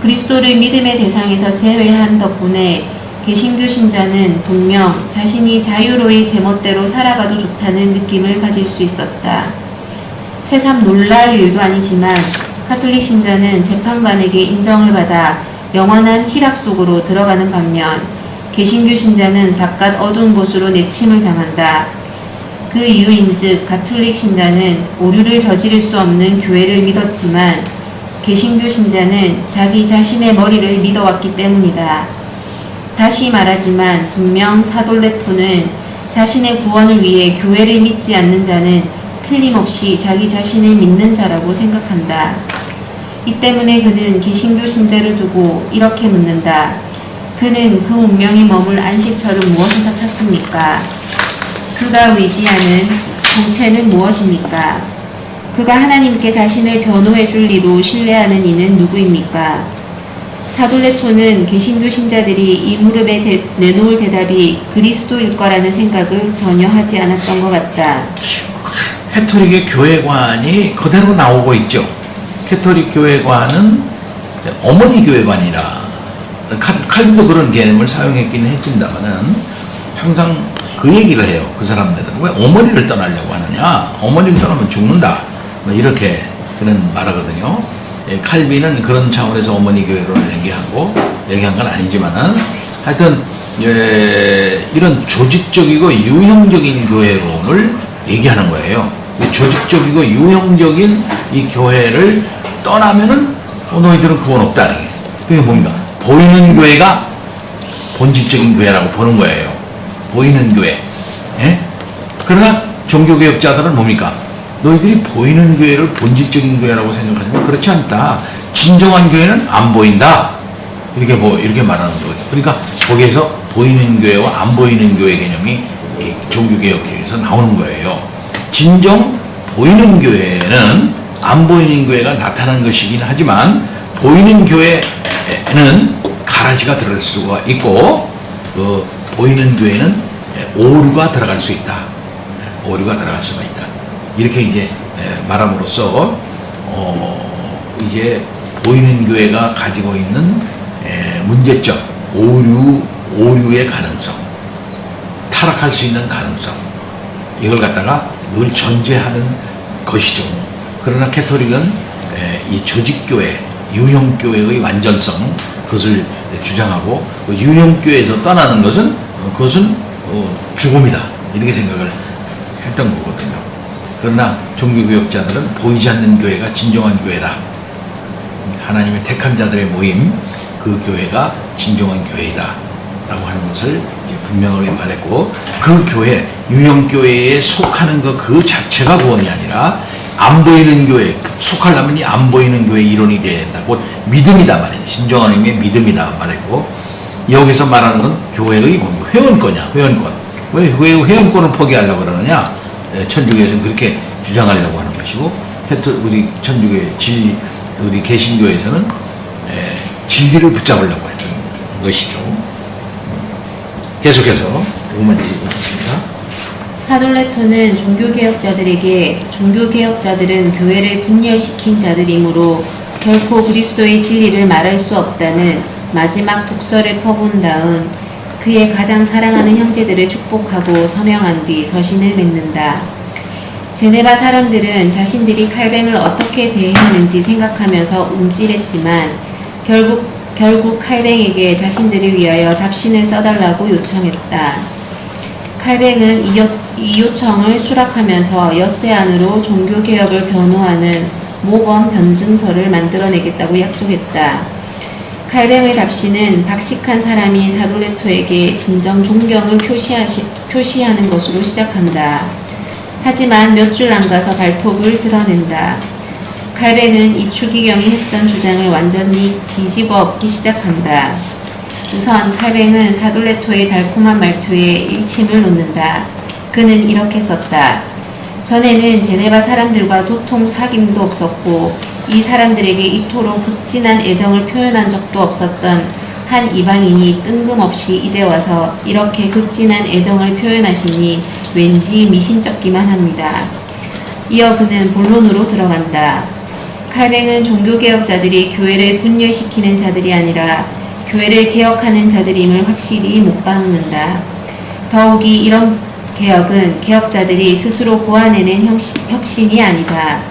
그리스도를 믿음의 대상에서 제외한 덕분에 개신교 신자는 분명 자신이 자유로이 제멋대로 살아가도 좋다는 느낌을 가질 수 있었다. 새삼 놀랄 일도 아니지만 가톨릭 신자는 재판관에게 인정을 받아 영원한 희락 속으로 들어가는 반면 개신교 신자는 바깥 어두운 곳으로 내침을 당한다. 그 이유인즉 가톨릭 신자는 오류를 저지를 수 없는 교회를 믿었지만 개신교 신자는 자기 자신의 머리를 믿어왔기 때문이다. 다시 말하지만 분명 사돌레토는 자신의 구원을 위해 교회를 믿지 않는 자는 틀림없이 자기 자신을 믿는 자라고 생각한다. 이 때문에 그는 개신교 신자를 두고 이렇게 묻는다. 그는 그 운명이 머물 안식처를 무엇에서 찾습니까? 그가 의지하는 정체는 무엇입니까? 그가 하나님께 자신을 변호해 줄 리로 신뢰하는 이는 누구입니까? 사돌레토는 개신교 신자들이 이 무릎에 내놓을 대답이 그리스도일 거라는 생각을 전혀 하지 않았던 것 같다. 캐톨릭의 교회관이 그대로 나오고 있죠. 캐톨릭 교회관은 어머니 교회관이라, 칼빈도 그런 개념을 사용했기는 했습니다만은 항상 그 얘기를 해요. 그 사람들은 왜 어머니를 떠나려고 하느냐? 어머니를 떠나면 죽는다. 뭐 이렇게 그런 말하거든요. 칼빈은 그런 차원에서 어머니 교회로 얘기한 건 아니지만은 하여튼 이런 조직적이고 유형적인 교회론을 얘기하는 거예요. 조직적이고 유형적인 이 교회를 떠나면은 너희들은 구원 없다. 그게 뭡니까? 보이는 교회가 본질적인 교회라고 보는 거예요. 보이는 교회. 예? 그러나 종교개혁자들은 뭡니까? 너희들이 보이는 교회를 본질적인 교회라고 생각하지만 그렇지 않다. 진정한 교회는 안 보인다. 이렇게 말하는 거예요. 그러니까 거기에서 보이는 교회와 안 보이는 교회 개념이 종교개혁에서 나오는 거예요. 진정 보이는 교회는 안 보이는 교회가 나타난 것이긴 하지만 보이는 교회는 가라지가 들어갈 수가 있고 보이는 교회는 오류가 들어갈 수 있다. 오류가 들어갈 수가 있다. 이렇게 이제 말함으로써 이제 보이는 교회가 가지고 있는 문제점, 오류의 가능성, 타락할 수 있는 가능성, 이걸 갖다가 늘 전제하는 것이죠. 그러나 캐톨릭은 이 조직교회, 유형교회의 완전성, 그것을 주장하고 유형교회에서 떠나는 것은 그것은 죽음이다. 이렇게 생각을 했던 거거든요. 그러나 종교개혁자들은 보이지 않는 교회가 진정한 교회다. 하나님의 택한 자들의 모임, 그 교회가 진정한 교회이다. 라고 하는 것을 이제 분명하게 말했고, 그 교회, 유형교회에 속하는 것 그 자체가 구원이 아니라 안 보이는 교회, 속하려면 이 안 보이는 교회 이론이 돼야 된다. 곧 믿음이다 말이에요. 진정한 의미의 믿음이다 말했고, 여기서 말하는 건 교회의 회원권이야. 회원권. 왜 회원권을 포기하려고 그러느냐? 천주교에서는 그렇게 주장하려고 하는 것이고, 우리 천주교의 우리 개신교에서는 진리를 붙잡으려고 했던 것이죠. 계속해서 요것만 얘기하겠습니다. 사돌레토는 종교개혁자들에게 종교개혁자들은 교회를 분열시킨 자들이므로 결코 그리스도의 진리를 말할 수 없다는 마지막 독서를 퍼본 다음 그의 가장 사랑하는 형제들을 축복하고 서명한 뒤 서신을 맺는다. 제네바 사람들은 자신들이 칼뱅을 어떻게 대했는지 생각하면서 움찔했지만 결국 칼뱅에게 자신들을 위하여 답신을 써달라고 요청했다. 칼뱅은 이 요청을 수락하면서 엿새 안으로 종교개혁을 변호하는 모범 변증서를 만들어내겠다고 약속했다. 칼뱅의 답신은 박식한 사람이 사돌레토에게 진정 존경을 표시하는 것으로 시작한다. 하지만 몇 줄 안 가서 발톱을 드러낸다. 칼뱅은 이 추기경이 했던 주장을 완전히 뒤집어 엎기 시작한다. 우선 칼뱅은 사돌레토의 달콤한 말투에 일침을 놓는다. 그는 이렇게 썼다. 전에는 제네바 사람들과 도통 사귐도 없었고 이 사람들에게 이토록 극진한 애정을 표현한 적도 없었던 한 이방인이 뜬금없이 이제 와서 이렇게 극진한 애정을 표현하시니 왠지 미심쩍기만 합니다. 이어 그는 본론으로 들어간다. 칼뱅은 종교개혁자들이 교회를 분열시키는 자들이 아니라 교회를 개혁하는 자들임을 확실히 못 박는다. 더욱이 이런 개혁은 개혁자들이 스스로 고안해낸 혁신이 아니다.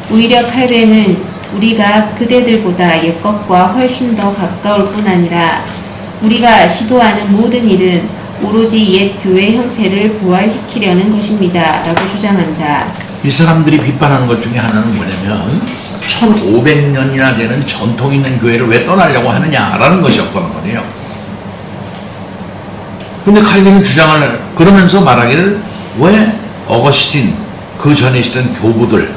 오히려 칼뱅은 우리가 그대들보다 옛것과 훨씬 더 가까울 뿐 아니라 우리가 시도하는 모든 일은 오로지 옛 교회 형태를 부활시키려는 것입니다. 라고 주장한다. 이 사람들이 비판하는 것 중에 하나는 뭐냐면 1500년이나 되는 전통 있는 교회를 왜 떠나려고 하느냐라는 것이었던 거예요. 근데 칼빈은 주장을 그러면서 말하기를 왜 어거스틴 그 전에 있었던 교부들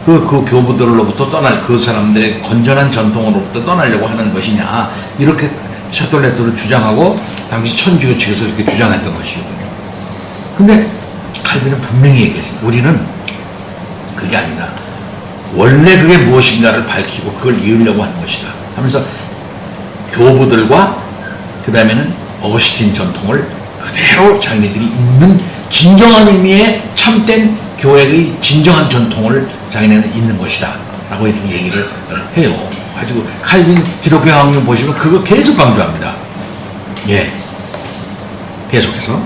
그 교부들로부터 그 사람들의 건전한 전통으로부터 떠나려고 하는 것이냐 이렇게 샤톨레토를 주장하고 당시 천주교 측에서 이렇게 주장했던 것이거든요. 근데 칼빈은 분명히 얘기했습니다. 우리는 그게 아니라 원래 그게 무엇인가를 밝히고 그걸 이으려고 하는 것이다 하면서 교부들과 그 다음에는 어거스틴 전통을 그대로 자기네들이 있는 진정한 의미의 참된 교회의 진정한 전통을 자기네는 있는 것이다 라고 이렇게 얘기를 해요. 가지고 칼빈 기독교 강론 보시면 그거 계속 강조합니다. 예, 계속해서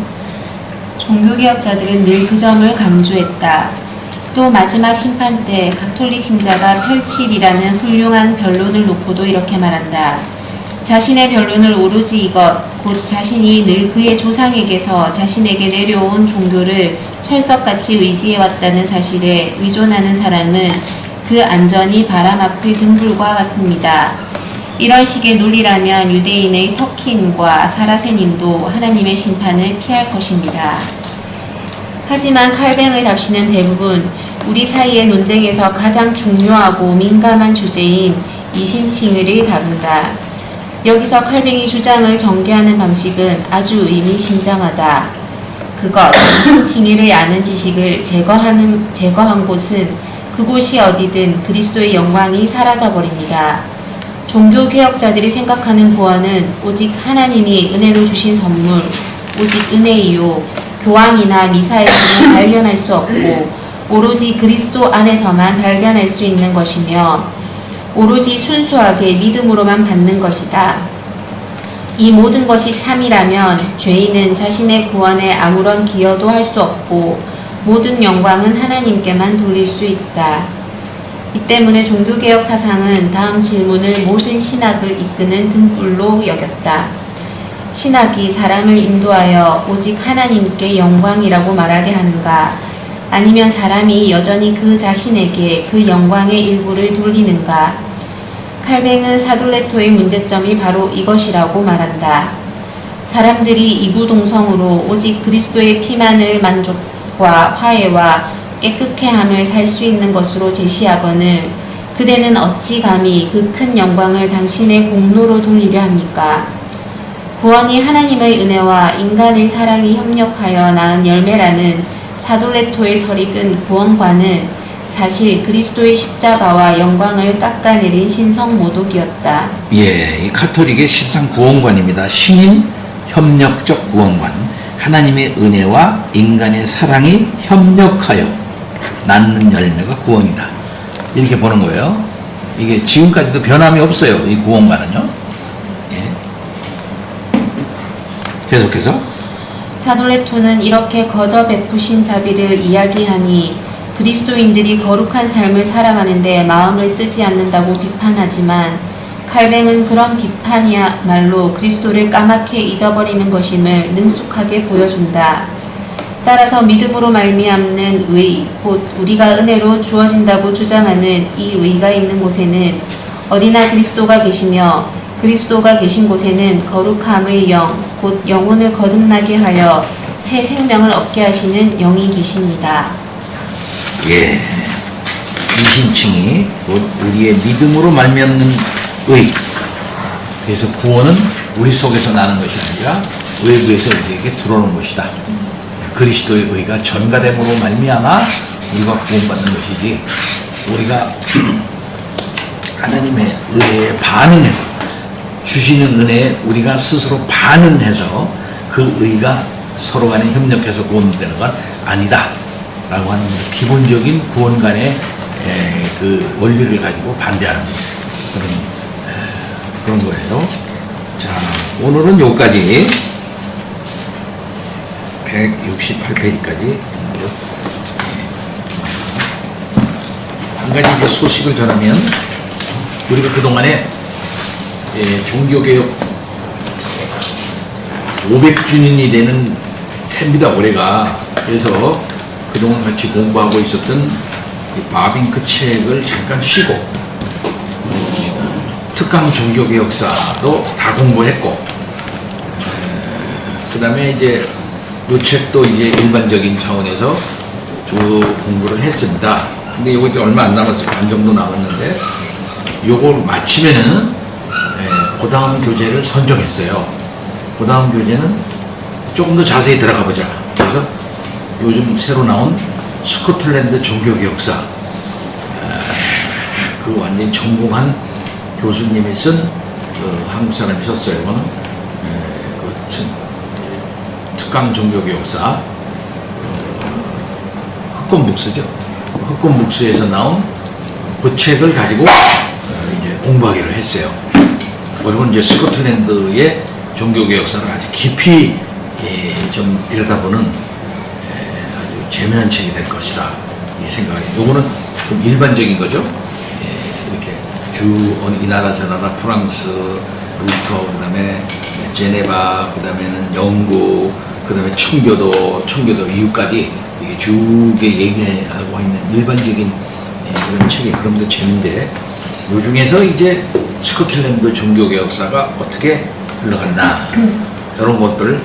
종교개혁자들은 늘 그 점을 강조했다. 또 마지막 심판 때 가톨릭 신자가 펼칠이라는 훌륭한 변론을 놓고도 이렇게 말한다. 자신의 변론을 오로지 이것, 곧 자신이 늘 그의 조상에게서 자신에게 내려온 종교를 철석같이 의지해왔다는 사실에 의존하는 사람은 그 안전이 바람 앞의 등불과 같습니다. 이런 식의 논리라면 유대인의 터키인과 사라세닌도 하나님의 심판을 피할 것입니다. 하지만 칼뱅의 답시는 대부분 우리 사이의 논쟁에서 가장 중요하고 민감한 주제인 이신칭의를 다룬다. 여기서 칼뱅이 주장을 전개하는 방식은 아주 의미심장하다. 그것, 이신칭의를 아는 지식을 제거한 곳은 그곳이 어디든 그리스도의 영광이 사라져버립니다. 종교개혁자들이 생각하는 구원은 오직 하나님이 은혜로 주신 선물, 오직 은혜이요, 교황이나 미사에서는 발견할 수 없고 오로지 그리스도 안에서만 발견할 수 있는 것이며 오로지 순수하게 믿음으로만 받는 것이다. 이 모든 것이 참이라면 죄인은 자신의 구원에 아무런 기여도 할 수 없고 모든 영광은 하나님께만 돌릴 수 있다. 이 때문에 종교개혁 사상은 다음 질문을 모든 신학을 이끄는 등불로 여겼다. 신학이 사람을 인도하여 오직 하나님께 영광이라고 말하게 하는가? 아니면 사람이 여전히 그 자신에게 그 영광의 일부를 돌리는가? 칼뱅은 사돌레토의 문제점이 바로 이것이라고 말한다. 사람들이 이구동성으로 오직 그리스도의 피만을 만족과 화해와 깨끗해함을 살 수 있는 것으로 제시하거늘 그대는 어찌 감히 그 큰 영광을 당신의 공로로 돌리려 합니까? 구원이 하나님의 은혜와 인간의 사랑이 협력하여 낳은 열매라는 사돌레토의 설익은 구원과는 사실 그리스도의 십자가와 영광을 깎아내린 신성 모독이었다. 예, 이 카톨릭의 실상 구원관입니다. 신인 협력적 구원관, 하나님의 은혜와 인간의 사랑이 협력하여 낳는 열매가 구원이다. 이렇게 보는 거예요. 이게 지금까지도 변함이 없어요. 이 구원관은요. 예. 계속해서 사돌레토는 이렇게 거저 베푸신 자비를 이야기하니 그리스도인들이 거룩한 삶을 살아가는데 마음을 쓰지 않는다고 비판하지만 칼뱅은 그런 비판이야말로 그리스도를 까맣게 잊어버리는 것임을 능숙하게 보여준다. 따라서 믿음으로 말미암는 의, 곧 우리가 은혜로 주어진다고 주장하는 이 의가 있는 곳에는 어디나 그리스도가 계시며 그리스도가 계신 곳에는 거룩함의 영, 곧 영혼을 거듭나게 하여 새 생명을 얻게 하시는 영이 계십니다. 예, 이신칭이 곧 우리의 믿음으로 말미암는 의. 그래서 구원은 우리 속에서 나는 것이 아니라 외부에서 우리에게 들어오는 것이다. 그리스도의 의가 전가됨으로 말미암아 우리가 구원받는 것이지 우리가 하나님의 은혜에 반응해서 주시는 은혜에 우리가 스스로 반응해서 그 의가 서로 간에 협력해서 구원되는 건 아니다 라고 하는 기본적인 구원간의 그 원리를 가지고 반대하는 그런 거예요. 자, 오늘은 여기까지 168페이지까지 한 가지 이제 소식을 전하면 우리가 그동안에 종교개혁 500주년이 되는 해입니다. 올해가. 그래서 그동안 같이 공부하고 있었던 이 바빙크 책을 잠깐 쉬고 특강 종교개혁사도 다 공부했고 그 다음에 이제 이 책도 이제 일반적인 차원에서 쭉 공부를 했습니다. 근데 이거 이제 얼마 안 남았어요. 반 정도 남았는데 요걸 마치면은 그 다음 교재를 선정했어요. 그 다음 교재는 조금 더 자세히 들어가 보자. 그래서 요즘 새로 나온 스코틀랜드 종교개혁사 그 완전히 전공한 교수님이 쓴 그 한국 사람이 썼어요. 이거는 특강 종교교육사 흑권북스죠. 흑권북스에서 나온 그 책을 가지고 이제 공부하기로 했어요. 그리고 이제 스코틀랜드의 종교개혁사를 아주 깊이 좀 들여다보는 아주 재미난 책이 될 것이다. 이 생각이. 요거는 좀 일반적인 거죠. 이렇게 이 나라 저 나라 프랑스, 루터, 그다음에 제네바, 그다음에는 영국, 그다음에 청교도 이후까지 이게 쭉 얘기하고 있는 일반적인 그런 책이 그런 게 재미인데, 요 중에서 이제 스코틀랜드 종교개혁사가 어떻게 흘러갔나 이런 것들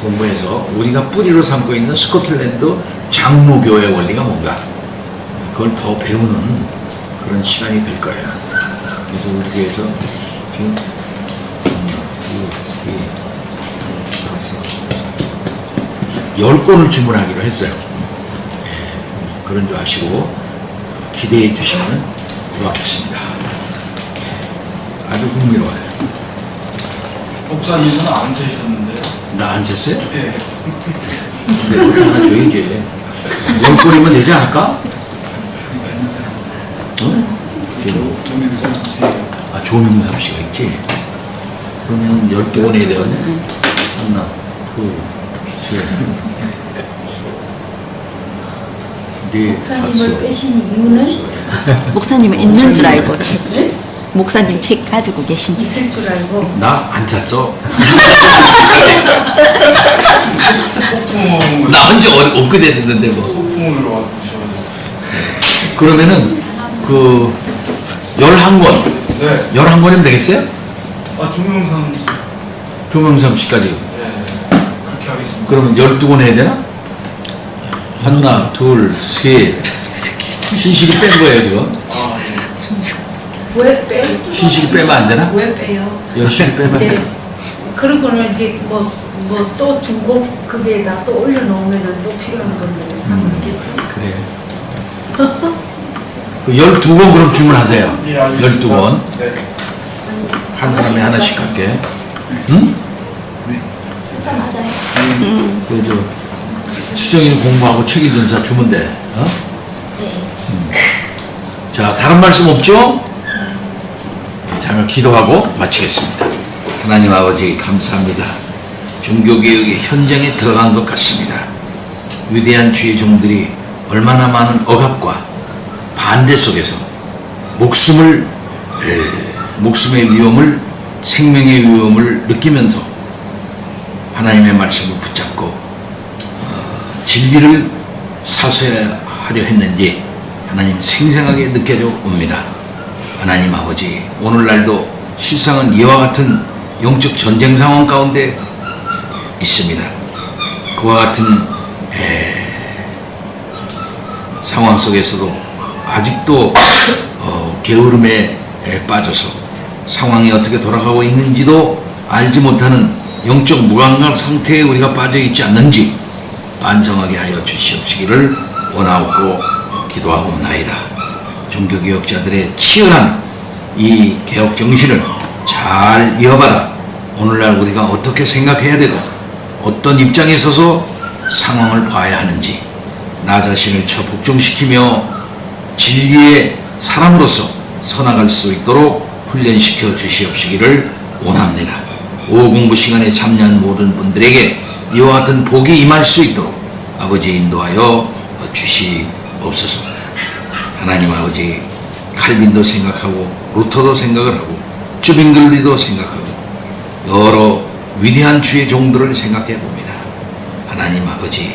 공부해서 우리가 뿌리로 삼고 있는 스코틀랜드 장로교의 원리가 뭔가 그걸 더 배우는 그런 시간이 될 거예요. 그래서 우리 교회에서 지금 10권을 주문하기로 했어요. 그런 줄 아시고 기대해 주시면 고맙겠습니다. 아주 흥미로워요. 목사님은 안 세셨는데요? 나 안 셌어요? 예. 근데 그거 하나 줘야지. 10권이면 되지 않을까? 응? 조명상 주세요. 아, 조명삼 씨가 있지? 그러면 12권 해야 되겠네? 하나, 둘, 셋, 넷, 목사님을 다섯. 빼신 이유는 목사님은 있는 줄 알고 책. 목사님 책 가지고 계신지. 있을 줄 알고 나 안 샀어. 소풍을 나 혼자 엊그제 됐는데 뭐. 소풍을 와주셔야 그러면은 그 11권, 네. 11권이면 되겠어요? 아 조명상 조명삼 씨까지. 네. 그렇게 하겠습니다. 그러면 12권 해야 되나? 하나, 둘, 셋. 신식이 뺀 거예요, 지금. 아 예. 왜 빼? 신식이 빼면 안 되나? 왜 빼요? 열심히 빼면 안 이제 되나? 그러고는 이제 뭐 또 두고 그게다 또 올려놓으면은 또 필요한 건데 사먹겠죠. 그래요. 그 12권 그럼 주문하세요. 예, 알겠습니다. 12권. 네. 한 사람에 하나씩 할게. 응? 숫자 맞아요. 그저 수정이는 공부하고 책 읽는 사 주면 돼. 어? 네. 자, 다른 말씀 없죠? 잠깐 기도하고 마치겠습니다. 하나님 아버지 감사합니다. 종교개혁의 현장에 들어간 것 같습니다. 위대한 주의 종들이 얼마나 많은 억압과 반대 속에서 목숨의 위험을, 생명의 위험을 느끼면서 하나님의 말씀을 붙잡고 진리를 사수하려 했는지 하나님 생생하게 느껴져 옵니다. 하나님 아버지, 오늘날도 실상은 이와 같은 영적 전쟁 상황 가운데 있습니다. 그와 같은 상황 속에서도 아직도 게으름에 빠져서 상황이 어떻게 돌아가고 있는지도 알지 못하는 영적 무감각 상태에 우리가 빠져 있지 않는지 반성하게 하여 주시옵시기를 원하옵고 기도하옵나이다. 종교개혁자들의 치열한 이 개혁 정신을 잘 이어받아 오늘날 우리가 어떻게 생각해야 되고 어떤 입장에 서서 상황을 봐야 하는지 나 자신을 복종시키며 진리의 사람으로서 서나갈 수 있도록 훈련시켜 주시옵시기를 원합니다. 오후 공부 시간에 참여한 모든 분들에게 이와 같은 복이 임할 수 있도록 아버지 인도하여 주시옵소서. 하나님 아버지, 칼빈도 생각하고 루터도 생각을 하고 쭈빙글리도 생각하고 여러 위대한 주의 종들을 생각해 봅니다. 하나님 아버지,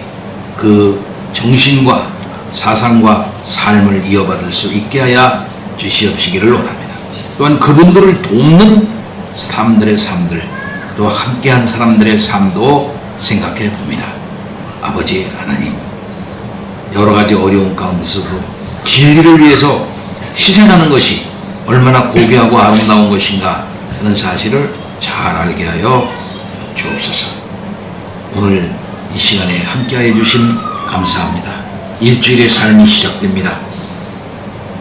그 정신과 사상과 삶을 이어받을 수 있게 하여 주시옵시기를 원합니다. 또한 그분들을 돕는 사람들의 삶들, 또 함께한 사람들의 삶도 생각해 봅니다. 아버지 하나님, 여러 가지 어려운 가운데서도 진리를 위해서 희생하는 것이 얼마나 고귀하고 아름다운 것인가 하는 사실을 잘 알게 하여 주옵소서. 오늘 이 시간에 함께해 주신 감사합니다. 일주일의 삶이 시작됩니다.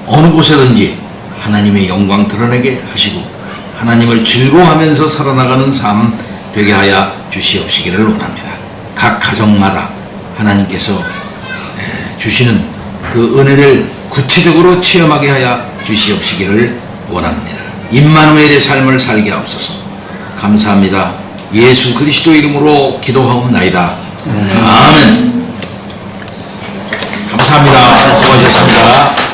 어느 곳에든지 하나님의 영광 드러내게 하시고 하나님을 즐거워하면서 살아나가는 삶 되게 하여 주시옵시기를 원합니다. 각 가정마다 하나님께서 주시는 그 은혜를 구체적으로 체험하게 하여 주시옵시기를 원합니다. 임마누엘의 삶을 살게 하옵소서. 감사합니다. 예수 그리스도 이름으로 기도하옵나이다. 아멘. 감사합니다. 수고하셨습니다.